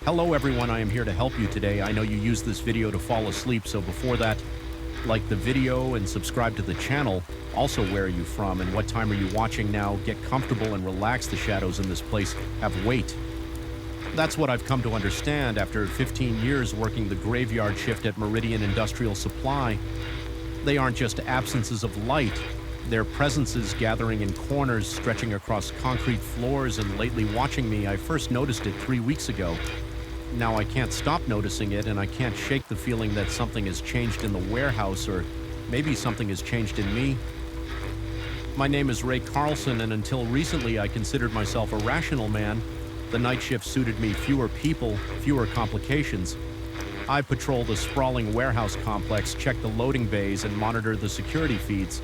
Hello everyone, I am here to help you today. I know you use this video to fall asleep, so before that, like the video and subscribe to the channel. Also, where are you from and what time are you watching now? Get comfortable and relax. The shadows in this place have weight. That's what I've come to understand after 15 years working the graveyard shift at Meridian Industrial Supply. They aren't just absences of light. They're presences gathering in corners, stretching across concrete floors, and lately watching me. I first noticed it 3 weeks ago. Now I can't stop noticing it, and I can't shake the feeling that something has changed in the warehouse, or maybe something has changed in me. My name is Ray Carlson, and until recently I considered myself a rational man. The night shift suited me. Fewer people, fewer complications. I patrol the sprawling warehouse complex, check the loading bays, and monitor the security feeds.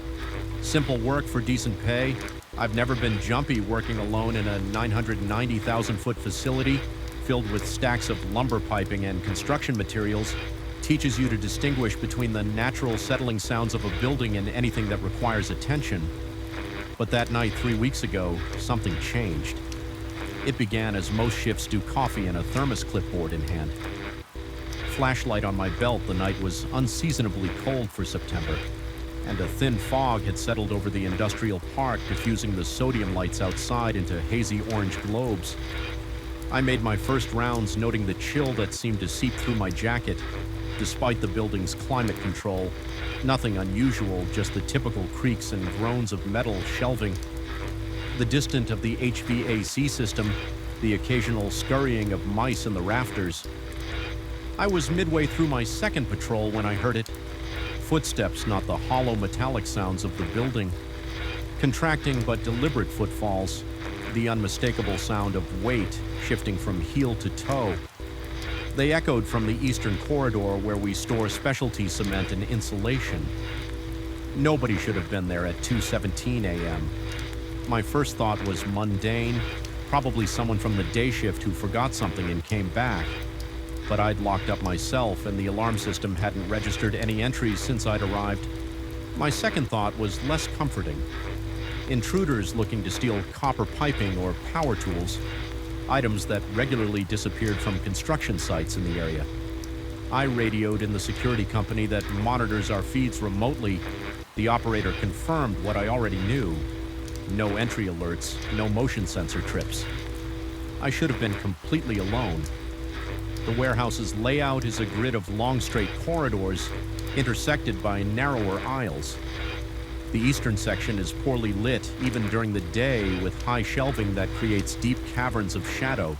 Simple work for decent pay. I've never been jumpy working alone in a 990,000-foot facility filled with stacks of lumber piping and construction materials. Teaches you to distinguish between the natural settling sounds of a building and anything that requires attention. But that night 3 weeks ago, something changed. It began as most shifts do, coffee and a thermos clipboard in hand. Flashlight on my belt. The night was unseasonably cold for September, and a thin fog had settled over the industrial park, diffusing the sodium lights outside into hazy orange globes. I made my first rounds, noting the chill that seemed to seep through my jacket. Despite the building's climate control, nothing unusual, just the typical creaks and groans of metal shelving. The distant of the HVAC system, the occasional scurrying of mice in the rafters. I was midway through my second patrol when I heard it. Footsteps, not the hollow metallic sounds of the building. Contracting but deliberate footfalls. The unmistakable sound of weight shifting from heel to toe. They echoed from the eastern corridor where we store specialty cement and insulation. Nobody should have been there at 2:17 a.m. My first thought was mundane, probably someone from the day shift who forgot something and came back. But I'd locked up myself, and the alarm system hadn't registered any entries since I'd arrived. My second thought was less comforting. Intruders looking to steal copper piping or power tools, items that regularly disappeared from construction sites in the area. I radioed in the security company that monitors our feeds remotely. The operator confirmed what I already knew. No entry alerts, no motion sensor trips. I should have been completely alone. The warehouse's layout is a grid of long, straight corridors intersected by narrower aisles. The eastern section is poorly lit, even during the day, with high shelving that creates deep caverns of shadow.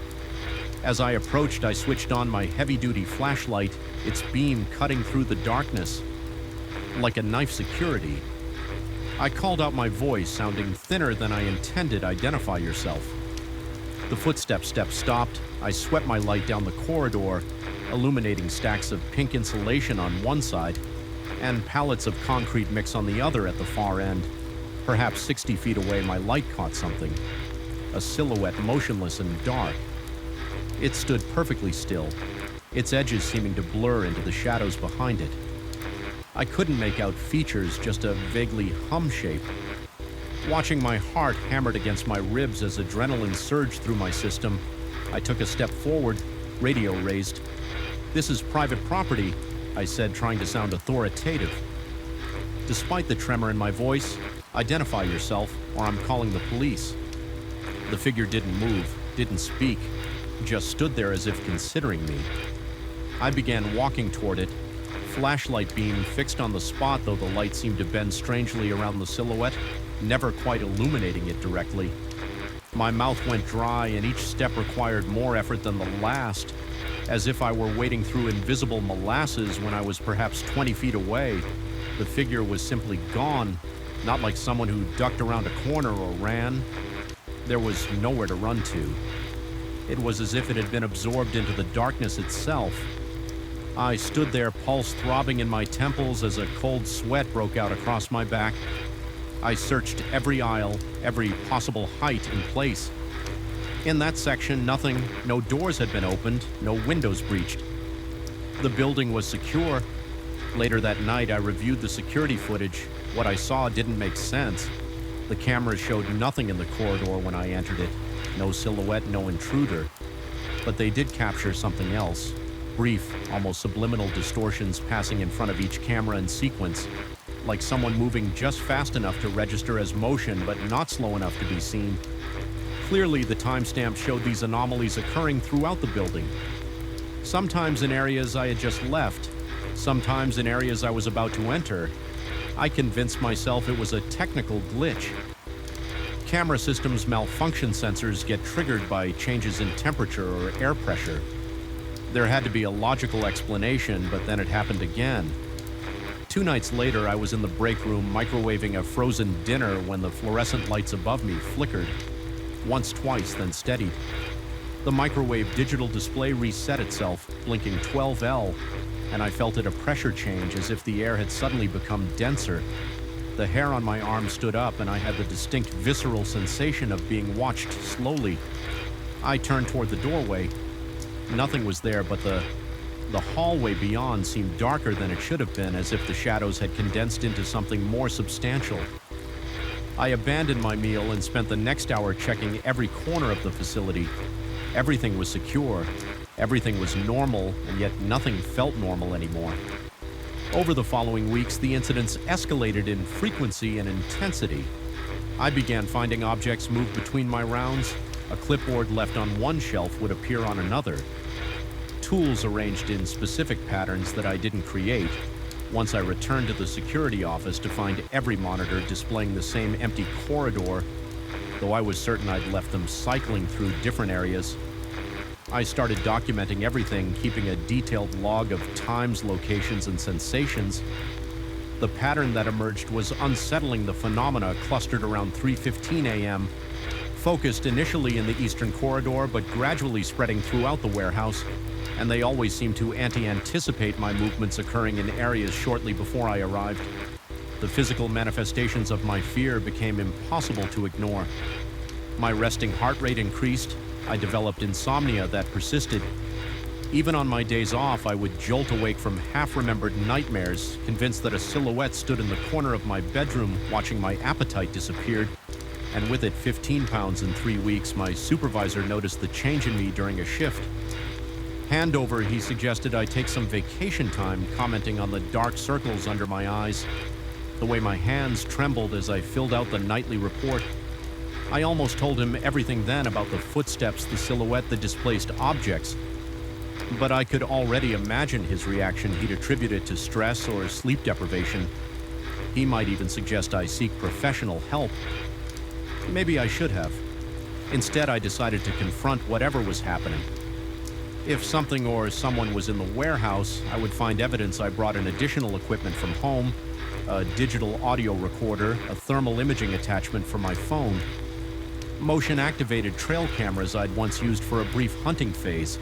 As I approached, I switched on my heavy-duty flashlight, its beam cutting through the darkness. Like a knife security. I called out my voice, sounding thinner than I intended. Identify yourself. The footstep stopped. I swept my light down the corridor, illuminating stacks of pink insulation on one side and pallets of concrete mix on the other at the far end. Perhaps 60 feet away, my light caught something. A silhouette, motionless and dark. It stood perfectly still, its edges seeming to blur into the shadows behind it. I couldn't make out features, just a vaguely hum shape. Watching my heart hammered against my ribs as adrenaline surged through my system, I took a step forward, radio raised. "This is private property," I said, trying to sound authoritative. Despite the tremor in my voice, "Identify yourself, or I'm calling the police." The figure didn't move, didn't speak, just stood there as if considering me. I began walking toward it, flashlight beam fixed on the spot, though the light seemed to bend strangely around the silhouette, never quite illuminating it directly. My mouth went dry, and each step required more effort than the last, as if I were wading through invisible molasses when I was perhaps 20 feet away. The figure was simply gone, not like someone who ducked around a corner or ran. There was nowhere to run to. It was as if it had been absorbed into the darkness itself. I stood there, pulse throbbing in my temples as a cold sweat broke out across my back. I searched every aisle, every possible height and place. In that section, nothing, no doors had been opened, no windows breached. The building was secure. Later that night, I reviewed the security footage. What I saw didn't make sense. The cameras showed nothing in the corridor when I entered it. No silhouette, no intruder. but they did capture something else. Brief, almost subliminal distortions passing in front of each camera in sequence, like someone moving just fast enough to register as motion but not slow enough to be seen. Clearly, the timestamp showed these anomalies occurring throughout the building. Sometimes in areas I had just left, sometimes in areas I was about to enter. I convinced myself it was a technical glitch. Camera systems' malfunction sensors get triggered by changes in temperature or air pressure. There had to be a logical explanation, but then it happened again. 2 nights later, I was in the break room microwaving a frozen dinner when the fluorescent lights above me flickered. Once, twice, then steadied. The microwave digital display reset itself, blinking 12L, and I felt it a pressure change as if the air had suddenly become denser. The hair on my arm stood up, and I had the distinct visceral sensation of being watched slowly. I turned toward the doorway. Nothing was there, but the hallway beyond seemed darker than it should have been, as if the shadows had condensed into something more substantial. I abandoned my meal and spent the next hour checking every corner of the facility. Everything was secure, everything was normal, and yet nothing felt normal anymore. Over the following weeks, the incidents escalated in frequency and intensity. I began finding objects move between my rounds. A clipboard left on one shelf would appear on another. Tools arranged in specific patterns that I didn't create. Once I returned to the security office to find every monitor displaying the same empty corridor, though I was certain I'd left them cycling through different areas. I started documenting everything, keeping a detailed log of times, locations, and sensations. The pattern that emerged was unsettling. The phenomena clustered around 3:15 a.m., focused initially in the eastern corridor, but gradually spreading throughout the warehouse, and they always seemed to anticipate my movements occurring in areas shortly before I arrived. The physical manifestations of my fear became impossible to ignore. My resting heart rate increased. I developed insomnia that persisted. Even on my days off, I would jolt awake from half-remembered nightmares, convinced that a silhouette stood in the corner of my bedroom, watching my appetite disappear. And with it 15 pounds in 3 weeks, my supervisor noticed the change in me during a shift. Handover, he suggested I take some vacation time, commenting on the dark circles under my eyes, the way my hands trembled as I filled out the nightly report. I almost told him everything then about the footsteps, the silhouette, the displaced objects. But I could already imagine his reaction. He'd attribute it to stress or sleep deprivation. He might even suggest I seek professional help. Maybe I should have. Instead, I decided to confront whatever was happening. If something or someone was in the warehouse, I would find evidence I brought in additional equipment from home, a digital audio recorder, a thermal imaging attachment for my phone, motion-activated trail cameras I'd once used for a brief hunting phase.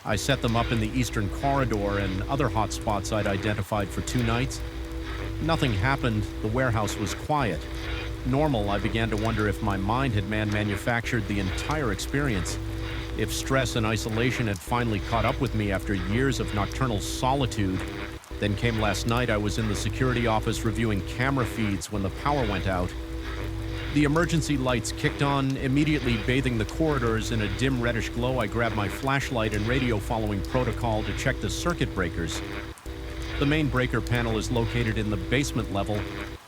I set them up in the eastern corridor and other hot spots I'd identified for 2 nights. Nothing happened. The warehouse was quiet. Normal. I began to wonder if my mind had manufactured the entire experience. If stress and isolation had finally caught up with me after years of nocturnal solitude. Then came last night. I was in the security office reviewing camera feeds when the power went out. The emergency lights kicked on, immediately bathing the corridors in a dim reddish glow. I grabbed my flashlight and radio following protocol to check the circuit breakers. The main breaker panel is located in the basement level,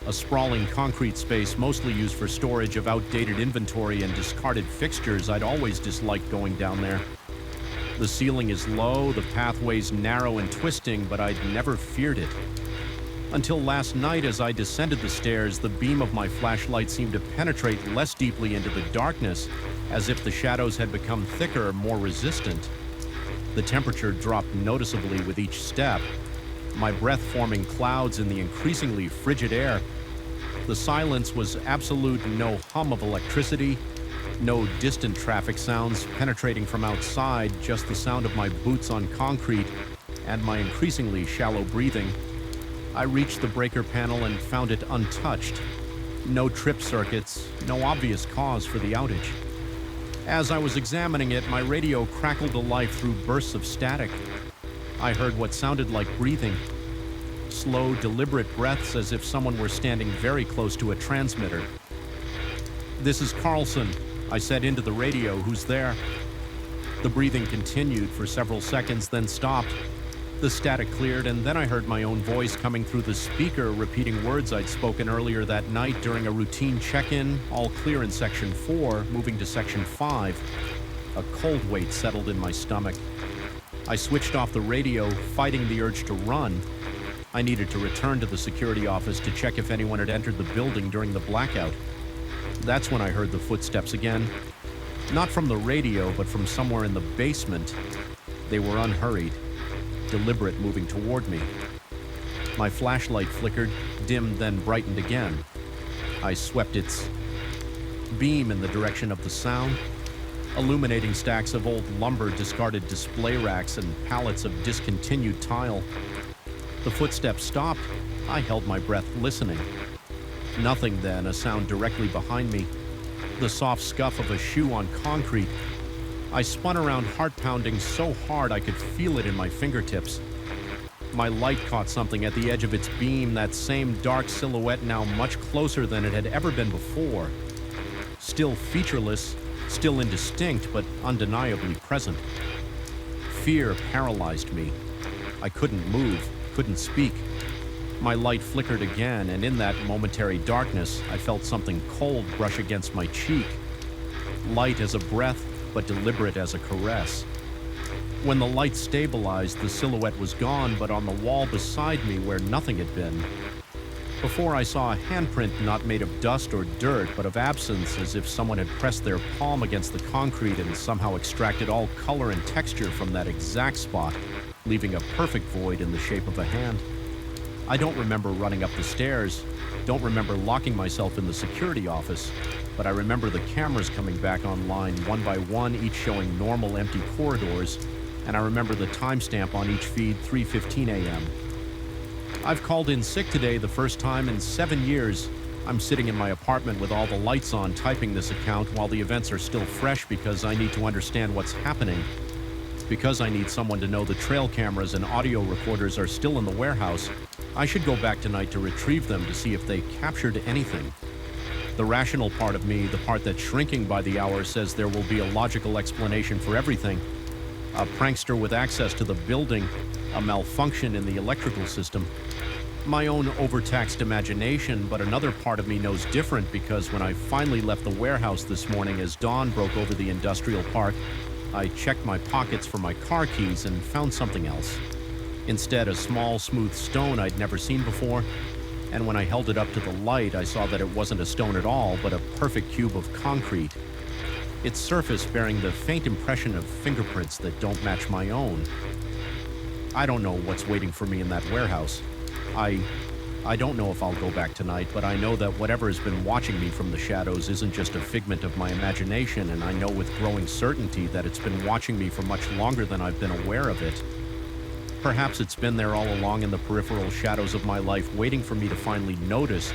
a sprawling concrete space mostly used for storage of outdated inventory and discarded fixtures. I'd always disliked going down there. The ceiling is low, the pathways narrow and twisting, but I'd never feared it. Until last night, as I descended the stairs, the beam of my flashlight seemed to penetrate less deeply into the darkness, as if the shadows had become thicker, more resistant. The temperature dropped noticeably with each step, my breath forming clouds in the increasingly frigid air. The silence was absolute. No hum of electricity, no distant traffic sounds penetrating from outside, just the sound of my boots on concrete and my increasingly shallow breathing. I reached the breaker panel and found it untouched. No trip circuits, no obvious cause for the outage. As I was examining it, my radio crackled to life through bursts of static. I heard what sounded like breathing. Slow, deliberate breaths as if someone were standing very close to a transmitter. "This is Carlson," I said into the radio. "Who's there?" The breathing continued for several seconds, then stopped. The static cleared, and then I heard my own voice coming through the speaker repeating words I'd spoken earlier that night during a routine check-in. All clear in Section 4, moving to Section 5. A cold weight settled in my stomach. I switched off the radio, fighting the urge to run. I needed to return to the security office to check if anyone had entered the building during the blackout. That's when I heard the footsteps again. Not from the radio, but from somewhere in the basement. They were unhurried, deliberate, moving toward me. My flashlight flickered, dimmed, then brightened again. I swept its beam in the direction of the sound, illuminating stacks of old lumber, discarded display racks, and pallets of discontinued tile. The footsteps stopped. I held my breath, listening. Nothing then, a sound directly behind me. The soft scuff of a shoe on concrete. I spun around, heart pounding so hard I could feel it in my fingertips. My light caught something at the edge of its beam, that same dark silhouette now much closer than it had ever been before. Still featureless, still indistinct, but undeniably present. Fear paralyzed me. I couldn't move, couldn't speak. My light flickered again, and in that momentary darkness, I felt something cold brush against my cheek. Light as a breath, but deliberate as a caress. When the light stabilized, the silhouette was gone, but on the wall beside me where nothing had been. Before I saw a handprint not made of dust or dirt, but of absence, as if someone had pressed their palm against the concrete and somehow extracted all color and texture from that exact spot, leaving a perfect void in the shape of a hand. I don't remember running up the stairs, don't remember locking myself in the security office, but I remember the cameras coming back online one by one, each showing normal empty corridors, and I remember the timestamp on each feed, 3:15 a.m. I've called in sick today, the first time in 7 years. I'm sitting in my apartment with all the lights on, typing this account while the events are still fresh because I need to understand what's happening. Because I need someone to know the trail cameras and audio recorders are still in the warehouse, I should go back tonight to retrieve them to see if they captured anything. The rational part of me, the part that's shrinking by the hour, says there will be a logical explanation for everything. A prankster with access to the building, a malfunction in the electrical system. My own overtaxed imagination, but another part of me knows different because when I finally left the warehouse this morning as dawn broke over the industrial park, I checked my pockets for my car keys and found something else. Instead, a small, smooth stone I'd never seen before, and when I held it up to the light, I saw that it wasn't a stone at all, but a perfect cube of concrete. Its surface bearing the faint impression of fingerprints that don't match my own. I don't know what's waiting for me in that warehouse. I don't know if I'll go back tonight, but I know that whatever has been watching me from the shadows isn't just a figment of my imagination, and I know with growing certainty that it's been watching me for much longer than I've been aware of it. Perhaps it's been there all along in the peripheral shadows of my life, waiting for me to finally notice.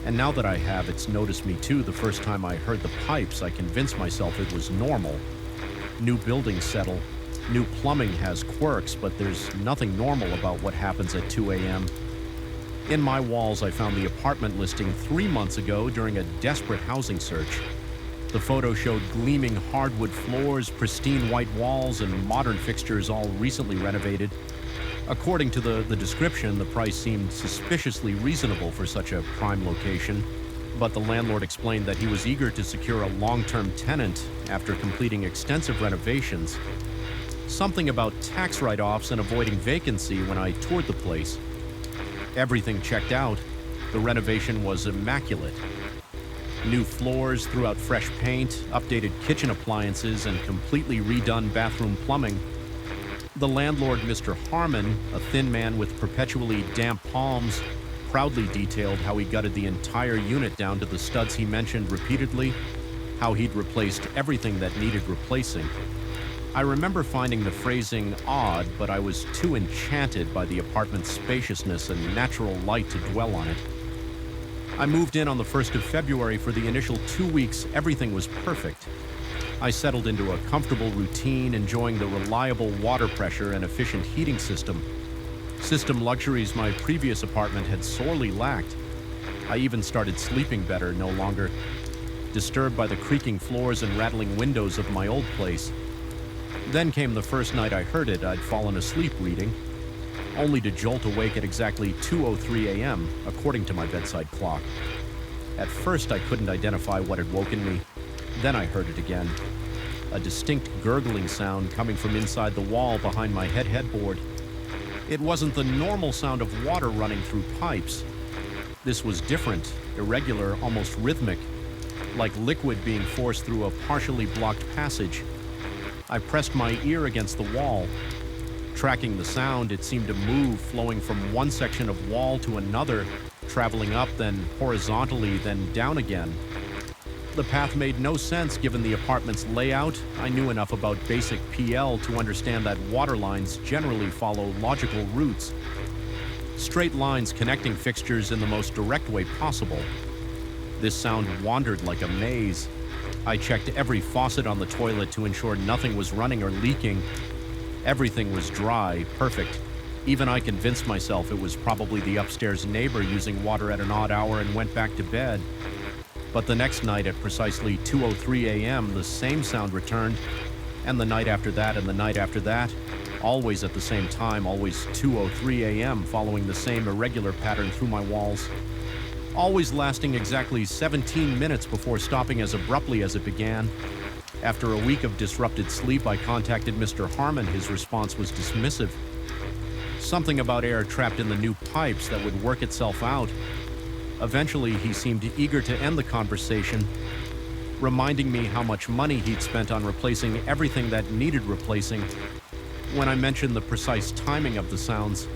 And now that I have, it's noticed me too. The first time I heard the pipes, I convinced myself it was normal. New buildings settle. New plumbing has quirks, but there's nothing normal about what happens at 2 a.m. In my walls, I found the apartment listing 3 months ago during a desperate housing search. The photo showed gleaming hardwood floors, pristine white walls, and modern fixtures all recently renovated. According to the description, the price seemed suspiciously reasonable for such a prime location, but the landlord explained that he was eager to secure a long-term tenant after completing extensive renovations. Something about tax write-offs and avoiding vacancy when I toured the place. Everything checked out. The renovation was immaculate. New floors, threw out fresh paint, updated kitchen appliances, and completely redone bathroom plumbing. The landlord, Mr. Harmon, a thin man with perpetually damp palms, proudly detailed how he gutted the entire unit down to the studs he mentioned repeatedly, how he'd replaced everything that needed replacing. I remember finding the phrasing odd, but I was too enchanted by the apartment's spaciousness and natural light to dwell on it. I moved in on the 1st of February. For the initial 2 weeks, everything was perfect. I settled into a comfortable routine, enjoying the reliable water pressure and efficient heating system. System luxuries my previous apartment had sorely lacked. I even started sleeping better, no longer disturbed by the creaking floors and rattling windows of my old place. Then came the first night I heard it. I'd fallen asleep reading, only to jolt awake at exactly 2:03 a.m., according to my bedside clock. At first, I couldn't identify what had woken me. Then I heard it again. A distinct gurgling sound coming from inside the wall behind my headboard. It wasn't the normal sound of water running through pipes. This was different, irregular, almost rhythmic, like liquid being forced through a partially blocked passage. I pressed my ear against the wall. Tracking the sound, it seemed to move, flowing from one section of wall to another, traveling up, then horizontally, then down again. The path made no sense given the apartment's layout. I knew enough about basic PL to understand that water lines generally follow logical routes, straight lines connecting fixtures in the most direct way possible. This sound wandered like a maze. I checked every faucet on the toilet to ensure nothing was running or leaking. Everything was dry, perfect. Even I convinced myself it was probably the upstairs neighbor using water at an odd hour and went back to bed. But the next night at precisely 2:03 a.m., the same sound returned, and the night after that and the night after that, always at the same time, always 2:03 a.m., following the same irregular pattern through my walls. Always lasting exactly 17 minutes before stopping as abruptly as it began. After a week of disrupted sleep, I contacted Mr. Harmon. His response was dismissive. Something about air trapped in the new pipes that would work itself out. Eventually, he seemed eager to end the conversation, reminding me how much money he'd spent on replacing everything that needed replacing. When I mentioned the precise timing of the sounds,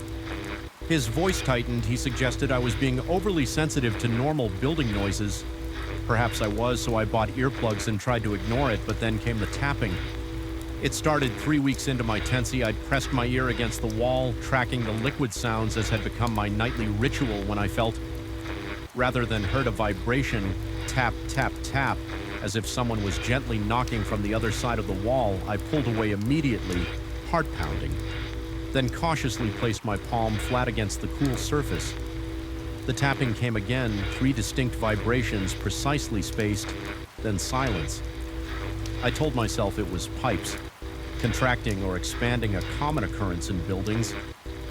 his voice tightened. He suggested I was being overly sensitive to normal building noises. Perhaps I was, so I bought earplugs and tried to ignore it, but then came the tapping. It started 3 weeks into my tenancy. I'd pressed my ear against the wall, tracking the liquid sounds as had become my nightly ritual when I felt, rather than heard, a vibration, tap, tap, tap, as if someone was gently knocking from the other side of the wall. I pulled away immediately, heart pounding, then cautiously placed my palm flat against the cool surface. The tapping came again, 3 distinct vibrations, precisely spaced, then silence. I told myself it was pipes, contracting or expanding, a common occurrence in buildings.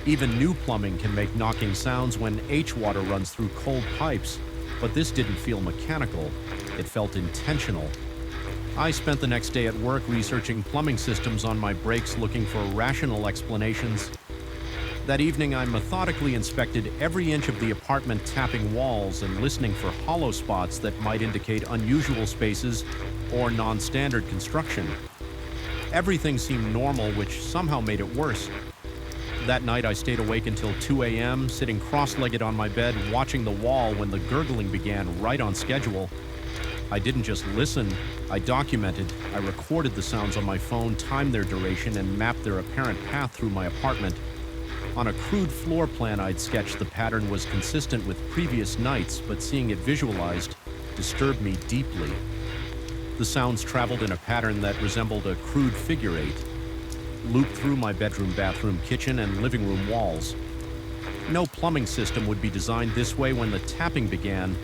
Even new plumbing can make knocking sounds when H-water runs through cold pipes, but this didn't feel mechanical. It felt intentional. I spent the next day at work researching plumbing systems on my breaks, looking for rational explanations. That evening, I methodically inspected every inch of the apartment, tapping walls and listening for hollow spots that might indicate unusual spaces or non-standard construction. Everything seemed normal, which somehow made it worse. That night, I stayed awake until 2 a.m., sitting cross-legged on my bed, watching the wall when the gurgling began, right on schedule. I didn't just listen, I documented. I recorded the sounds on my phone, timed their duration, and mapped their apparent path through my apartment. On a crude floor plan I'd sketched, the pattern was consistent with previous nights, but seeing it visualized disturbed me deeply. The sounds traveled in a pattern that resembled a crude figure eight, looped through my bedroom, bathroom, kitchen, and living room walls. No plumbing system would be designed this way. When the tapping began,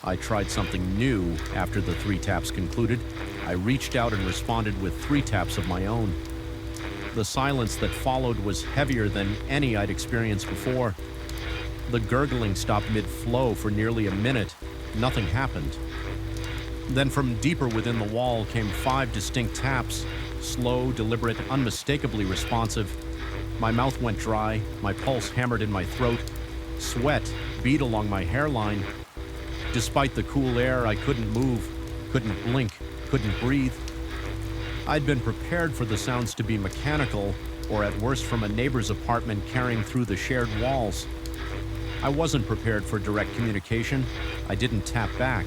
I tried something new. After the 3 taps concluded, I reached out and responded with 3 taps of my own. The silence that followed was heavier than any I'd experienced before. The gurgling stopped mid-flow for nearly a minute. Nothing happened. Then from deeper within the wall came 5 distinct taps, slow, deliberate, unmistakably responsive. My mouth went dry, my pulse hammered in my throat, sweat beat along my hairline. Despite the cool air, I couldn't move, couldn't blink, couldn't breathe. I'd been prepared for the sounds to be mechanical, or at worst from a neighbor's apartment carrying through the shared walls. I wasn't prepared for direct communication. I didn't tap back.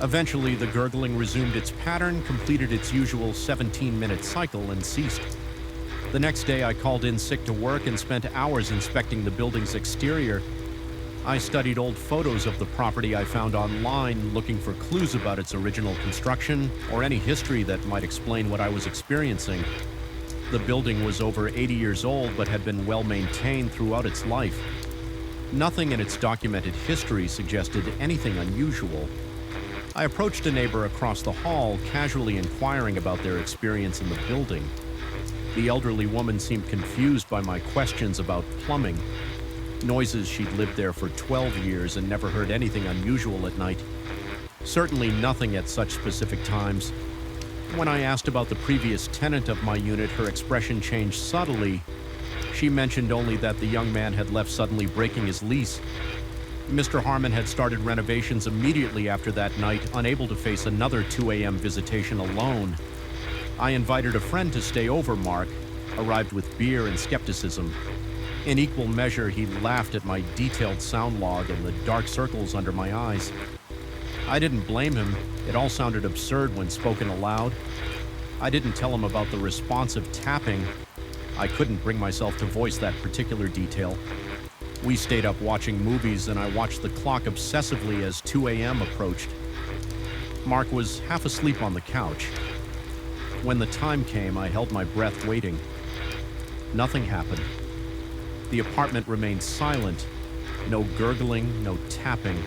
Eventually, the gurgling resumed its pattern, completed its usual 17-minute cycle, and ceased. The next day, I called in sick to work and spent hours inspecting the building's exterior. I studied old photos of the property I found online, looking for clues about its original construction or any history that might explain what I was experiencing. The building was over 80 years old but had been well maintained throughout its life. Nothing in its documented history suggested anything unusual. I approached a neighbor across the hall, casually inquiring about their experience in the building. The elderly woman seemed confused by my questions about plumbing. Noises she'd lived there for 12 years and never heard anything unusual at night. Certainly nothing at such specific times. When I asked about the previous tenant of my unit, her expression changed subtly. She mentioned only that the young man had left suddenly, breaking his lease. Mr. Harmon had started renovations immediately after that night, unable to face another 2 a.m. visitation alone. I invited a friend to stay over. Mark arrived with beer and skepticism. In equal measure, he laughed at my detailed sound log and the dark circles under my eyes. I didn't blame him. It all sounded absurd when spoken aloud. I didn't tell him about the responsive tapping. I couldn't bring myself to voice that particular detail. We stayed up watching movies, and I watched the clock obsessively as 2 a.m. approached. Mark was half asleep on the couch. When the time came, I held my breath waiting. Nothing happened. The apartment remained silent. No gurgling, no tapping.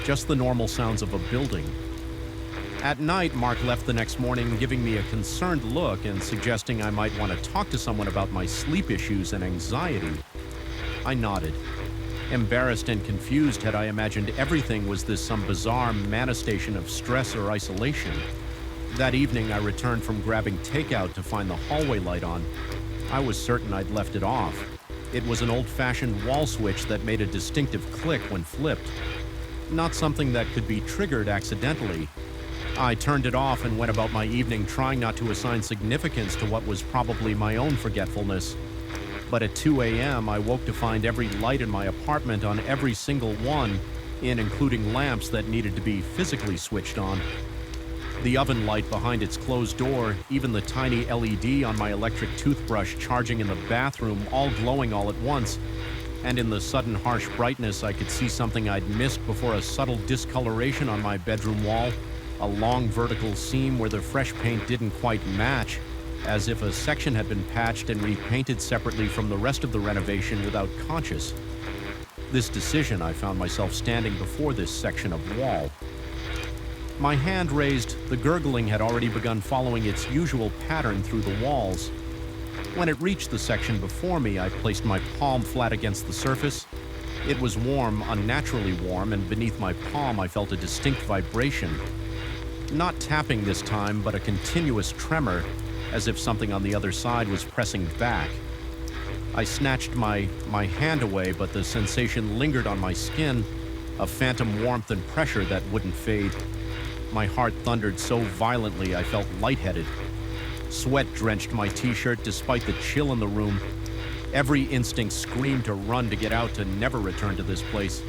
Just the normal sounds of a building. At night, Mark left the next morning, giving me a concerned look and suggesting I might want to talk to someone about my sleep issues and anxiety. I nodded. Embarrassed and confused, had I imagined everything was this some bizarre manifestation of stress or isolation. That evening, I returned from grabbing takeout to find the hallway light on. I was certain I'd left it off. It was an old-fashioned wall switch that made a distinctive click when flipped. Not something that could be triggered accidentally. I turned it off and went about my evening trying not to assign significance to what was probably my own forgetfulness. But at 2 a.m., I woke to find every light in my apartment on every single one, including lamps that needed to be physically switched on. The oven light behind its closed door, even the tiny LED on my electric toothbrush charging in the bathroom, all glowing all at once. And in the sudden harsh brightness, I could see something I'd missed before: a subtle discoloration on my bedroom wall, a long vertical seam where the fresh paint didn't quite match, as if a section had been patched and repainted separately from the rest of the renovation without conscious. This decision, I found myself standing before this section of wall. My hand raised, the gurgling had already begun following its usual pattern through the walls. When it reached the section before me, I placed my palm flat against the surface. It was warm, unnaturally warm, and beneath my palm I felt a distinct vibration. Not tapping this time, but a continuous tremor, as if something on the other side was pressing back. I snatched my hand away, but the sensation lingered on my skin, a phantom warmth and pressure that wouldn't fade. My heart thundered so violently I felt lightheaded. Sweat drenched my t-shirt despite the chill in the room. Every instinct screamed to run, to get out, to never return to this place.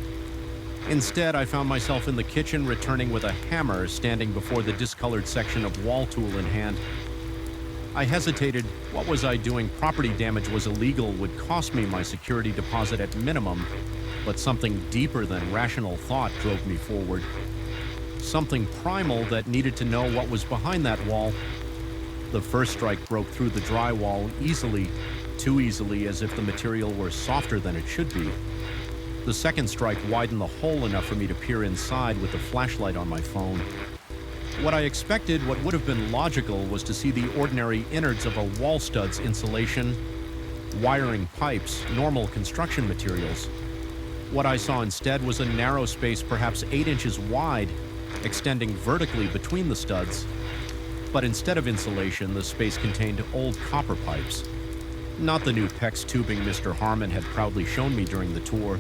Instead, I found myself in the kitchen, returning with a hammer, standing before the discolored section of wall tool in hand. I hesitated. What was I doing? Property damage was illegal, would cost me my security deposit at minimum, but something deeper than rational thought drove me forward. Something primal that needed to know what was behind that wall. The first strike broke through the drywall easily, too easily, as if the material were softer than it should be. The second strike widened the hole enough for me to peer inside with the flashlight on my phone. What I expected, what would have been logical, was to see the ordinary innards of a wall stud's insulation, wiring, pipes, normal construction materials. What I saw instead was a narrow space, perhaps 8 inches wide, extending vertically between the studs. But instead of insulation, the space contained old copper pipes. Not the new PEX tubing Mr. Harmon had proudly shown me during the tour.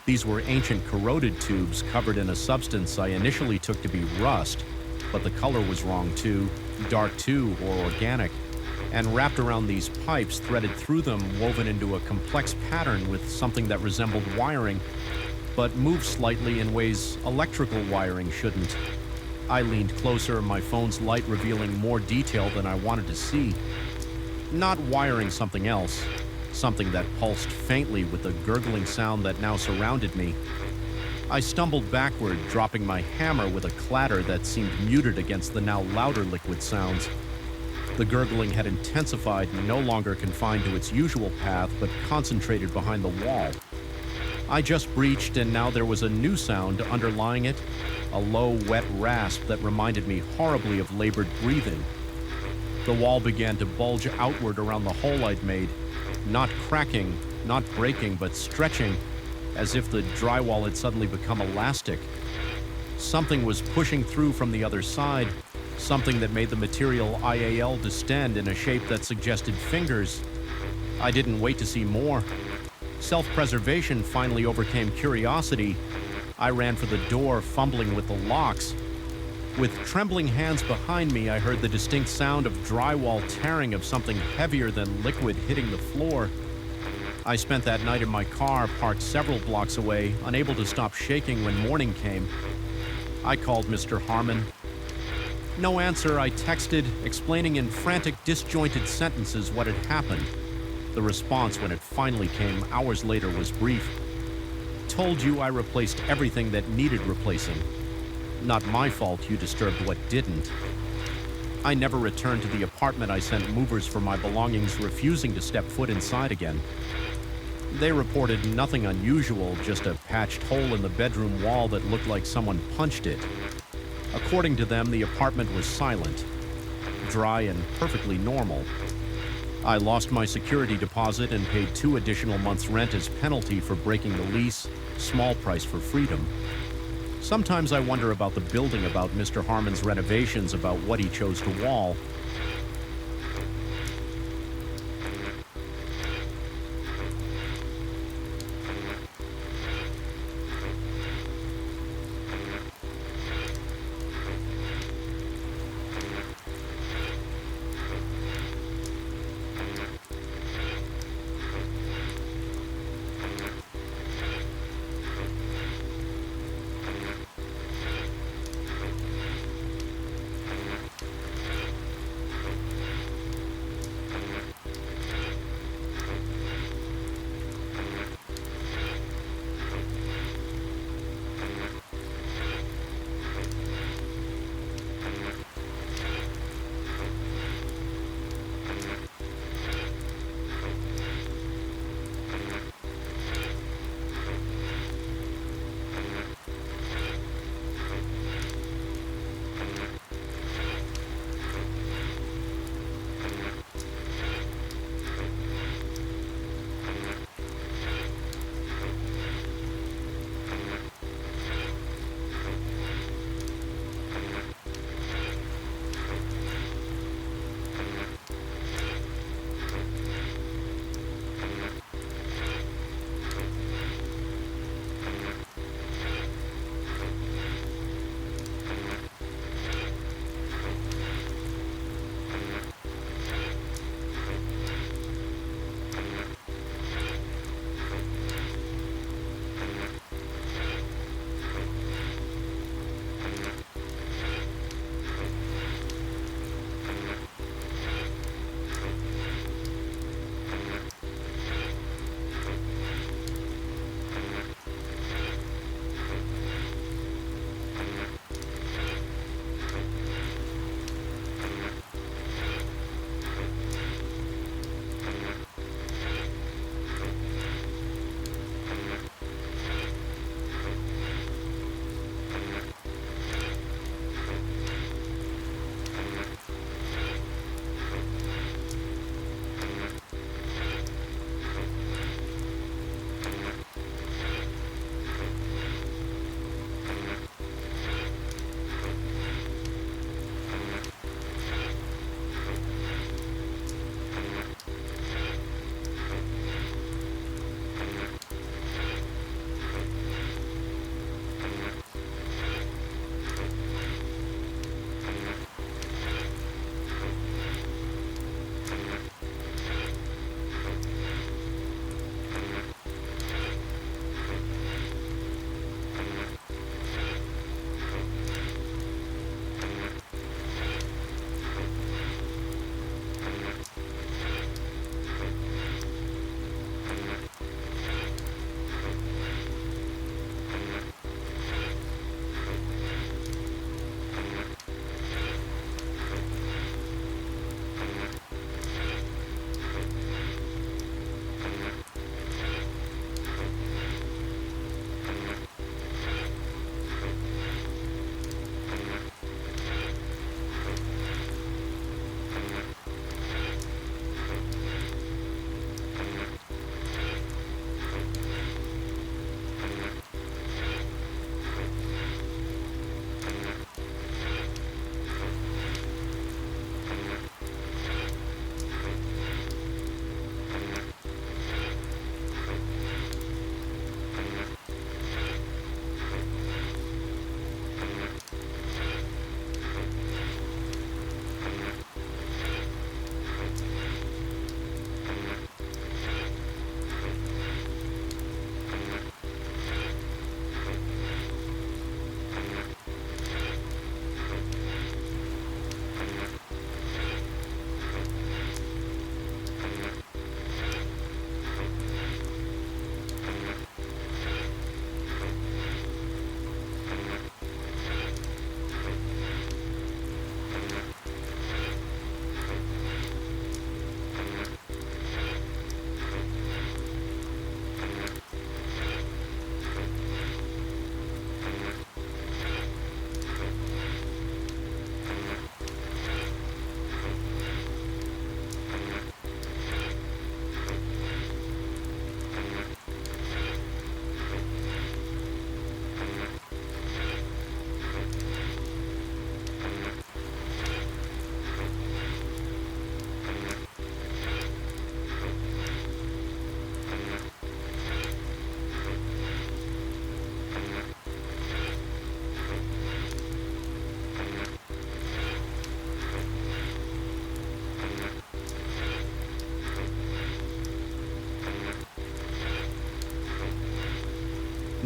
These were ancient corroded tubes covered in a substance I initially took to be rust, but the color was wrong too, dark too, or organic. And wrapped around these pipes, threaded through them, woven into a complex pattern with something that resembled wiring, but moved slightly in ways electrical wiring shouldn't. I leaned closer, my phone's light revealing more detail than I wanted to see. Not wiring, something else. Something that pulsed faintly with the gurgling sound that now surrounded me. I stumbled backward, dropping my hammer with a clatter that seemed muted against the now louder liquid sounds. The gurgling had intensified, no longer confined to its usual path, but concentrated behind the wall. I just breached, and now there was a new sound underlying it, a low, wet rasp that reminded me horribly of labored breathing. The wall began to bulge outward around the hole I'd made, not cracking, not breaking, but stretching, as if the drywall had suddenly become elastic. Something was pushing through from the other side, something that made the material IAL distend in a shape that suggested fingers. I didn't wait to see more. Self-preservation finally overcame curiosity. I ran for the door, fumbling with the locks. With trembling hands behind me, I heard the distinct sound of drywall tearing, of something heavier than liquid hitting the floor. I spent that night in my car, parked several blocks away, unable to stop shaking when morning came. I called Mr. Harmon. No answer. I texted, explaining in frantic, disjointed sentences what had happened. The response, when it finally came hours later, was brief. Told you I replaced everything that needed replacing. Not my fault you disturbed what didn't. I never returned to the apartment. I sent movers for my belongings, refusing to step foot inside again. They reported nothing unusual, just a patched hole in the bedroom wall that looked like someone punched it. According to them, the apartment was silent, dry, and perfectly normal. I lost my security deposit and paid 2 additional months' rent as penalty for breaking the lease, small price for freedom. Sometimes I wonder about the building, about Mr. Harmon's renovations, about what he chose to wall.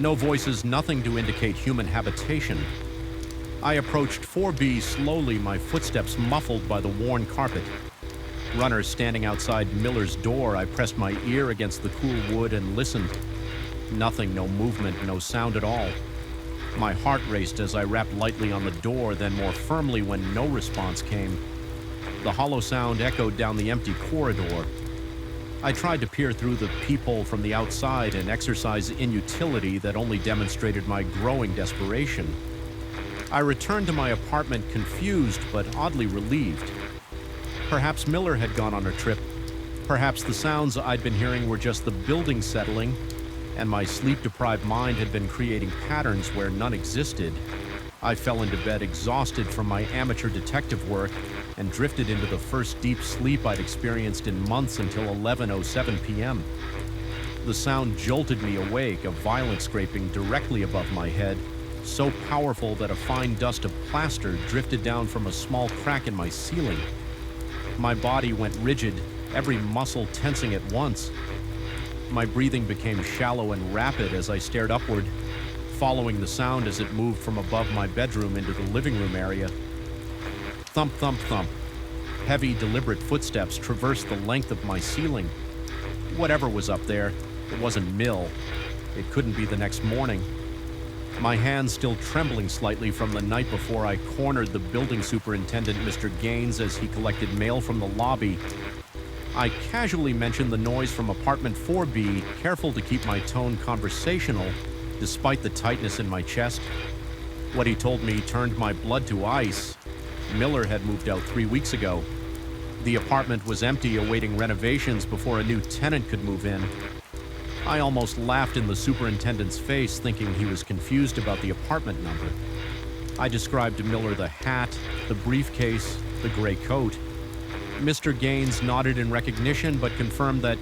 No voices, nothing to indicate human habitation. I approached 4B slowly, my footsteps muffled by the worn carpet. Runners standing outside Miller's door, I pressed my ear against the cool wood and listened. Nothing, no movement, no sound at all. My heart raced as I rapped lightly on the door, then more firmly when no response came. The hollow sound echoed down the empty corridor. I tried to peer through the peephole from the outside and exercise inutility that only demonstrated my growing desperation. I returned to my apartment confused but oddly relieved. Perhaps Miller had gone on a trip. Perhaps the sounds I'd been hearing were just the building settling, and my sleep-deprived mind had been creating patterns where none existed. I fell into bed exhausted from my amateur detective work and drifted into the first deep sleep I'd experienced in months until 11:07 p.m. The sound jolted me awake, a violent scraping directly above my head, so powerful that a fine dust of plaster drifted down from a small crack in my ceiling. My body went rigid, every muscle tensing at once. My breathing became shallow and rapid as I stared upward, following the sound as it moved from above my bedroom into the living room area. Thump, thump, thump. Heavy, deliberate footsteps traversed the length of my ceiling. Whatever was up there, it wasn't Mill. It couldn't be the next morning. My hands still trembling slightly from the night before I cornered the building superintendent, Mr. Gaines, as he collected mail from the lobby. I casually mentioned the noise from apartment 4B, careful to keep my tone conversational, despite the tightness in my chest. What he told me turned my blood to ice. Miller had moved out 3 weeks ago. The apartment was empty, awaiting renovations before a new tenant could move in. I almost laughed in the superintendent's face, thinking he was confused about the apartment number. I described to Miller the hat, the briefcase, the gray coat. Mr. Gaines nodded in recognition, but confirmed that,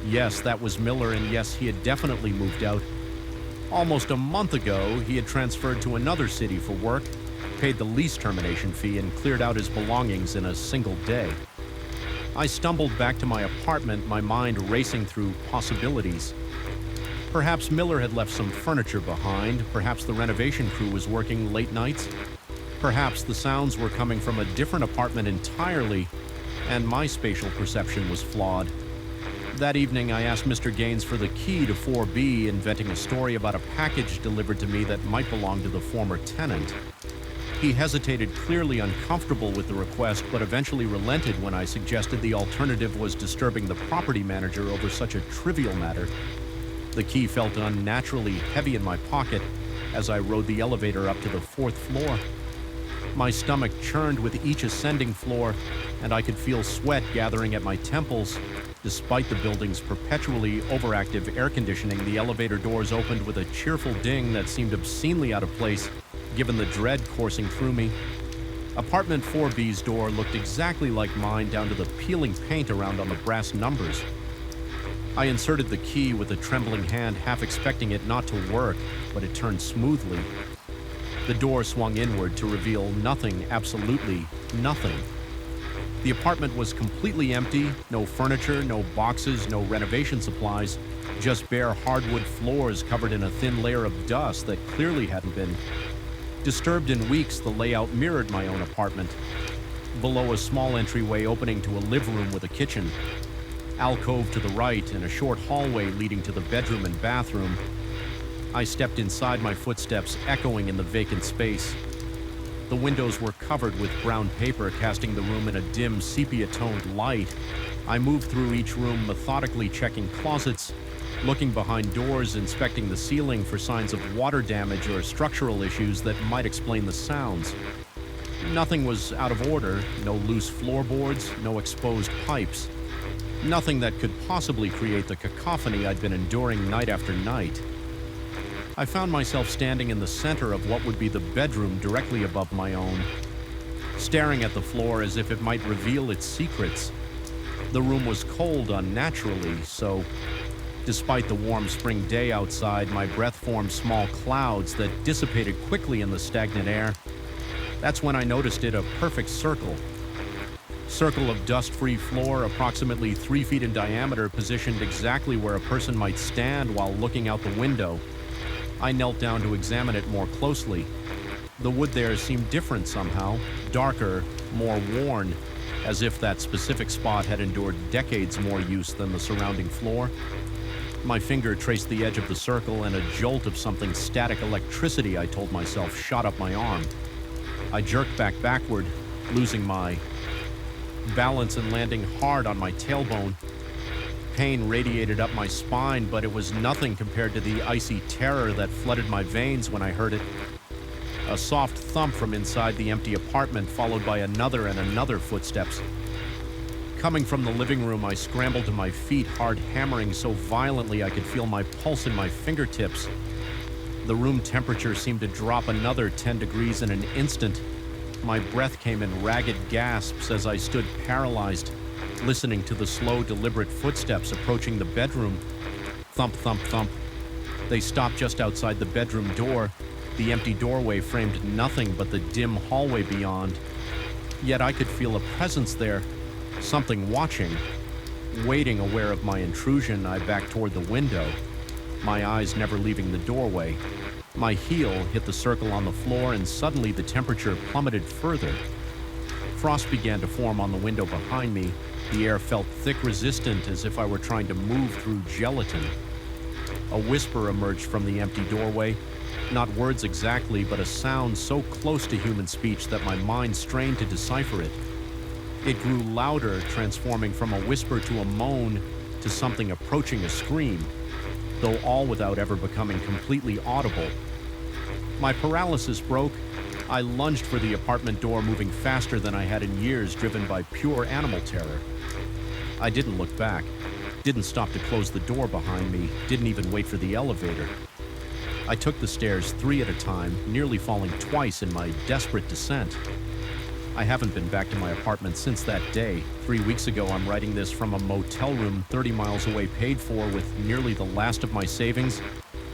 yes, that was Miller, and yes, he had definitely moved out. Almost a month ago, he had transferred to another city for work, paid the lease termination fee, and cleared out his belongings in a single day. I stumbled back to my apartment, my mind racing through possibilities. Perhaps Miller had left some furniture behind. Perhaps the renovation crew was working late nights. Perhaps the sounds were coming from a different apartment entirely, and my spatial perception was flawed. That evening, I asked Mr. Gaines for the key to 4B, inventing a story about a package delivered to me that might belong to the former tenant. He hesitated, clearly uncomfortable with the request, but eventually relented when I suggested the alternative was disturbing the property manager over such a trivial matter. The key felt unnaturally heavy in my pocket as I rode the elevator up to the 4th floor. My stomach churned with each ascending floor, and I could feel sweat gathering at my temples. Despite the building's perpetually overactive air conditioning, the elevator doors opened with a cheerful ding that seemed obscenely out of place, given the dread coursing through me. Apartment 4B's door looked exactly like mine, down to the peeling paint around on the brass numbers. I inserted the key with a trembling hand, half expecting it not to work, but it turned smoothly. The door swung inward to reveal nothing, absolutely nothing. The apartment was completely empty, no furniture, no boxes, no renovation supplies, just bare hardwood floors covered in a thin layer of dust that clearly hadn't been disturbed in weeks. The layout mirrored my own apartment. Below, a small entryway opening to a living room with a kitchen, alcove to the right, and a short hallway leading to the bedroom and bathroom. I stepped inside, my footsteps echoing in the vacant space. The windows were covered with brown paper, casting the room in a dim, sepia-toned light. I moved through each room, methodically checking closets, looking behind doors, inspecting the ceiling for signs of water damage or structural issues that might explain the sounds. Nothing was out of order, no loose floorboards, no exposed pipes. Nothing that could possibly create the cacophony I'd been enduring night after night. I found myself standing in the center of what would be the bedroom directly above my own, staring at the floor as if it might reveal its secrets. The room was cold unnaturally, so despite the warm spring day outside, my breath formed small clouds that dissipated quickly in the stagnant air. That's when I noticed it, a perfect circle. Circle of dust-free floor, approximately 3 feet in diameter, positioned exactly where a person might stand while looking out the window. I knelt down to examine it more closely. The wood there seemed different somehow, darker, more worn, as if that specific spot had endured decades more use than the surrounding floor. My finger traced the edge of the circle, and a jolt of something static electricity, I told myself, shot up my arm. I jerked backward, losing my balance and landing hard on my tailbone. Pain radiated up my spine, but it was nothing compared to the icy terror that flooded my veins when I heard it. A soft thump from inside the empty apartment, followed by another and another footsteps. Coming from the living room, I scrambled to my feet, hard hammering so violently I could feel my pulse in my fingertips. The room temperature seemed to drop another 10 degrees in an instant. My breath came in ragged gasps as I stood paralyzed, listening to the slow, deliberate footsteps approaching the bedroom. Thump, thump, thump. They stopped just outside the bedroom door. The empty doorway framed nothing but the dim hallway beyond. Yet I could feel a presence there, something watching. Waiting, aware of my intrusion, I backed toward the window, my eyes never leaving the doorway. My heel hit the circle on the floor, and suddenly the temperature plummeted further. Frost began to form on the window behind me. The air felt thick, resistant, as if I were trying to move through gelatin. A whisper emerged from the empty doorway. Not words exactly, but a sound so close to human speech that my mind strained to decipher it. It grew louder, transforming from a whisper to a moan to something approaching a scream, though all without ever becoming completely audible. My paralysis broke. I lunged for the apartment door, moving faster than I had in years, driven by pure animal terror. I didn't look back, didn't stop to close the door behind me, didn't even wait for the elevator. I took the stairs 3 at a time, nearly falling twice in my desperate descent. I haven't been back to my apartment since that day. 3 weeks ago, I'm writing this from a motel room 30 miles away, paid for with nearly the last of my savings.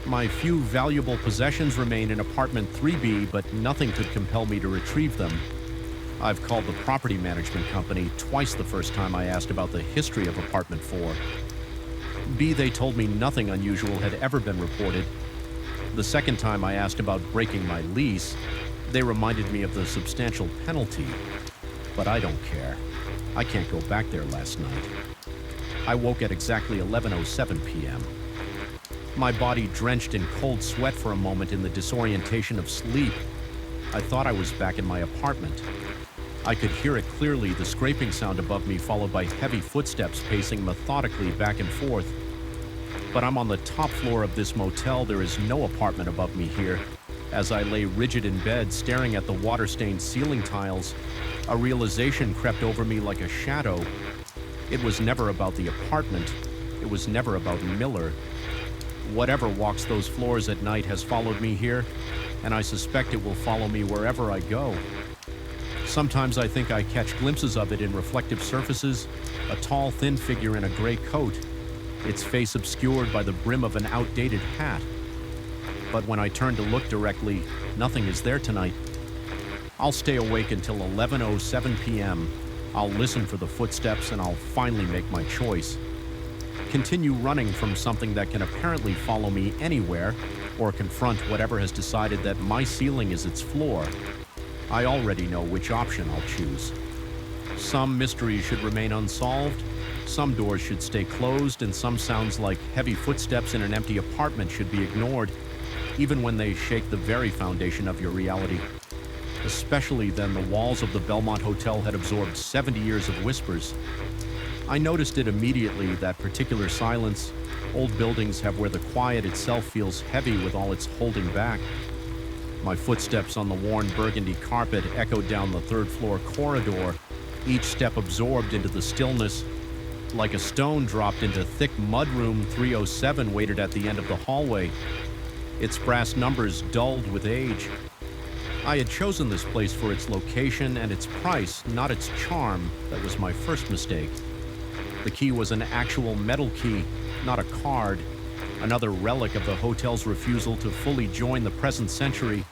My few valuable possessions remain in apartment 3B, but nothing could compel me to retrieve them. I've called the property management company twice the first time I asked about the history of apartment 4. B, they told me nothing unusual had ever been reported. The second time I asked about breaking my lease, they reminded me of the substantial penalty. But I don't care. I can't go back there last night. I woke at exactly 11:07 p.m. My body drenched in cold sweat for a moment in the disorientation of sleep. I thought I was back in my apartment. I could hear it clearly, the scraping sound above me followed by heavy footsteps pacing methodically back and forth. But I'm on the top floor of this motel. There is no apartment above me here. As I lay rigid in bed, staring at the water-stained ceiling tiles, a realization crept over me like a shadow. It was never about the apartment. It was never about Miller. Whatever walks those floors at night has followed me here, and I suspect it will follow me wherever I go. Sometimes I think I catch glimpses of it in reflective surfaces, a tall, thin figure in a gray coat, its face obscured by the brim of an outdated hat. But when I turn to look directly, nothing is there tonight. I'll stay awake until 11:07 p.m. I'll listen for the footsteps, and I'll finally make my choice. Continue running from something that can apparently follow me anywhere, or confront whatever has decided that my ceiling is its floor. I already know which option I'll choose. Some mysteries should remain unsolved, some doors should stay closed, and some sounds like heavy footsteps in an empty apartment should be ignored, even when they shake the very foundation of your reality. Especially then, the walls of the Belmont Hotel had absorbed 70 years of whispers. I noticed it immediately, that particular silence. Old buildings have where the quiet itself feels heavy with all its holding back. My footsteps on the worn burgundy carpet echoed down the third-floor corridor, each step absorbed into the stillness. Like a stone dropped into thick mudroom, 307 waited at the end of the hallway, its brass numbers dulled with age. I had chosen this place for its location and its price, not its charm. That was my first mistake. The key was an actual metal key, not a card, another relic of the hotel's refusal to fully join the present century.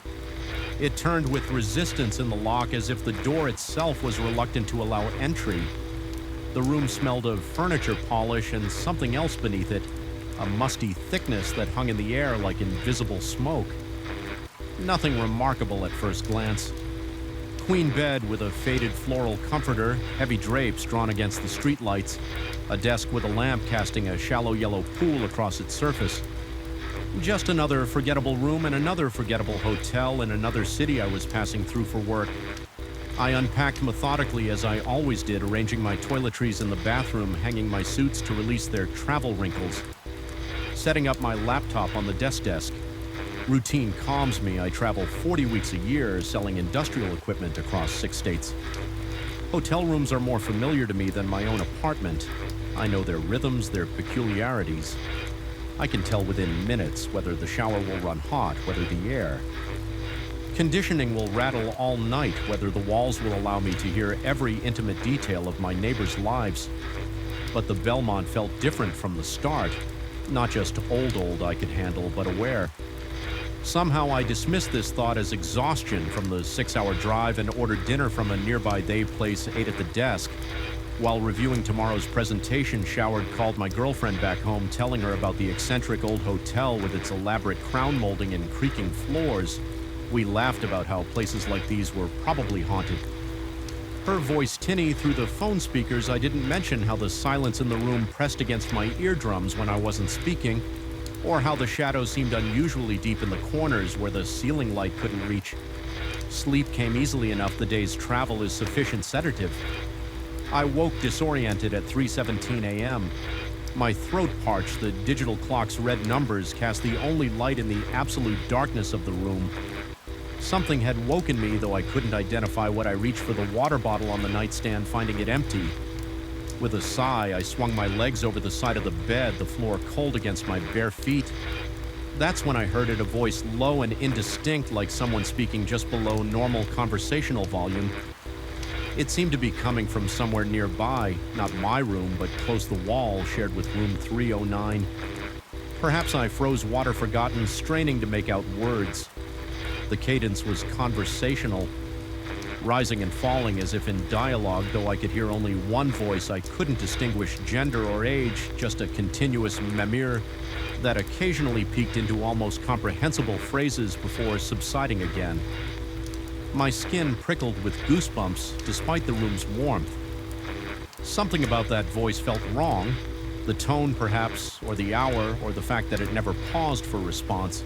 It turned with resistance in the lock, as if the door itself was reluctant to allow entry. The room smelled of furniture polish and something else beneath it, a musty thickness that hung in the air like invisible smoke. Nothing remarkable at first glance. Queen bed with a faded floral comforter, heavy drapes drawn against the streetlights, a desk with a lamp casting a shallow yellow pool across its surface. Just another forgettable room in another forgettable hotel in another city I was passing through for work. I unpacked methodically as I always did, arranging my toiletries in the bathroom, hanging my suits to release their travel wrinkles, setting up my laptop on the desk. Routine calms me. I travel 40 weeks a year selling industrial equipment across 6 states. Hotel rooms are more familiar to me than my own apartment. I know their rhythms, their peculiarities. I can tell within minutes whether the shower will run hot, whether the air. Conditioning will rattle all night, whether the walls will allow me to hear every intimate detail of my neighbors' lives. But the Belmont felt different from the start. Not just old I could handle, but aware. Somehow I dismissed this thought as exhaustion from the 6-hour drive and ordered dinner from a nearby they place, ate at the desk. While reviewing tomorrow's presentation, showered, called my girlfriend back home, telling her about the eccentric old hotel with its elaborate crown molding and creaking floors. We laughed about how places like these were probably haunted. Her voice tinny through the phone speakers. I didn't mention how the silence in the room pressed against my eardrums when I wasn't speaking, or how the shadows seemed unusually deep in the corners where the ceiling light couldn't reach. Sleep came easily enough. The day's travel is sufficient sedative. I woke disoriented at 3:17 a.m. My throat parched. The digital clock's red numbers cast the only light in the absolute darkness of the room. Something had woken me, though I couldn't identify what. I reached for the water bottle on the nightstand, finding it empty. With a sigh, I swung my legs over the side of the bed, the floor cold against my bare feet. That's when I heard it, a voice low and indistinct, like someone speaking just below normal conversational volume. It seemed to be coming from somewhere nearby, not my room, but close the wall, shared with room 309. Perhaps I froze water forgotten, straining to make out words. The cadence was conversational, rising and falling as if in dialogue, though I could hear only one voice. I couldn't distinguish gender or age, just a continuous murmur that occasionally peaked into almost comprehensible phrases before subsiding again. My skin prickled with goosebumps despite the room's warmth. Something about that voice felt wrong. The tone, perhaps, or the hour, or the fact that it never paused for response.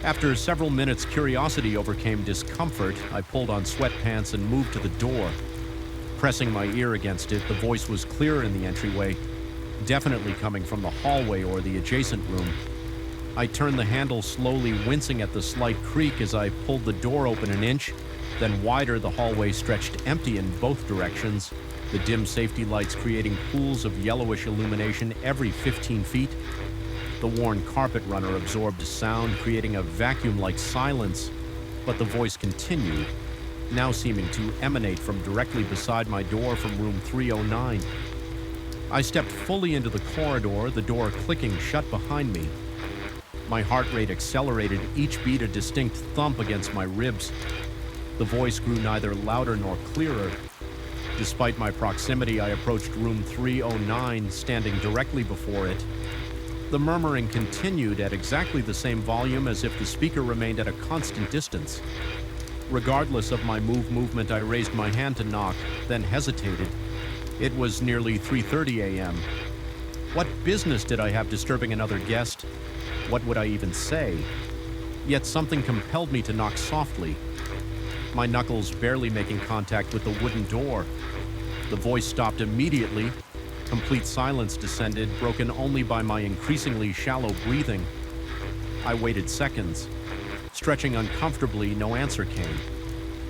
After several minutes, curiosity overcame discomfort. I pulled on sweatpants and moved to the door. Pressing my ear against it, the voice was clearer in the entryway, definitely coming from the hallway or the adjacent room. I turned the handle slowly, wincing at the slight creak as I pulled the door open an inch. Then wider, the hallway stretched empty in both directions, the dim safety lights creating pools of yellowish illumination every 15 feet. The worn carpet runner absorbed sound, creating a vacuum-like silence, but the voice continued, now seeming to emanate from directly beside my door from room 309. I stepped fully into the corridor, the door clicking shut behind me. My heart rate accelerated, each beat a distinct thump against my ribs. The voice grew neither louder nor clearer. Despite my proximity, I approached room 309, standing directly before it. The murmuring continued at exactly the same volume as if the speaker remained at a constant distance. Regardless of my movement, I raised my hand to knock, then hesitated. It was nearly 3:30 a.m. What business did I have disturbing another guest? What would I even say? Yet something compelled me to knock softly, my knuckles barely making contact with the wooden door. The voice stopped immediately. Complete silence descended, broken only by my increasingly shallow breathing. I waited seconds. Stretching uncomfortably, no answer came.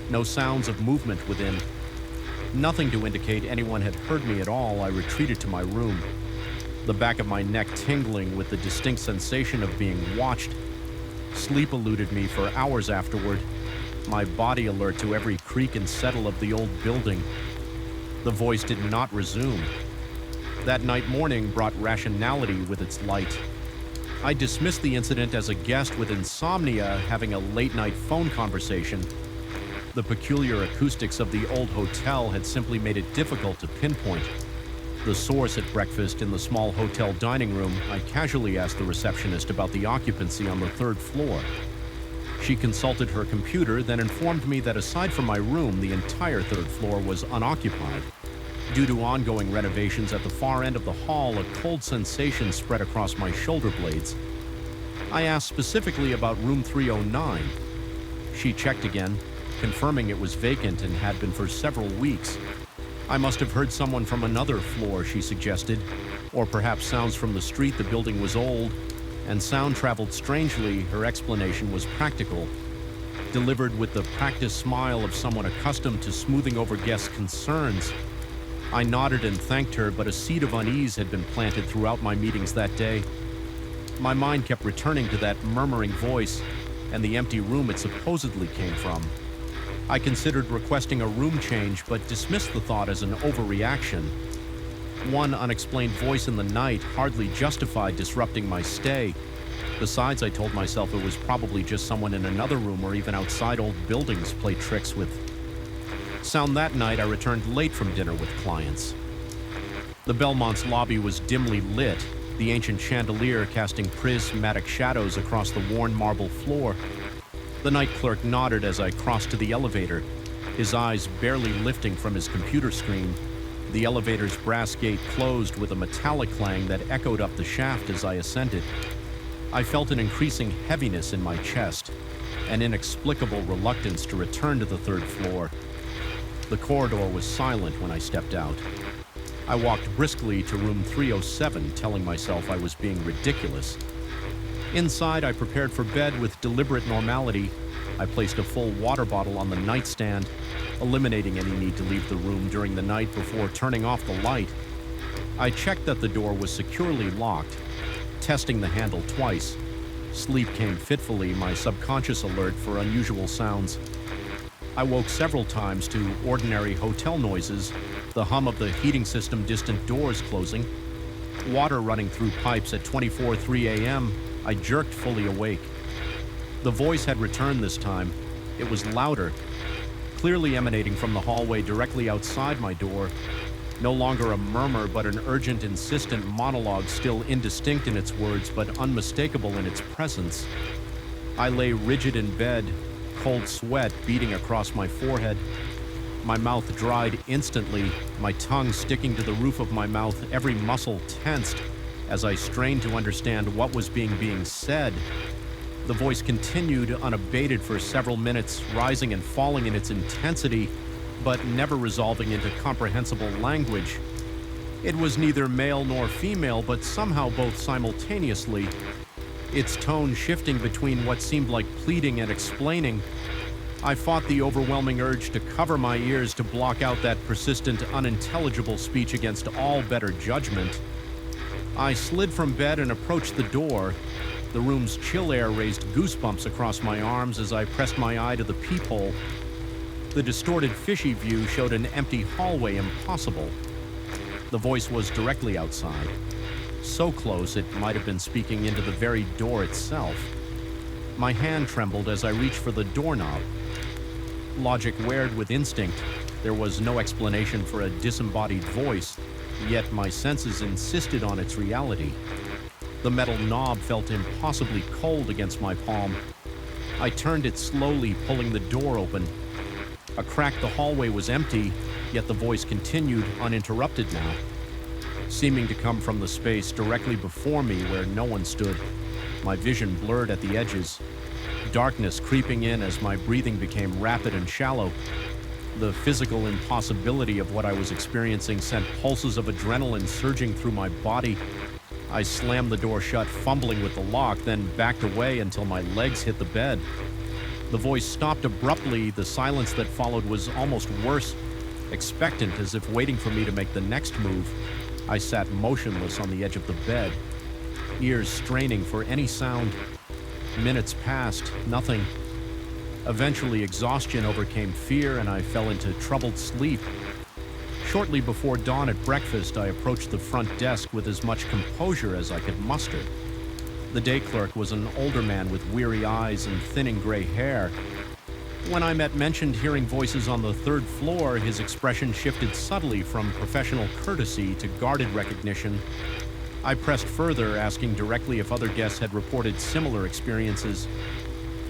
No sounds of movement within. Nothing to indicate anyone had heard me at all. I retreated to my room, the back of my neck tingling with the distinct sensation of being watched. Sleep eluded me for hours afterward, my body alert to every creak and settle of the old building. The voice did not resume. That night morning brought rationality with its light. I dismissed the incident as a guest with insomnia having a late-night phone conversation. The peculiar acoustics of the old hotel had simply made it difficult to pinpoint. The source at breakfast in the small hotel dining room, I casually asked the receptionist about the occupancy on the third floor. She consulted her computer, then informed me that aside from my room, the entire third floor was unoccupied. Due to ongoing renovations at the far end of the hall, a cold sensation spread across my shoulder blades. I asked specifically about room 309. She checked again, confirming it was vacant and had been for several weeks. I must have heard someone from another floor, she suggested, or perhaps sounds from the street. The building was old, and sound traveled strangely. Her explanation was practical, delivered with the practiced smile of someone accustomed to smoothing over guests' concerns. I nodded and thanked her, but a seed of unease had been planted throughout my meetings that day. My mind kept returning to that murmuring voice and the empty room it supposedly came from. I considered requesting a room change, but dismissed the thought as an overreaction. One unexplained voice in the night hardly justified disrupting my stay. Besides, I told myself it was probably just someone in another room or even outside old buildings play tricks with sound. That night, I returned late from dinner with clients. The Belmont's lobby was dimly lit, the ancient chandelier casting prismatic shadows across the worn marble floor. The night clerk nodded as I crossed to the elevator, his eyes barely lifting from his computer screen. The elevator's brass gate closed with a metallic clang that echoed up the shaft as I ascended. I felt an increasing heaviness in my chest, an inexplicable reluctance to return to the third floor. The corridor was silent when I stepped out. I walked briskly to room 307, telling myself I was being ridiculous. Inside, I prepared for bed with deliberate normality. I placed a full water bottle on the nightstand, eliminating any need to leave the room during the night before turning off the light. I checked that the door was securely locked, testing the handle twice. Sleep came fitfully, my subconscious alert for unusual sounds. I woke several times to ordinary hotel noises, the hum of the heating system, distant doors closing, water running through pipes at 24:03 a.m. I jerked fully awake. The voice had returned this time. It was louder, clearly emanating from the hallway directly outside my door. No longer a murmur, but an urgent, insistent monologue, still indistinct in its words, but unmistakable in its presence. I lay rigid in bed, cold sweat beating across my forehead. My mouth dried instantly, my tongue sticking to the roof of my mouth, every muscle tensed as I strained to understand what was being said. The voice continued unabated for several minutes, rising and falling in its intensity, but never resolving into comprehensible language. It was neither male nor female, but somehow both simultaneously, its tone shifting between what seemed like pleading and explaining. I fought the overwhelming urge to cover my ears, to block out that persistent, unintelligible speech against all better judgment. I slid from bed and approached the door. The room's chill air raised goosebumps across my arms as I pressed my eye to the peephole. The distorted, fishy view showed an empty hallway impossible. The voice was directly outside, so close it might have been speaking into the very door itself. My hand trembled as I reached for the doorknob. Logic wared with instinct. There was no explanation for a disembodied voice, yet my senses insisted on its reality. The metal knob felt impossibly cold against my palm. I turned it slowly, pulling the door open. Across the hallway was empty, yet the voice continued uninterrupted now, seeming to come from the space directly before me where no one stood. My vision blurred at the edges, darkness creeping in as my breathing became rapid and shallow. The physical impossibility of what I was experiencing sent pulses of adrenaline surging through my body. I slammed the door shut, fumbling with the lock, then backed away until my legs hit the bed. The voice stopped abruptly. The silence that followed was almost worse, expectant, as if waiting for me to make the next move. I sat motionless on the edge of the bed, ears straining for any sound. Minutes passed, nothing. Eventually, exhaustion overcame fear, and I fell into troubled sleep. Shortly before dawn at breakfast, I approached the front desk with as much composure as I could muster. The day clerk was an older man with weary eyes and thinning gray hair. When I mentioned hearing voices on the third floor, his expression shifted subtly from professional courtesy to guarded recognition. I pressed further, asking directly if other guests had reported similar experiences.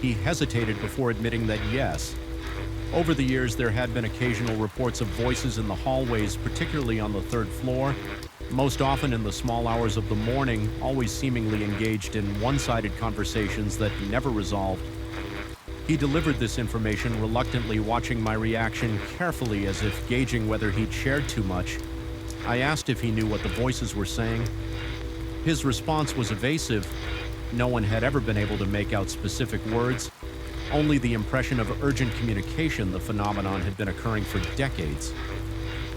He hesitated before admitting that yes. Over the years, there had been occasional reports of voices in the hallways, particularly on the third floor, most often in the small hours of the morning, always seemingly engaged in one-sided conversations that never resolved. He delivered this information reluctantly, watching my reaction carefully as if gauging whether he'd shared too much. I asked if he knew what the voices were saying. His response was evasive. No one had ever been able to make out specific words, only the impression of urgent communication. The phenomenon had been occurring for decades.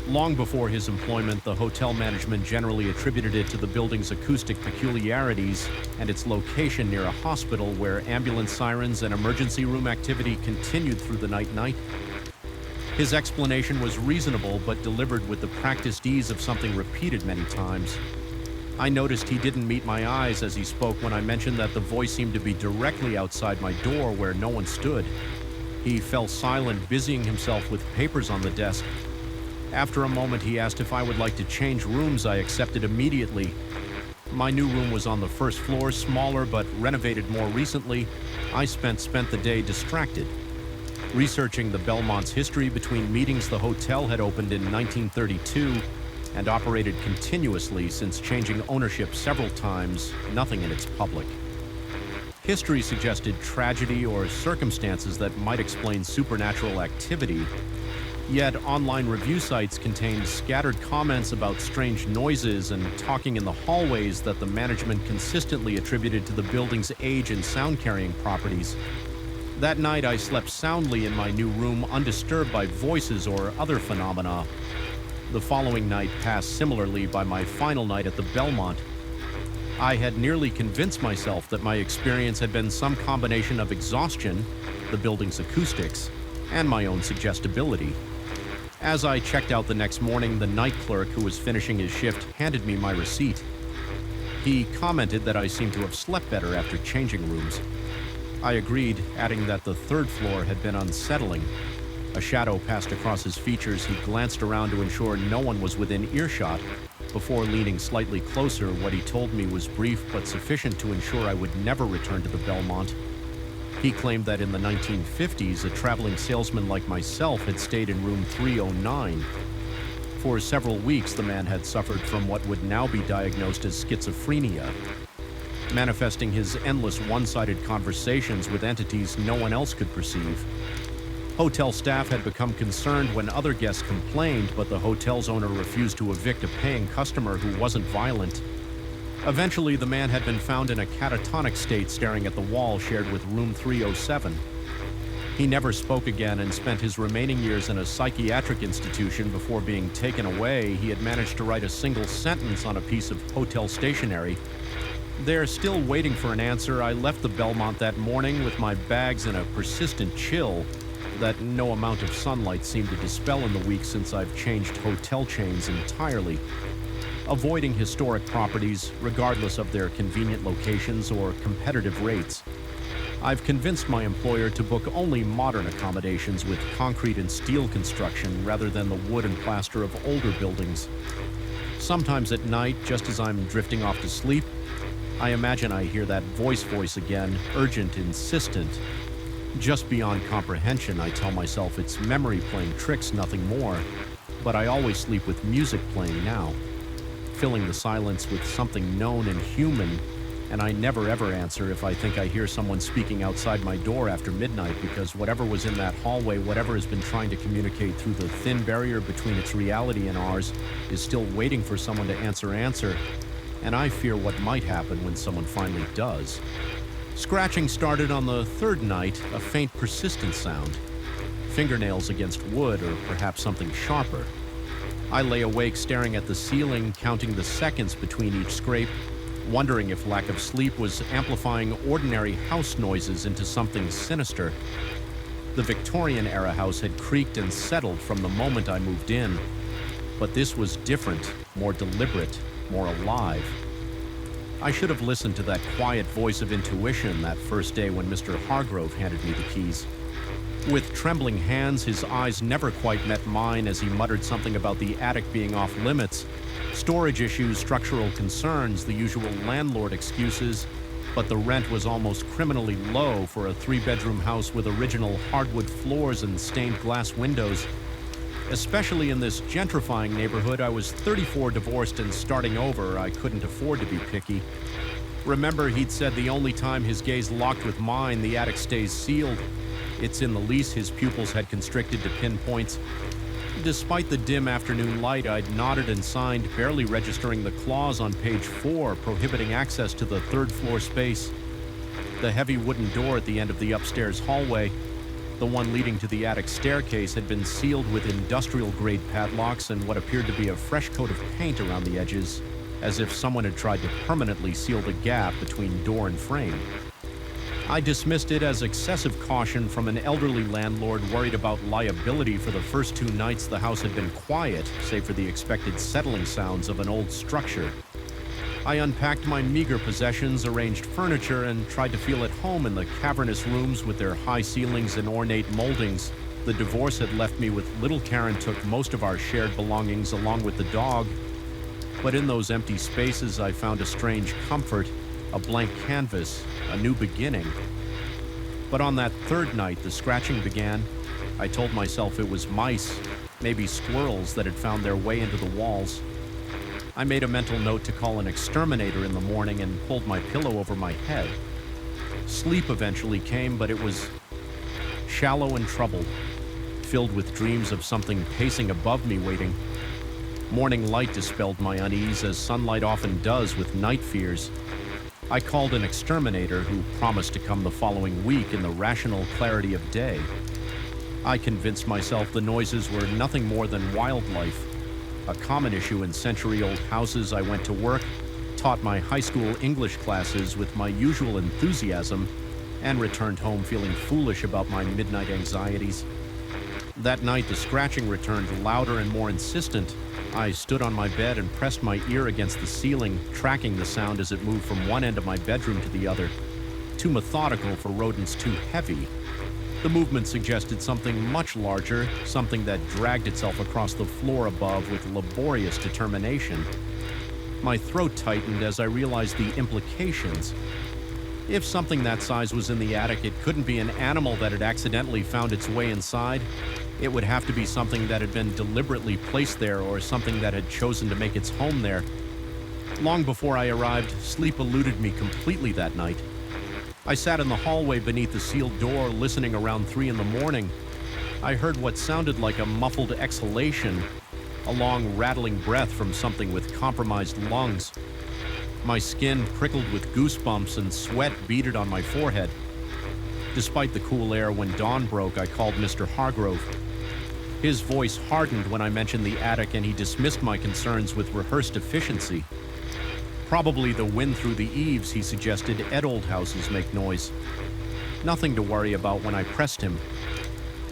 Long before his employment, the hotel management generally attributed it to the building's acoustic peculiarities and its location near a hospital where ambulance sirens and emergency room activity continued through the night. His explanation was reasonable but delivered with the practiced ease of something repeated many times. I noticed he didn't meet my eyes as he spoke when I mentioned that the voice seemed to be directly outside my door where no one stood. He fell silent, busying himself with papers on the desk. After a moment, he asked if I would like to change rooms. I accepted immediately. My new room was on the first floor, smaller but renovated more recently. I spent the day distracted, researching the Belmont's history. Between meetings, the hotel had opened in 1932 and operated continuously since changing ownership several times, nothing in its public. History suggested tragedy or circumstances that might explain supernatural activity. Yet online review sites contained scattered comments about strange noises and talking in the hallways that the management consistently attributed to the building's age and sound-carrying properties. That night, I slept soundly in my new room, undisturbed by voices or other phenomena. The following night passed similarly. By my final night at the Belmont, I had nearly convinced myself that my experience had been some combination of exhaustion, the building's acoustics, and my own suggestibility. As I checked out the next morning, the night clerk who was finishing his shift handed me my receipt. He commented that I seemed to have slept better after changing rooms. I agreed, adding that the third floor had been unsettling. A shadow passed across his features. He glanced around to ensure no one was within earshot. Before leaning slightly closer, what he told me was brief but sufficient to ensure I would never return to the Belmont. He claimed that in the 1950s, a traveling salesman like myself had stayed in room 309. For several weeks, the man had suffered from what would now be diagnosed as schizophrenia, manifesting his endless one-sided conversations with entities no one else could perceive. Hotel staff had become concerned when other guests complained, but the hotel's owner refused to evict a paying customer who wasn't violent. Eventually, the man had been found in a catatonic state, staring at the wall shared with room 307. He never spoke again and spent his remaining years in a psychiatric institution before being taken away. He had managed to write a single sentence on a piece of hotel stationery. There, still waiting for an answer, I left the Belmont that morning with my bags in a persistent chill that no amount of sunlight seemed to dispel in the weeks since I've changed hotel chains entirely. Avoiding historic properties, regardless of their convenient locations or competitive rates. I've convinced my employer to book only modern accommodations with concrete and steel construction rather than the wood and plaster of older buildings. Sometimes at night, just as I'm drifting off to sleep, I imagine I hear that voice again, urgent, insistent. Just beyond comprehension, I tell myself it's memory playing tricks, nothing more. But I always sleep with music playing now, filling the silence with something known and human, and I never ever answer if I think I hear someone speaking outside my door after midnight, because whatever was in that hallway, whatever has been trying to communicate through the thin barrier between its reality and ours, is still waiting for someone to answer, and I fear what might happen when someone finally does. Scratching started on the third night, a faint, persistent sound. Fingernails against wood, or perhaps something sharper. I lay awake, staring at the ceiling, counting the seconds between each scrape, wondering if lack of sleep was amplifying ordinary house noises into something sinister. The Victorian-era house had creaked and settled from the moment I moved in, but this was different, more deliberate, more alive. I should have listened to that quiet voice of intuition that first day when Mr. Hargrove handed me the keys. With trembling hands, his eyes never quite met mine as he muttered something about the attic being off limits, storage issues, structural concerns, the usual landlord excuses, but the rent was almost criminally low for a three-bedroom house with original hardwood floors and stained glass windows. Especially in this gentrifying neighborhood, I was 34, divorced, and starting over. I couldn't afford to be picky. Remember, he'd said the only time his gaze locked with mine, the attic stays sealed. It's in the lease his pupils had constricted to pinpoints. Despite the dim afternoon light, I'd nodded and signed, barely registering the clause on page 4 prohibiting access to the third-floor space. The heavy wooden door at the end of the upstairs hallway, the one leading to the attic staircase, had been sealed with industrial-grade padlocks and what appeared to be a fresh coat of paint around the edges, as if someone had tried to permanently seal the gap between door and frame. I dismissed it as excessive caution from an elderly landlord worried about liability for the first 2 nights the house had been quiet, save for the expected settling sounds of an old structure. I unpacked my meager possessions, arranged furniture, and tried to feel at home in the cavernous rooms with their high ceilings and ornate moldings. The divorce had left me with little Karen took most of our shared belongings along with the dog. But in those empty spaces I found a strange comfort, a blank canvas, a new beginning. But on that 3rd night, the scratching began. I told myself it was mice, maybe squirrels, that had found their way into the walls. I made a mental note to call an exterminator in the morning and pulled my pillow over my head. Sleep eventually came, but it was shallow and troubled, filled with dreams of something pacing above me waiting. Morning light dispelled my unease, as sunlight often does with night fears. I called an exterminator who promised to come the following week in the rational clarity of day. I convinced myself the noises were nothing more than wildlife, a common issue in century-old houses. I went to work, taught my high school English classes with my usual enthusiasm, and returned home feeling foolish about my midnight anxieties. That night, the scratching returned louder and more insistent. I stood on my bed and pressed my ear against the ceiling, tracking the sound as it moved from one end of my bedroom to the other. Too methodical for rodents, too heavy. The movement suggested something much larger, something that dragged itself across the floor above with laborious determination. My throat tightened as I realized the implications. If something that size was in the attic, it couldn't be an animal that had accidentally found its way inside. It would have to be something that had been deliberately placed there, or something that had chosen to make its home there. Long before I arrived, sleep eluded me completely that night. I sat in the hallway beneath the sealed door, listening around 3 in the morning. I heard what sounded like a muffled exhalation, a long rattling breath from something with compromised lungs. My skin prickled with goosebumps and sweat beaded on my forehead. Despite the cool air, when dawn broke, I called Mr. Hargrove. His voice hardened when I mentioned the attic, and he dismissed my concerns with rehearsed efficiency. Probably the wind through the eaves, he suggested. Old houses make noise. Nothing to worry about when I pressed him.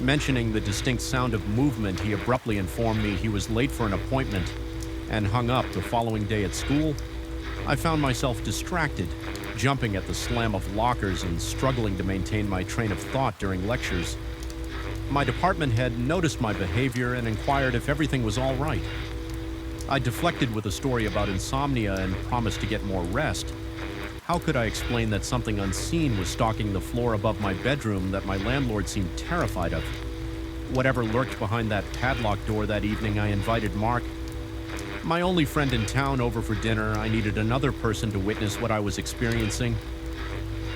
Mentioning the distinct sound of movement, he abruptly informed me he was late for an appointment and hung up. The following day at school, I found myself distracted, jumping at the slam of lockers and struggling to maintain my train of thought during lectures. My department head noticed my behavior and inquired if everything was all right. I deflected with a story about insomnia and promised to get more rest. How could I explain that something unseen was stalking the floor above my bedroom that my landlord seemed terrified of? Whatever lurked behind that padlocked door that evening, I invited Mark, my only friend in town, over for dinner. I needed another person to witness what I was experiencing.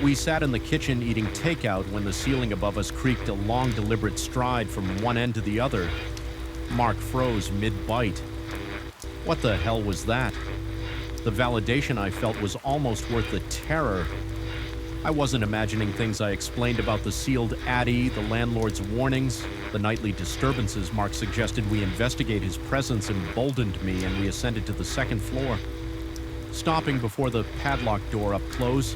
We sat in the kitchen eating takeout when the ceiling above us creaked a long, deliberate stride from one end to the other. Mark froze mid-bite. What the hell was that? The validation I felt was almost worth the terror. I wasn't imagining things I explained about the sealed addy, the landlord's warnings, the nightly disturbances. Mark suggested we investigate his presence emboldened me, and we ascended to the 2nd floor. Stopping before the padlocked door up close,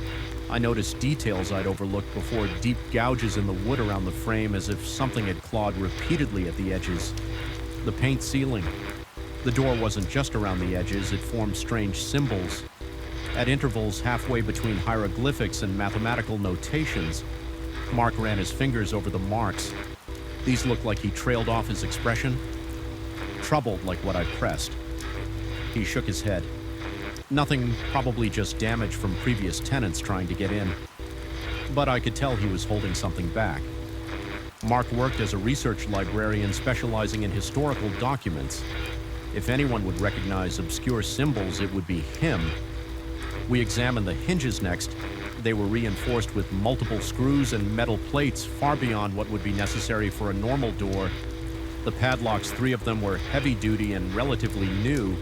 I noticed details I'd overlooked before: deep gouges in the wood around the frame, as if something had clawed repeatedly at the edges. The paint ceiling. The door wasn't just around the edges, it formed strange symbols. At intervals halfway between hieroglyphics and mathematical notations, Mark ran his fingers over the marks. These looked like he trailed off his expression, troubled like what I pressed. He shook his head. Nothing, probably just damage from previous tenants trying to get in. But I could tell he was holding something back. Mark worked as a research librarian specializing in historical documents. If anyone would recognize obscure symbols, it would be him. We examined the hinges next. They were reinforced with multiple screws and metal plates far beyond what would be necessary for a normal door. The padlocks, 3 of them, were heavy-duty and relatively new.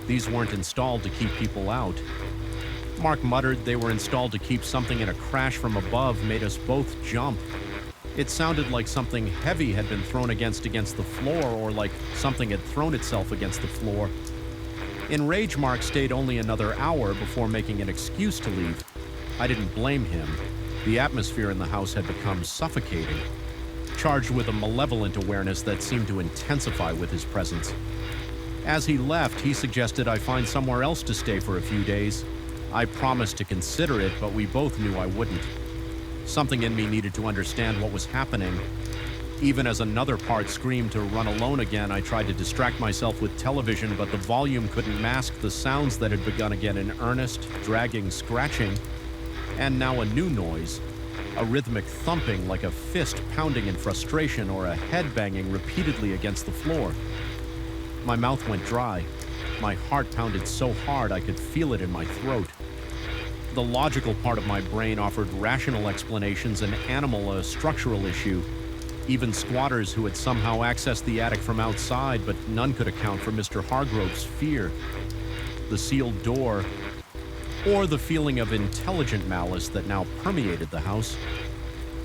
These weren't installed to keep people out. Mark muttered they were installed to keep something in a crash from above made us both jump. It sounded like something heavy had been thrown against the floor, or like something had thrown itself against the floor. Enraged, Mark stayed only another hour before making an excuse to leave. I didn't blame him. The atmosphere in the house had become suffocating, charged with a malevolent awareness that seemed to intensify with his presence. As he left, he suggested I find somewhere else to stay for a few days. I promised to consider it, but we both knew I wouldn't. Something in me needed to understand what was happening. Even as another part screamed to run alone again, I tried to distract myself with television, but the volume couldn't mask the sounds that had begun again in earnest, dragging scratching. And now a new noise, a rhythmic thumping like a fist pounding in frustration or a head banging repeatedly against the floor. My mouth went dry. My heart pounded so hard I could feel it in my throat. The logical part of my brain offered rational explanations, an animal a structural issue. Even squatters who had somehow accessed the attic from outside, but none could account for Mr. Hargrove's fear. The sealed door, or the feeling of intelligent malice that now permeated the house.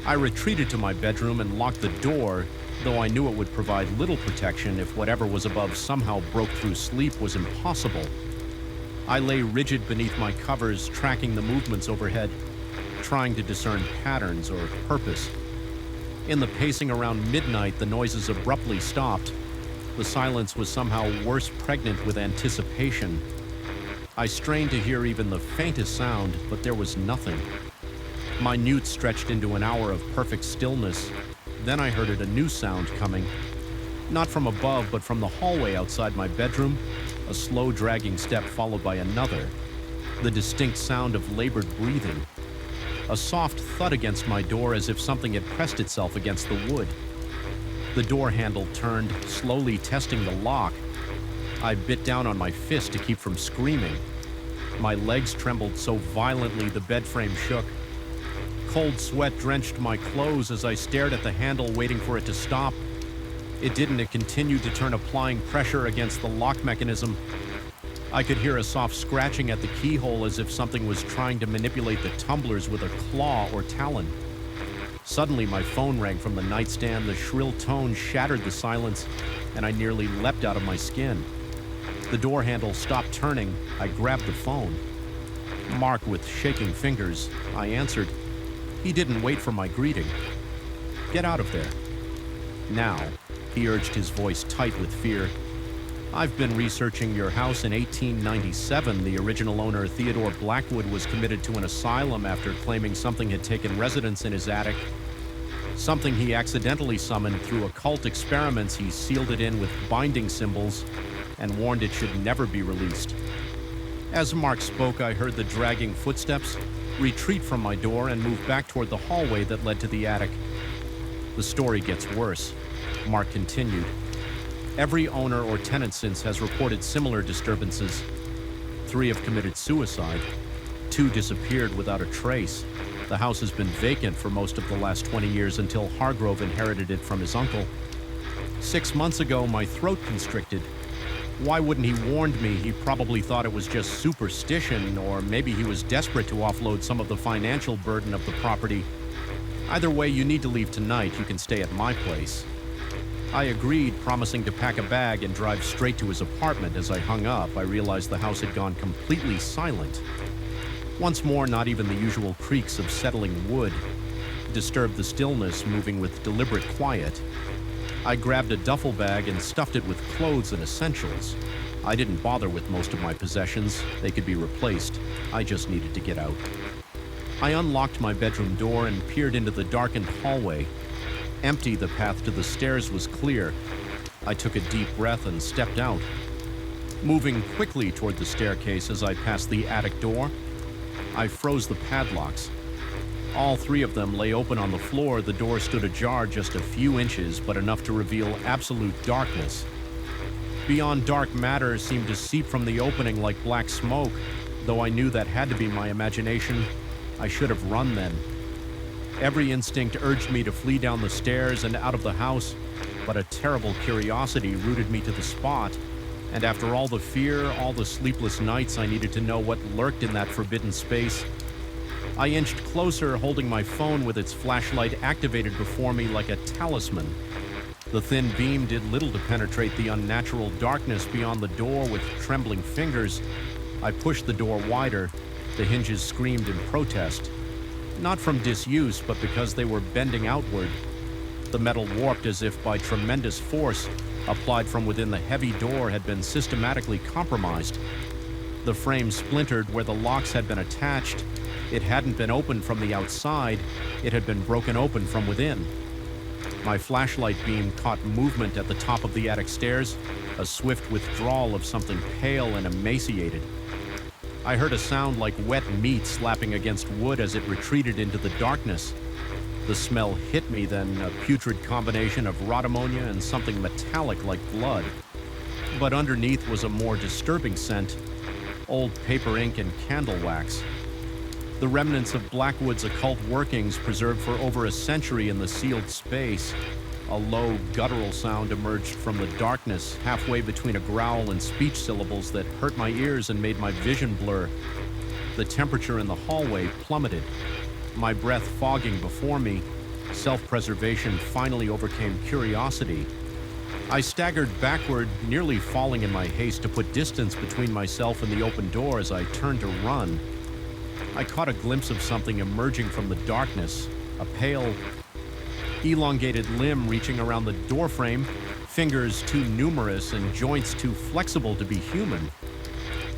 I retreated to my bedroom and locked the door, though I knew it would provide little protection if whatever was above somehow broke through sleep was impossible. I lay rigid beneath my covers, tracking the movements overhead, trying to discern patterns or purpose. In the pacing around midnight, the noises abruptly stopped. The silence was somehow worse pregnant with anticipation. I strained to hear even the faintest sound, but there was nothing. Minute stretched into an hour of perfect stillness. Then I heard a new sound coming. Not from above, but from the hallway outside my bedroom. A slow dragging step followed by another. The distinct sound of labored breathing. A soft thud against my door as if something had pressed itself against the wood. The door handle turned, slowly testing the lock. I bit down on my fist to keep from screaming. My legs trembled so violently the bed frame shook. Cold sweat drenched my clothes as I stared at the handle, waiting for it to stop. It didn't. It continued to turn, applying pressure against the lock mechanism. I could hear a soft scratching at the keyhole as if something was trying to manipulate the tumblers with a claw or talon. Suddenly, my phone rang from the nightstand. The shrill tone shattered the silence, and I nearly leapt out of my skin. The door handle stopped turning. I grabbed the phone. Mark with shaking fingers. I answered. He didn't wait for my greeting. "Get out of there." "Now," he urged, his voice tight with fear. "I've been researching your house in 1897. The original owner, Theodore Blackwood, was committed to an asylum after claiming something had taken residence in his attic. Something he accidentally summoned through occult experiments. He sealed it in with binding symbols and warned it should never be released." As Mark spoke, I heard the dragging footsteps, retreat from my door, and move back toward the hallway that led to the attic. "The story gets worse," Mark continued. "Every owner or tenant since has reported similar disturbances. 3 have committed suicide. 2 disappeared without a trace. The house has been vacant for most of the last 20 years until Hargrove inherited it from his uncle. 6 months ago, my throat constricted. Why wouldn't he warned me? He probably thought it was just superstition, or maybe he was desperate to offload some of the financial burden of the property. Either way, you need to leave tonight. You can stay at my place." I agreed, promising to pack a bag and drive straight to his apartment. As I hung up, I realized the house had gone completely silent. Once more, not even the usual creaks of settling wood disturbed the stillness, moving with deliberate quiet. I grabbed a duffel bag and stuffed it with clothes and essentials. I didn't bother with most of my possessions. They could be replaced. I just needed to get out. I unlocked my bedroom door and peered into the darkened hallway. empty, the path to the stairs was clear. I took a deep breath and stepped out, moving quickly toward the staircase. As I passed the attic door, I froze the padlocks. All three of them lay open on the floor. The door stood ajar just a few inches, but enough to reveal absolute darkness. Beyond, dark matter seemed to seep from the opening like black smoke. Though I knew that had to be my imagination, I should have run then. Every instinct urged me to flee down the stairs and out of the house, but a terrible curiosity rooted me to the spot. And after all the fear, all the sleepless nights, I needed to know what lurked in that forbidden space. I inched closer, holding my phone with its flashlight activated before me like a talisman. The thin beam did little to penetrate the unnatural darkness beyond the door. With trembling fingers, I pushed the door wider. The hinges screamed in protest. Not from disuse, but because they were bending outward. The metal warped as if by tremendous force applied from within. The heavy door had been systematically compromised. The frame splintered where the locks had been attached. It hadn't been opened from the outside. It had been broken open from within. My flashlight beam caught movement at the top of the attic stairs, a swift withdrawal of something pale and emaciated. I heard a sound like wet meat slapping against wood as it retreated into the darkness. The smell hit me, then a putrid combination of rot ammonia and something metallic like blood. But underneath was a more disturbing scent: old paper ink and candle wax. The remnants of Blackwood's occult workings preserved for over a century in the sealed space. A low, guttural sound emerged from the darkness, halfway between a growl and speech syllables that hurt my ears and made my vision blur. The temperature in the hallway plummeted, my breath fogging before me. Self-preservation finally overcame curiosity. I staggered backward, nearly falling in my haste to put distance between myself and the open door. As I turned to run, I caught a glimpse of something emerging from the darkness, a pale, elongated limb reaching around the doorframe, fingers too numerous and joints too flexible to be human.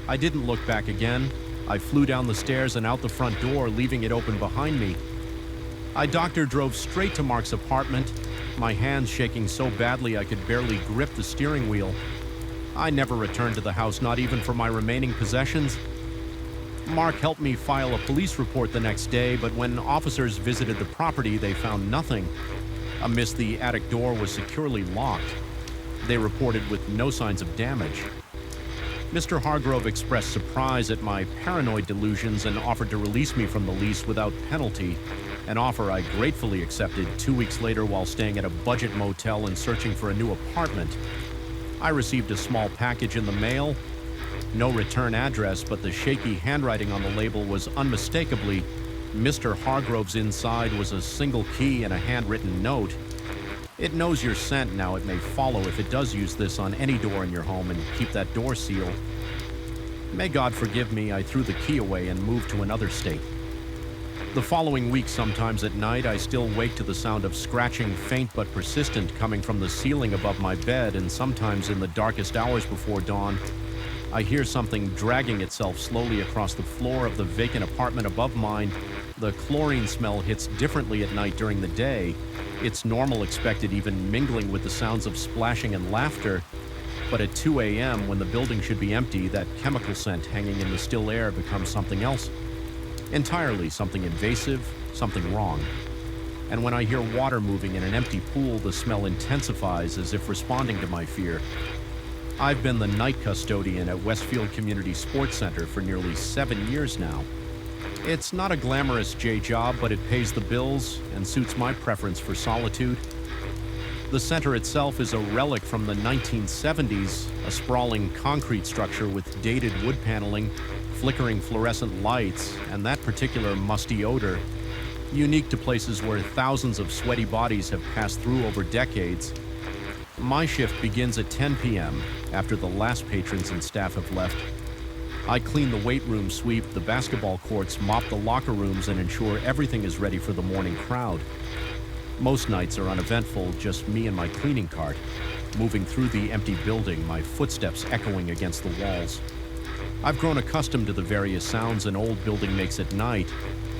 I didn't look back again. I flew down the stairs and out the front door, leaving it open behind me. I drove straight to Mark's apartment, my hands shaking so badly I could barely grip the steering wheel. I never returned to the house, not even for my remaining possessions. Mark helped me file a police report the next day, but when officers visited the property, they found nothing. Amiss, the attic door was securely locked. They reported with no signs of damage. Mr. Hargrove expressed surprise at my paranoid delusions and offered to release me from the lease without penalty, an offer I gratefully accepted 2 weeks later while staying at a budget motel and searching for a new apartment. I received a small package in the mail. No return address, but the shaky handwriting on the label was unmistakably Mr. Hargrove's. Inside was a single key and a handwritten note. It knows you're sent. Now it may follow if it does use this on any door in your home, and keep that door sealed. May God forgive me, I threw the key away and moved to another state. The following week, sometimes at night, I still wake to the sound of scratching, faint but persistent, coming from the ceiling above my bed, and sometimes in the darkest hours before dawn, I hear something dragging itself slowly across the floor of the vacant apartment above mine. The chlorine smell hits differently at night during the day. It's normal, expected, even mingling with the sounds of splashing and laughter. But at 2 a.m., when the building should be empty, that chemical scent hanging in the still air becomes something else. Entirely something invasive, something wrong. And when I hear water moving in an empty pool, the smell intensifies as if responding to my fear. I've been the night custodian at Westfield Community Sports Center for nearly 7 years now. It's not a glamorous J job, but it pays the bills and suits my preference for solitude. The center itself is a relic from the 1970s, a sprawling concrete structure with dated wood paneling, flickering fluorescent lights, and that particular musty odor, unique to places where thousands of sweaty bodies have passed through over decades. My shift begins at 10 p.m. after the last patrons and staff have left. I clean the weight room, sweep the basketball courts, mop the locker rooms, and ensure everything is ready for the morning crowd. Most nights are uneventful, just me and my cleaning cart, moving through the empty building, my footsteps echoing against the walls. I've grown accustomed to the various sounds an old building makes at night,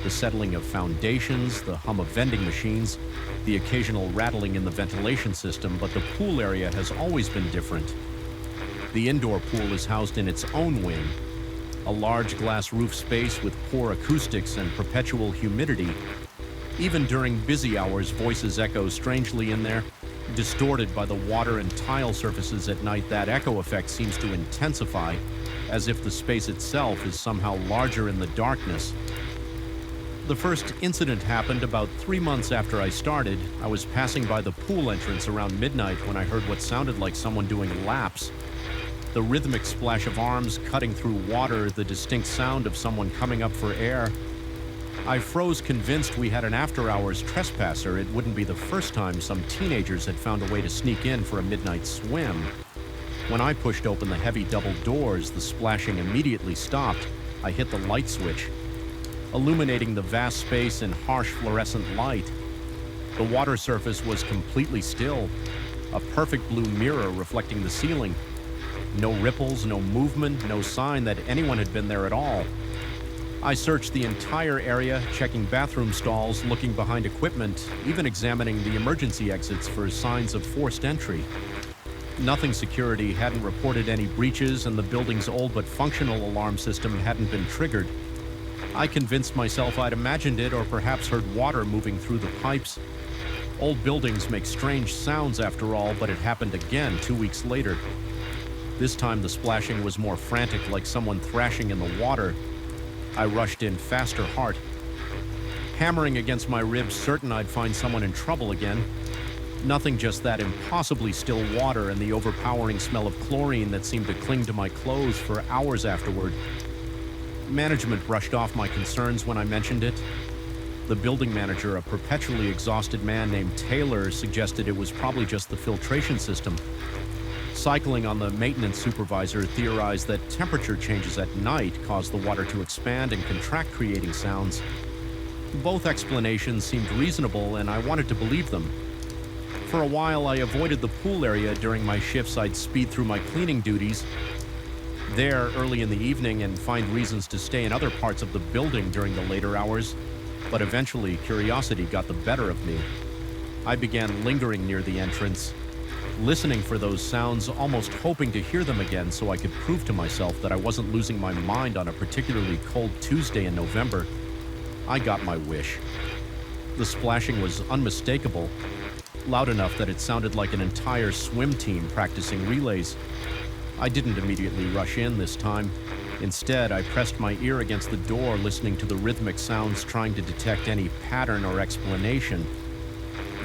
the settling of foundations, the hum of vending machines, the occasional rattling in the ventilation system, but the pool area has always been different. The indoor pool is housed in its own wing, a large glass roof space with poor acoustics and perpetual humidity. Even during busy hours, voices echo strangely in there. Distorted by the water and tile surfaces at night, that echo effect seems to intensify, as if the space itself is somehow larger in the darkness. The first incident happened about 3 months after I started. I was passing by the pool entrance around midnight when I heard what sounded like someone doing laps. The rhythmic splash of arms cutting through water, the distinct sound of someone coming up for air. I froze, convinced we had an after-hours trespasser. It wouldn't be the first time some teenagers had found a way to sneak in for a midnight swim. When I pushed open the heavy double doors, the splashing immediately stopped. I hit the light switch, illuminating the vast space in harsh fluorescent light. The water surface was completely still, a perfect blue mirror reflecting the ceiling. No ripples, no movement, no sign that anyone had been there at all. I searched the entire area, checking bathroom stalls, looking behind equipment, even examining the emergency exits for signs of forced entry. Nothing. Security hadn't reported any breaches, and the building's old but functional alarm system hadn't been triggered. I convinced myself I'd imagined it, or perhaps heard water moving through the pipes. Old buildings make strange sounds after all, but it happened again 2 weeks later. This time the splashing was more frantic, like someone thrashing in the water. I rushed in, faster heart, hammering against my ribs, certain I'd find someone in trouble again. Nothing, just that impossibly still water and the overpowering smell of chlorine that seemed to cling to my clothes for hours afterward. Management brushed off my concerns when I mentioned it. The building manager, a perpetually exhausted man named Taylor, suggested it was probably just the filtration system. Cycling on the maintenance supervisor theorized that temperature changes at night cause the water to expand and contract, creating sounds. Both explanations seemed reasonable, and I wanted to believe them. For a while, I avoided the pool area during my shifts. I'd speed through my cleaning duties there early in the evening and find reasons to stay in other parts of the building during the later hours. But eventually, curiosity got the better of me. I began lingering near the entrance, listening for those sounds, almost hoping to hear them again so I could prove to myself that I wasn't losing my mind on a particularly cold Tuesday in November. I got my wish. The splashing was unmistakable, loud enough that it sounded like an entire swim team practicing relays. I didn't immediately rush in this time. Instead, I pressed my ear against the door, listening to the rhythmic sounds, trying to detect any pattern or explanation.